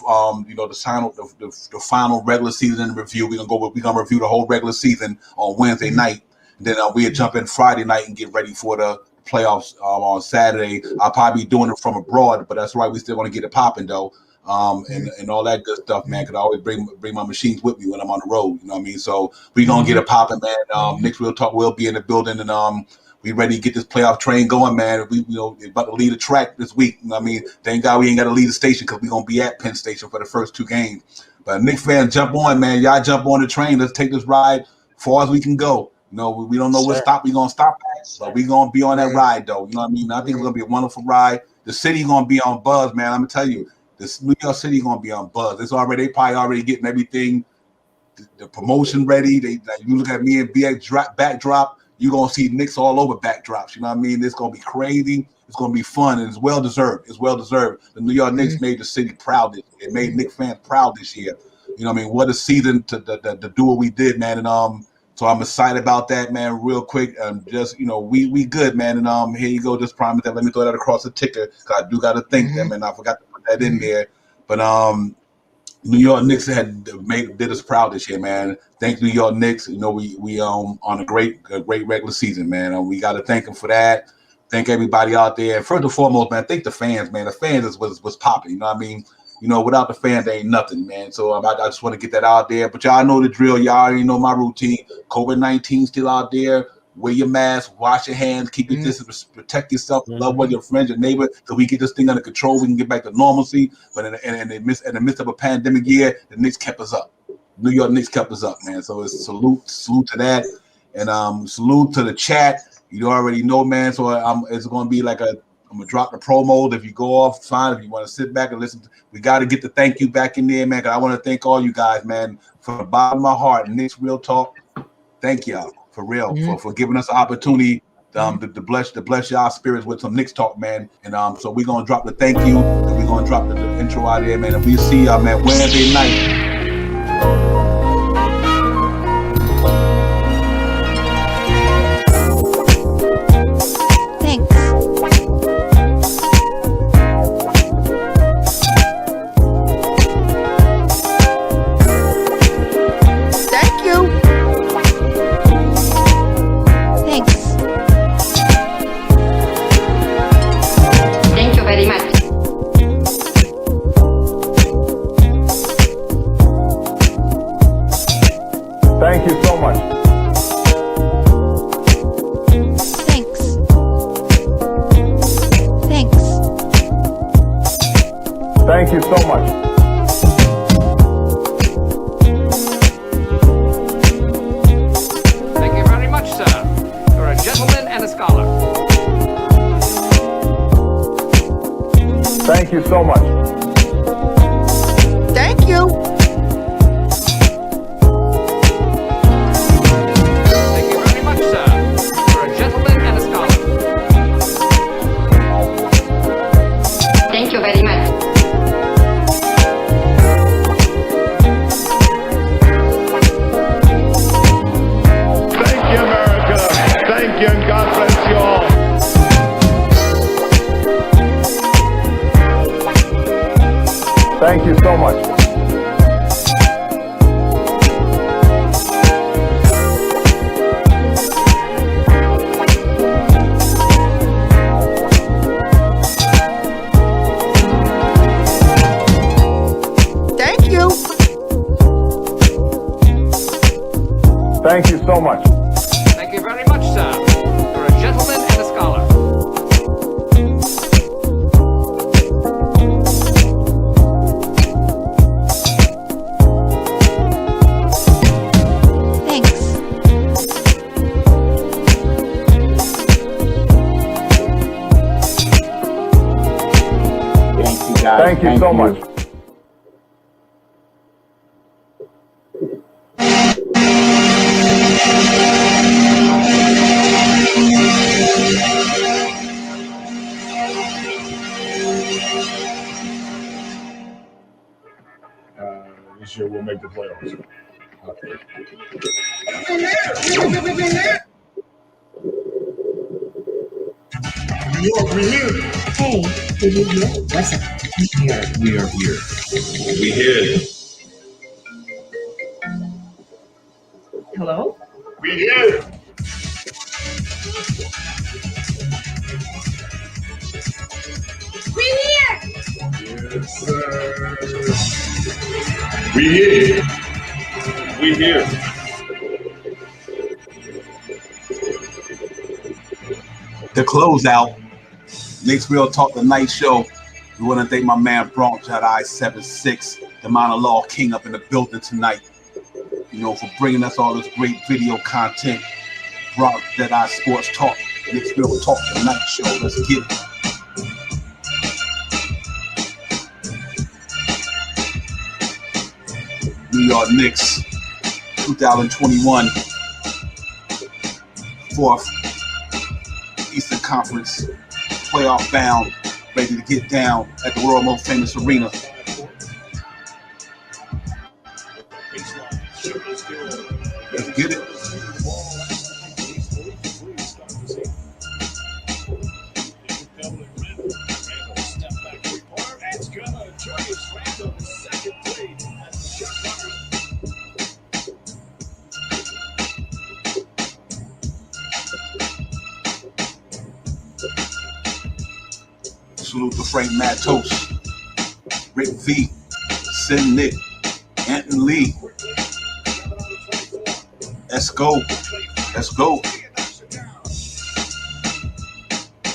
final regular season review. We're gonna review the whole regular season on Wednesday night. And then we'll jump in Friday night and get ready for the playoffs on Saturday. I'll probably be doing it from abroad, but that's right. We still want to get it popping though, and all that good stuff, man. Cause I always bring my machines with me when I'm on the road. You know what I mean? So we gonna get it popping, man. Knicks Real Talk will be in the building, and we ready to get this playoff train going, man. We about to lead the track this week. You know what I mean? Thank God we ain't got to lead the station because we're gonna be at Penn Station for the first 2 games. But Knicks fans, jump on, man. Y'all jump on the train. Let's take this ride far as we can go. You know, we don't know what stop we gonna stop at, but we gonna be on that ride though. You know what I mean? I think it's gonna be a wonderful ride. The city gonna be on buzz, man. I'm gonna tell you, this New York City gonna be on buzz. They probably already getting everything, the promotion ready. You look at me and BX backdrop. You're going to see Knicks all over backdrops. You know what I mean? It's going to be crazy. It's going to be fun, and it's well-deserved. It's well-deserved. The New York Knicks made the city proud. It made Knicks fans proud this year. You know what I mean? What a season to do what we did, man. And so I'm excited about that, man, real quick. Just, you know, we good, man. And here you go. Just promise that. Let me throw that across the ticker because I do got to think that, man. I forgot to put that in there. But New York Knicks did us proud this year, man. Thank New York Knicks. You know, we on a great regular season, man. We got to thank them for that. Thank everybody out there. First and foremost, man, thank the fans, man. The fans is what's popping. You know what I mean? You know, without the fans, there ain't nothing, man. So I just want to get that out there. But y'all know the drill. Y'all already know my routine. COVID-19 still out there. Wear your mask, wash your hands, keep your distance, protect yourself, love one your friends, your neighbor, so we get this thing under control. We can get back to normalcy. But in the midst of a pandemic year, the Knicks kept us up. New York Knicks kept us up, man. So it's salute to that, and salute to the chat. You already know, man. So it's going to be like I'm gonna drop the promo. If you go off, fine. If you want to sit back and listen, we got to get the thank you back in there, man. Cause I want to thank all you guys, man, from the bottom of my heart. Knicks Real Talk. Thank y'all. For real, for giving us the opportunity to bless y'all spirits with some Knicks talk, man. And so we're gonna drop the thank you, and we're gonna drop the intro out there, man. And we see y'all, man, Wednesday night. Thank you so much. Thanks. Thank you so much. Thank you very much, sir. You're Thank you so much. Thank you. Thank you very much, sir. For a gentleman and a scholar. Thank you very much. Thank you, America. Thank you, and God bless you all. Thank you so much. Thank you. Thank you so much. Thank you very much, sir. For a gentleman and a scholar. Thanks. Thank you, guys. Thank you so much. This year we'll make the playoffs. New York, we here. Hey, did you hear? What's up? Here. We are here. We here. Hello? We here. Yes, sir. We here. We here. The closeout. Knicks Real Talk, the night show. We want to thank my man Bronx at I-76, the monologue king up in the building tonight. You know, for bringing us all this great video content. Bronx Dead Eye Sports Talk, Knicks Real Talk, the night show. Let's get it. New York Knicks, 2021, fourth Eastern Conference, playoff bound, ready to get down at the world most famous arena. Let's get it. Salute to Frank Matos, Rick V, Sin Nick, Anton Lee. Let's go. Let's go.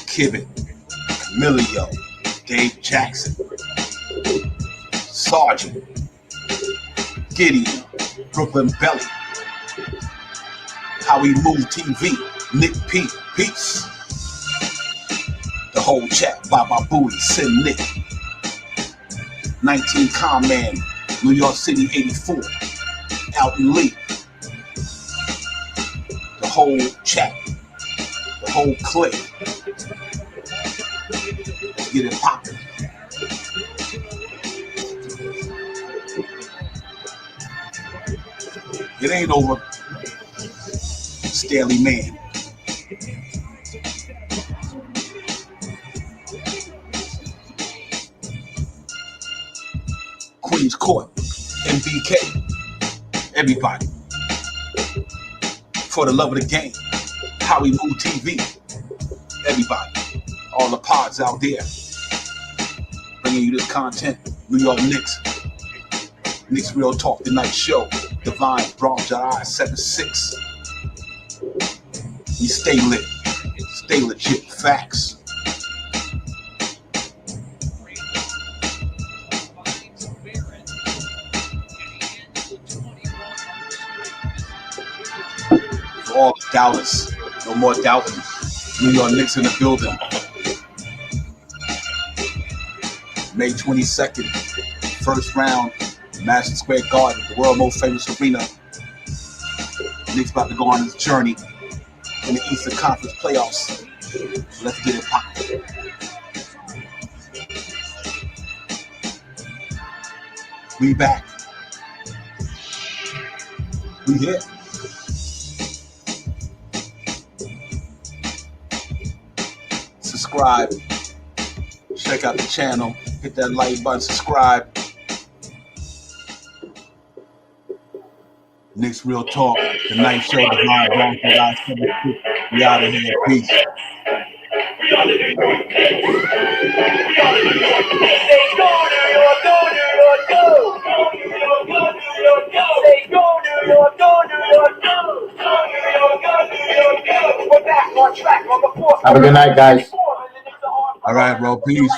Kivit, Camilio, Dave Jackson, Sergeant, Gideon, Brooklyn Belly, How We Move TV, Nick P, Peace. The whole chat, Baba Booty, Sin Nick, 19 Con Man, New York City 84, Alton Lee. The whole chat, the whole clique. Let's get it poppin'. It ain't over. Stanley Man. Queens Court, MBK, everybody. For the love of the game, How We Move TV, everybody. All the pods out there, bringing you this content. New York Knicks, Knicks Real Talk, the night show. Divine, Bronx, I-76. We stay lit, stay legit, facts. For all the doubters, no more doubting. New York Knicks in the building. May 22nd, first round, Madison Square Garden, the world's most famous arena. Knicks about to go on this journey in the Eastern Conference playoffs. Let's get it poppin'. We back. We here. Subscribe. Check out the channel. Hit that like button. Subscribe. Knicks Real Talk. The night show. The live wrong for guys. We out of here. Peace. Have a good night, guys. All right, bro. Peace.